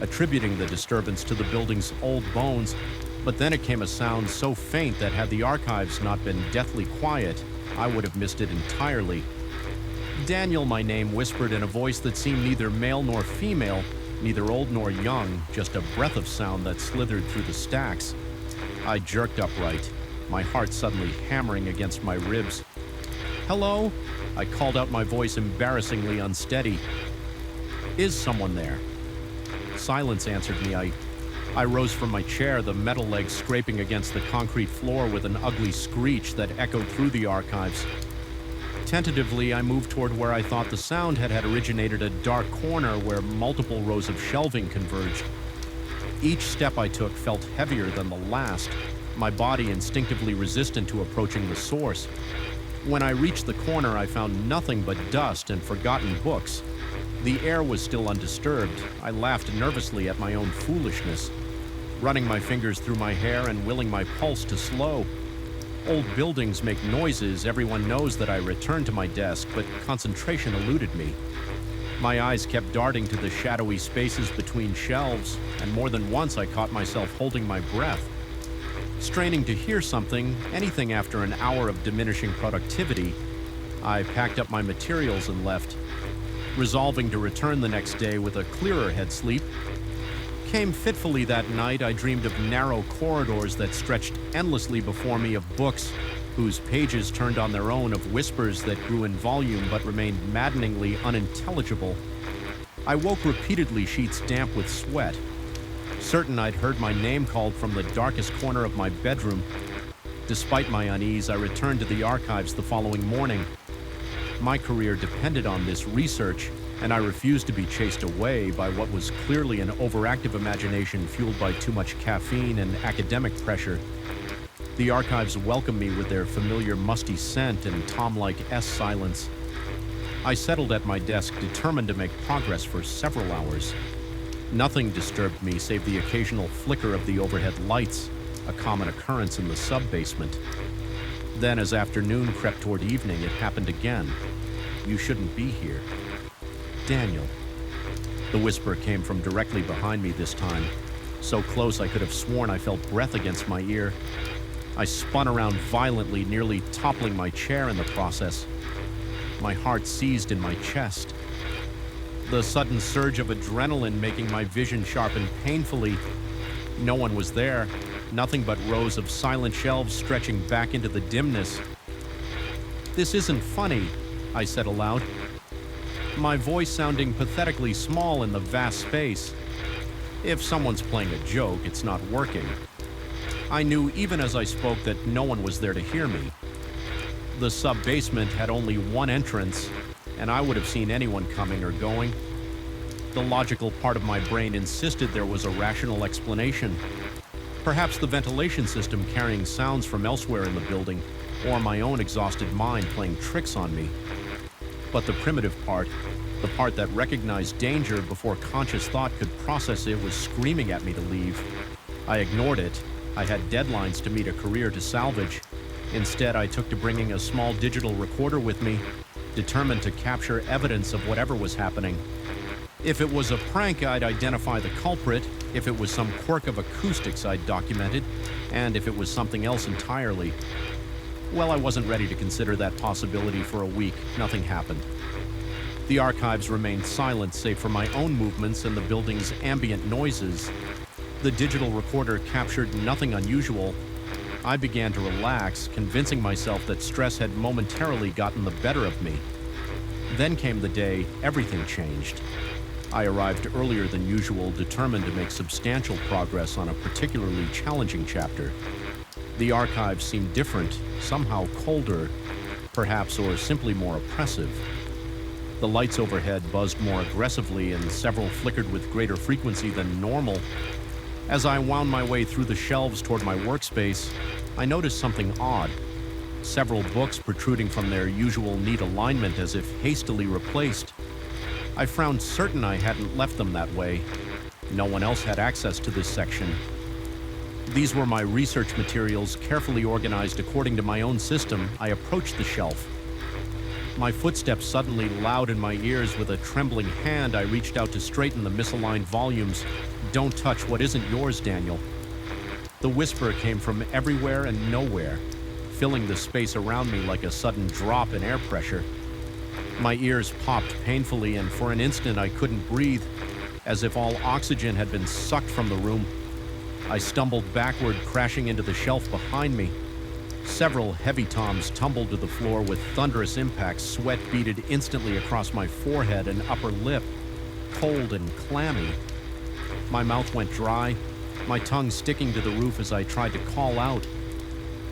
attributing the disturbance to the building's old bones, but then it came a sound so faint that had the archives not been deathly quiet, I would have missed it entirely. Daniel, my name, whispered in a voice that seemed neither male nor female, neither old nor young, just a breath of sound that slithered through the stacks. I jerked upright, my heart suddenly hammering against my ribs. "Hello?" I called out, my voice embarrassingly unsteady. "Is someone there?" Silence answered me. I rose from my chair, the metal legs scraping against the concrete floor with an ugly screech that echoed through the archives. Tentatively, I moved toward where I thought the sound had originated, a dark corner where multiple rows of shelving converged. Each step I took felt heavier than the last, my body instinctively resistant to approaching the source. When I reached the corner, I found nothing but dust and forgotten books. The air was still undisturbed. I laughed nervously at my own foolishness, running my fingers through my hair and willing my pulse to slow. Old buildings make noises. Everyone knows that I returned to my desk, but concentration eluded me. My eyes kept darting to the shadowy spaces between shelves, and more than once I caught myself holding my breath. Straining to hear something, anything after an hour of diminishing productivity, I packed up my materials and left, resolving to return the next day with a clearer head sleep. Came fitfully that night, I dreamed of narrow corridors that stretched endlessly before me, of books whose pages turned on their own, of whispers that grew in volume but remained maddeningly unintelligible. I woke repeatedly, sheets damp with sweat, certain I'd heard my name called from the darkest corner of my bedroom. Despite my unease, I returned to the archives the following morning. My career depended on this research, and I refused to be chased away by what was clearly an overactive imagination fueled by too much caffeine and academic pressure. The archives welcomed me with their familiar musty scent and Tom-like silence. I settled at my desk, determined to make progress for several hours. Nothing disturbed me save the occasional flicker of the overhead lights, a common occurrence in the sub-basement. Then, as afternoon crept toward evening, it happened again. "You shouldn't be here. Daniel." The whisper came from directly behind me this time, so close I could have sworn I felt breath against my ear. I spun around violently, nearly toppling my chair in the process. My heart seized in my chest. The sudden surge of adrenaline making my vision sharpen painfully. No one was there, nothing but rows of silent shelves stretching back into the dimness. "This isn't funny," I said aloud, my voice sounding pathetically small in the vast space. If someone's playing a joke, it's not working. I knew even as I spoke that no one was there to hear me. The sub-basement had only one entrance, and I would have seen anyone coming or going. The logical part of my brain insisted there was a rational explanation. Perhaps the ventilation system carrying sounds from elsewhere in the building, or my own exhausted mind playing tricks on me. But the primitive part, the part that recognized danger before conscious thought could process it, was screaming at me to leave. I ignored it. I had deadlines to meet, a career to salvage. Instead, I took to bringing a small digital recorder with me, determined to capture evidence of whatever was happening. If it was a prank, I'd identify the culprit. If it was some quirk of acoustics, I'd document it. And if it was something else entirely, well, I wasn't ready to consider that possibility for a week. Nothing happened. The archives remained silent save for my own movements and the building's ambient noises. The digital recorder captured nothing unusual. I began to relax, convincing myself that stress had momentarily gotten the better of me. Then came the day everything changed. I arrived earlier than usual, determined to make substantial progress on a particularly challenging chapter. The archives seemed different, somehow colder, perhaps, or simply more oppressive. The lights overhead buzzed more aggressively, and several flickered with greater frequency than normal. As I wound my way through the shelves toward my workspace, I noticed something odd. Several books protruding from their usual neat alignment as if hastily replaced. I frowned, certain I hadn't left them that way. No one else had access to this section. These were my research materials, carefully organized according to my own system. I approached the shelf. My footsteps suddenly loud in my ears. With a trembling hand, I reached out to straighten the misaligned volumes. "Don't touch what isn't yours, Daniel." The whisper came from everywhere and nowhere, filling the space around me like a sudden drop in air pressure. My ears popped painfully, and for an instant I couldn't breathe, as if all oxygen had been sucked from the room. I stumbled backward, crashing into the shelf behind me. Several heavy tomes tumbled to the floor with thunderous impacts. Sweat beaded instantly across my forehead and upper lip, cold and clammy. My mouth went dry, my tongue sticking to the roof as I tried to call out.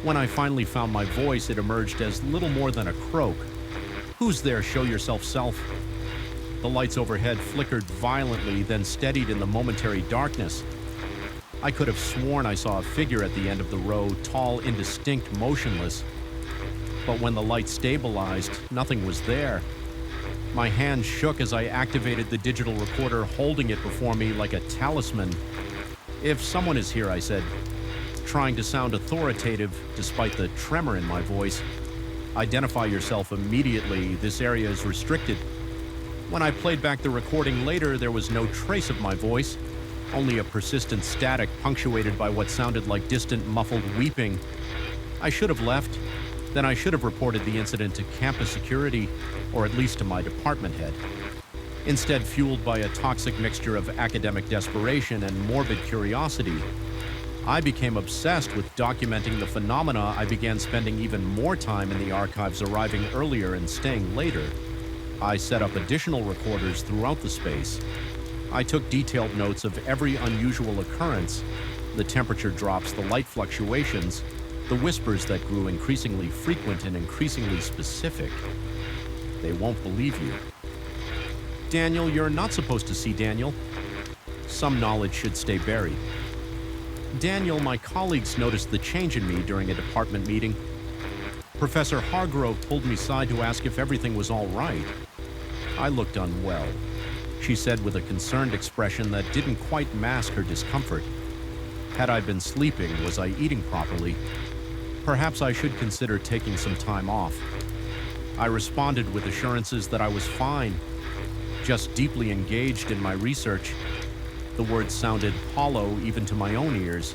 When I finally found my voice, it emerged as little more than a croak. "Who's there? Show yourself, self." The lights overhead flickered violently, then steadied in the momentary darkness. I could have sworn I saw a figure at the end of the row, tall, indistinct, motionless. But when the light stabilized, nothing was there. My hand shook as I activated the digital recorder, holding it before me like a talisman. "If someone is here," I said, trying to sound authoritative despite the tremor in my voice, "identify yourself immediately. This area is restricted." When I played back the recording later, there was no trace of my voice, only a persistent static punctuated by what sounded like distant, muffled weeping. I should have left. Then I should have reported the incident to campus security, or at least to my department head. Instead, fueled by a toxic mixture of academic desperation and morbid curiosity, I became obsessed with documenting the phenomena. I began spending even more time in the archives, arriving earlier and staying later. I set up additional recorders throughout the space. I took detailed notes of every unusual occurrence, the temperature drops, the light fluctuations, the whispers that grew increasingly frequent and increasingly specific. "They won't believe you." Daniel, you're not supposed to see Daniel. Some knowledge should stay buried. Daniel, my colleagues noticed the change in me during a department meeting. Professor Hargrove pulled me aside to ask if everything was all right. I looked unwell. She said with a concerned expression that didn't quite mask her discomfort. Had I been sleeping, was I eating properly? Perhaps I should consider taking some time off. I responded with assurances that I was fine, just deeply engaged in my research. The words sounded hollow even to my own ears.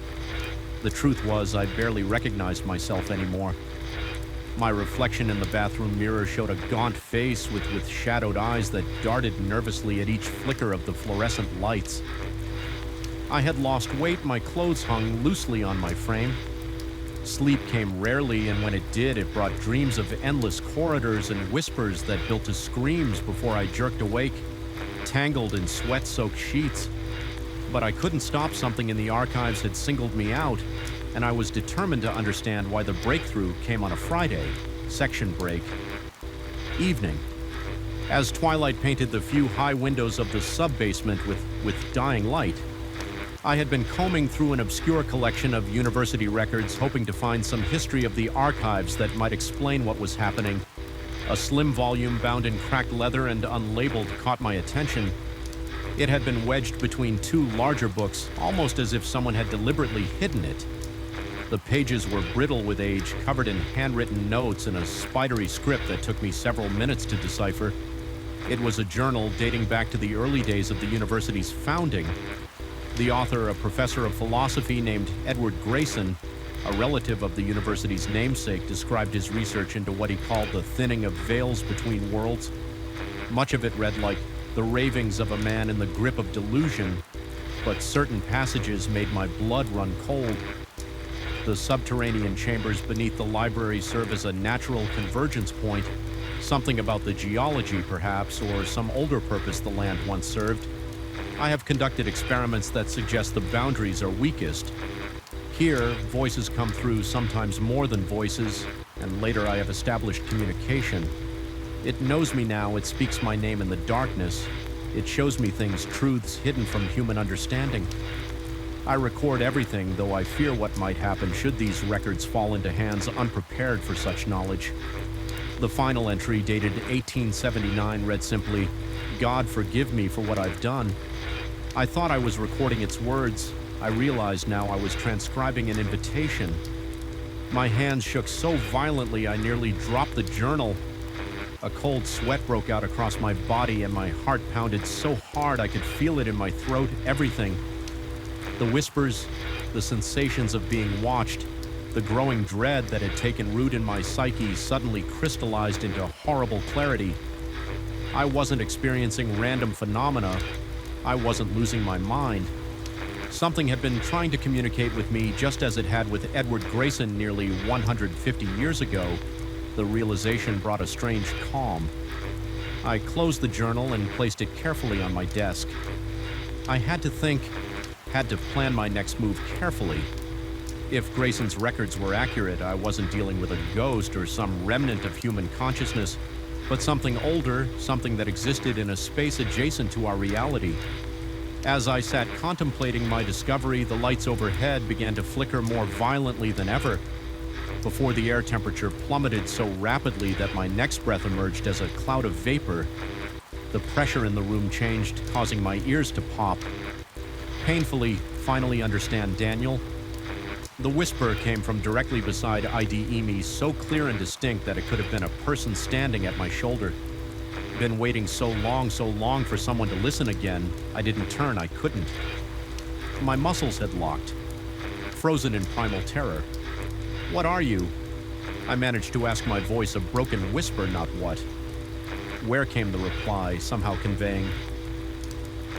The truth was, I barely recognized myself anymore. My reflection in the bathroom mirror showed a gaunt face with shadowed eyes that darted nervously at each flicker of the fluorescent lights. I had lost weight, my clothes hung loosely on my frame. Sleep came rarely, and when it did, it brought dreams of endless corridors and whispers that built to screams before I jerked awake, tangled in sweat-soaked sheets. But I couldn't stop. Something in the archives had singled me out, and I was determined to understand why the breakthrough came on a Friday, section break. Evening. As twilight painted the few high windows of the sub-basement with dying light, I had been combing through an obscure collection of university records, hoping to find some history of the archives that might explain what was happening. A slim volume bound in cracked leather and unlabeled caught my attention. It had been wedged between two larger books, almost as if someone had deliberately hidden it. The pages were brittle with age, covered in handwritten notes and a spidery script that took me several minutes to decipher. It was a journal dating back to the early days of the university's founding. The author, a professor of philosophy named Edward Grayson, a relative of the university's namesake, described his research into what he called the thinning of veils between worlds. Much of it read like the ravings of a man in the grip of delusion, but certain passages made my blood run cold. The subterranean chambers beneath the library serve as a natural convergence point, something about the geology perhaps, or some older purpose the land once served. I have conducted experiments that suggest the boundaries are weakest. Here, voices come through, sometimes more than voices, and later I have established communication. It knows me now, it speaks my name in the darkness. It shows me things, truths hidden from human understanding. I record everything, though I fear what might happen should these records fall into hands unprepared for such knowledge. The final entry, dated 1879, read simply, "God forgive me for what I've done." I thought I was recording its words. I realized now I was transcribing an invitation. My hands shook so violently I nearly dropped the journal. A cold sweat broke out across my body and my heart pounded so hard I could feel it in my throat, everything. The whispers, the sensations of being watched, the growing dread that had taken root in my psyche suddenly crystallized into horrible clarity. I wasn't experiencing random phenomena. I wasn't losing my mind. Something had been trying to communicate with me just as it had with Edward Grayson nearly 150 years ago. The realization brought a strange calm. I closed the journal and placed it carefully on my desk. I had to think, had to plan my next move carefully. If Grayson's records were accurate, I wasn't dealing with a ghost or some remnant of human consciousness, but something older, something that existed in a space adjacent to our reality. As I sat contemplating my discovery, the lights overhead began to flicker more violently than ever. Before the air temperature plummeted so rapidly that my next breath emerged as a cloud of vapor, the pressure in the room changed, causing my ears to pop. Painfully, "Finally understand, Daniel?" The whisper came from directly beside IDE me, so clear and distinct that it could have been a person standing at my shoulder. Been waiting so long for someone to listen again. I didn't turn, I couldn't. My muscles had locked, frozen in primal terror. "What are you?" I managed to ask, my voice a broken whisper, not what. Where came the reply, somehow conveying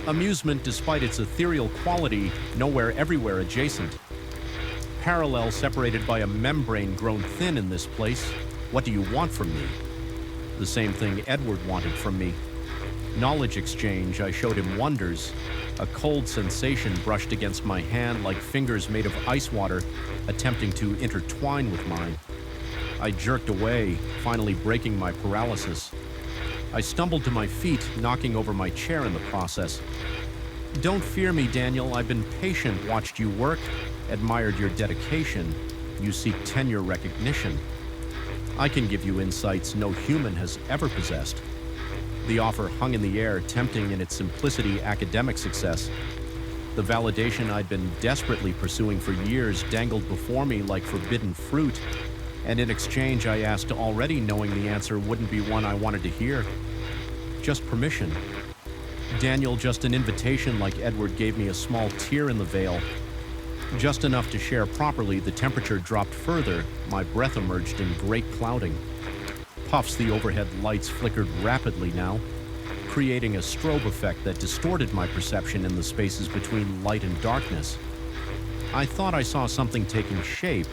amusement despite its ethereal quality, nowhere, everywhere adjacent. Parallel, separated by a membrane grown thin in this place. What do you want from me? The same thing Edward wanted from me. Knowledge exchange. I showed him wonders. A cold sensation brushed against my hand like fingers made of ice water, attempting to intertwine with mine. I jerked away, finally breaking my paralysis. I stumbled to my feet, knocking over my chair in the process. Don't fear me, Daniel. I've been patient, watched you work, admired your dedication. You seek tenure recognition. I can give you insights no human has ever possessed. The offer hung in the air, tempting in its simplicity academic success. The validation I'd been desperately pursuing for years dangled before me like forbidden fruit, and in exchange I asked, already knowing the answer wouldn't be one I wanted to hear. Just permission. Daniel, just an invitation like Edward gave me a small tear in the veil. Just enough to share properly, the temperature dropped further, my breath emerged in great clouding. Puffs the overhead lights flickered rapidly now, creating a strobe effect that distorted my perception in the spaces between light and darkness. I thought I saw something taking shape,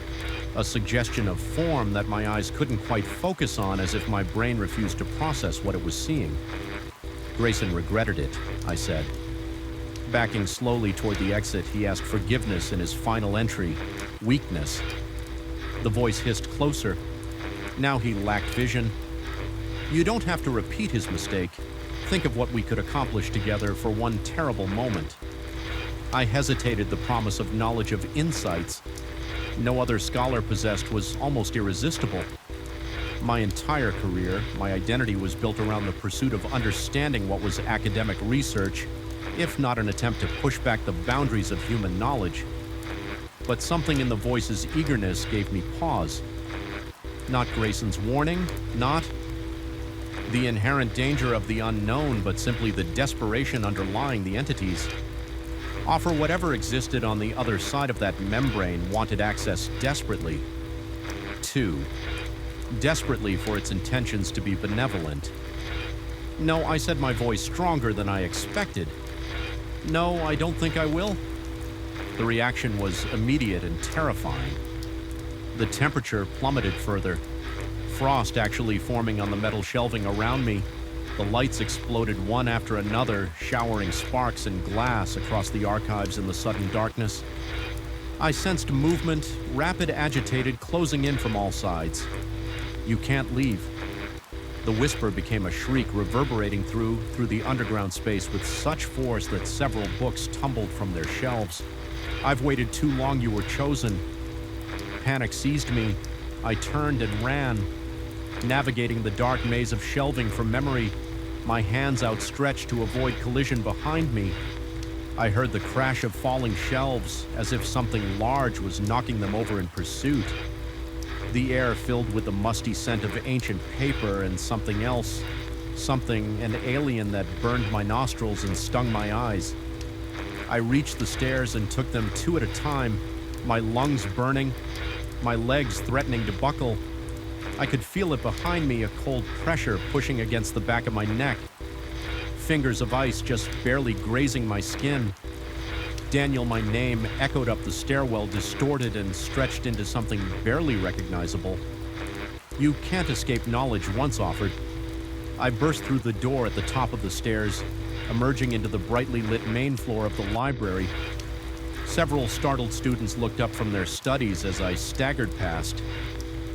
a suggestion of form that my eyes couldn't quite focus on, as if my brain refused to process what it was seeing. Grayson regretted it, I said. Backing slowly toward the exit, he asked forgiveness in his final entry, weakness. The voice hissed closer. Now he lacked vision. You don't have to repeat his mistake. Think of what we could accomplish together for one terrible moment. I hesitated. The promise of knowledge, of insights no other scholar possessed, was almost irresistible. My entire career, my identity was built around the pursuit of understanding what was academic research, if not an attempt to push back the boundaries of human knowledge. But something in the voice's eagerness gave me pause. Not Grayson's warning, not the inherent danger of the unknown, but simply the desperation underlying the entities. Offer whatever existed on the other side of that membrane wanted access desperately. 2. Desperately for its intentions to be benevolent. No, I said, my voice stronger than I expected. No, I don't think I will. The reaction was immediate and terrifying. The temperature plummeted further, frost actually forming on the metal shelving around me. The lights exploded one after another, showering sparks and glass across the archives in the sudden darkness. I sensed movement, rapid, agitated, closing in from all sides. You can't leave. The whisper became a shriek, reverberating through the underground space with such force that several books tumbled from their shelves. I've waited too long, you were chosen. Panic seized me. I turned and ran, navigating the dark maze of shelving from memory, my hands outstretched to avoid collision behind me. I heard the crash of falling shelves, as if something large was knocking them over in pursuit. The air filled with the musty scent of ancient paper and something else, an alien that burned my nostrils and stung my eyes. I reached the stairs and took them 2 at a time, my lungs burning, my legs threatening to buckle. I could feel it behind me, a cold pressure pushing against the back of my neck. Fingers of ice just barely grazing my skin. Daniel, my name, echoed up the stairwell, distorted and stretched into something barely recognizable. You can't escape knowledge once offered. I burst through the door at the top of the stairs, emerging into the brightly lit main floor of the library. Several startled students looked up from their studies as I staggered past,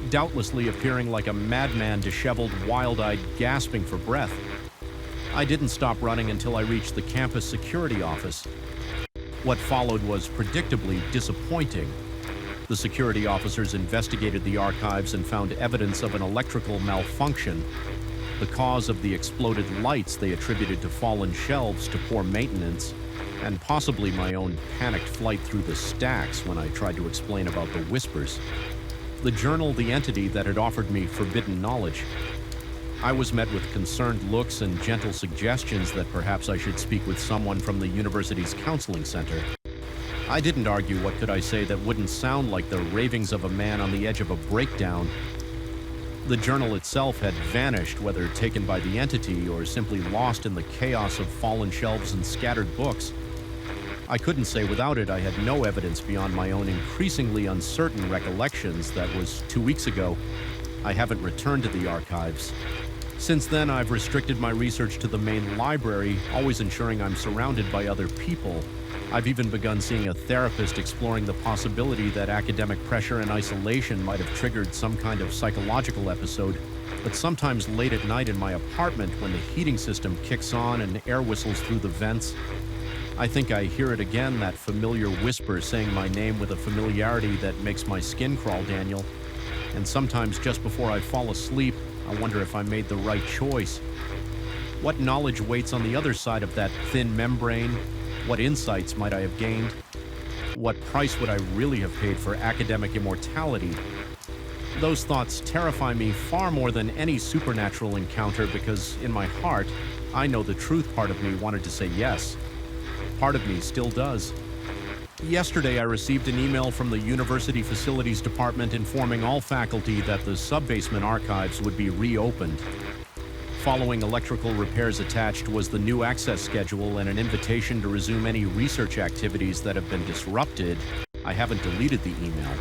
doubtlessly appearing like a madman, disheveled, wild-eyed, gasping for breath. I didn't stop running until I reached the campus security office. What followed was predictably disappointing. The security officers investigated the archives and found evidence of an electrical malfunction. The cause of the exploded lights they attributed to fallen shelves, to poor maintenance, and possibly my own panicked flight through the stacks when I tried to explain about the whispers. The journal, the entity that had offered me forbidden knowledge. I was met with concerned looks and gentle suggestions that perhaps I should speak with someone from the university's counseling center. I didn't argue. What could I say that wouldn't sound like the ravings of a man on the edge of a breakdown? The journal itself had vanished, whether taken by the entity or simply lost in the chaos of fallen shelves and scattered books. I couldn't say without it I had no evidence beyond my own increasingly uncertain recollections that was 2 weeks ago. I haven't returned to the archives. Since then, I've restricted my research to the main library, always ensuring I'm surrounded by other people. I've even begun seeing a therapist, exploring the possibility that academic pressure and isolation might have triggered some kind of psychological episode. But sometimes late at night in my apartment, when the heating system kicks on and air whistles through the vents, I think I hear it again, that familiar whisper saying my name with a familiarity that makes my skin crawl, Daniel. And sometimes just before I fall asleep, I wonder if I made the right choice. What knowledge waits on the other side of that thin membrane? What insights might I have gained? What price would I really have paid for academic immortality? Those thoughts terrify me far more than any supernatural encounter because, in my heart, I know the truth part of me wanted to say yes. Part of me still does. Yesterday, I received an email from the University Facilities Department informing all faculty that the sub-basement archives would be reopened. Following electrical repairs attached was the new access schedule and an invitation to resume any research activities that have been disrupted. I haven't deleted the email.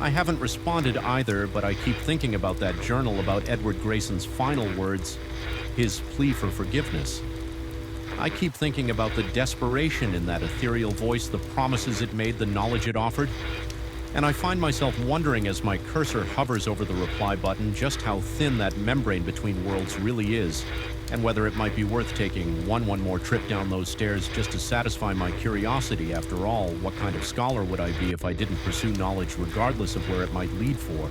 I haven't responded either, but I keep thinking about that journal about Edward Grayson's final words, his plea for forgiveness. I keep thinking about the desperation in that ethereal voice, the promises it made, the knowledge it offered. And I find myself wondering as my cursor hovers over the reply button just how thin that membrane between worlds really is, and whether it might be worth taking one more trip down those stairs just to satisfy my curiosity. After all, what kind of scholar would I be if I didn't pursue knowledge regardless of where it might lead for?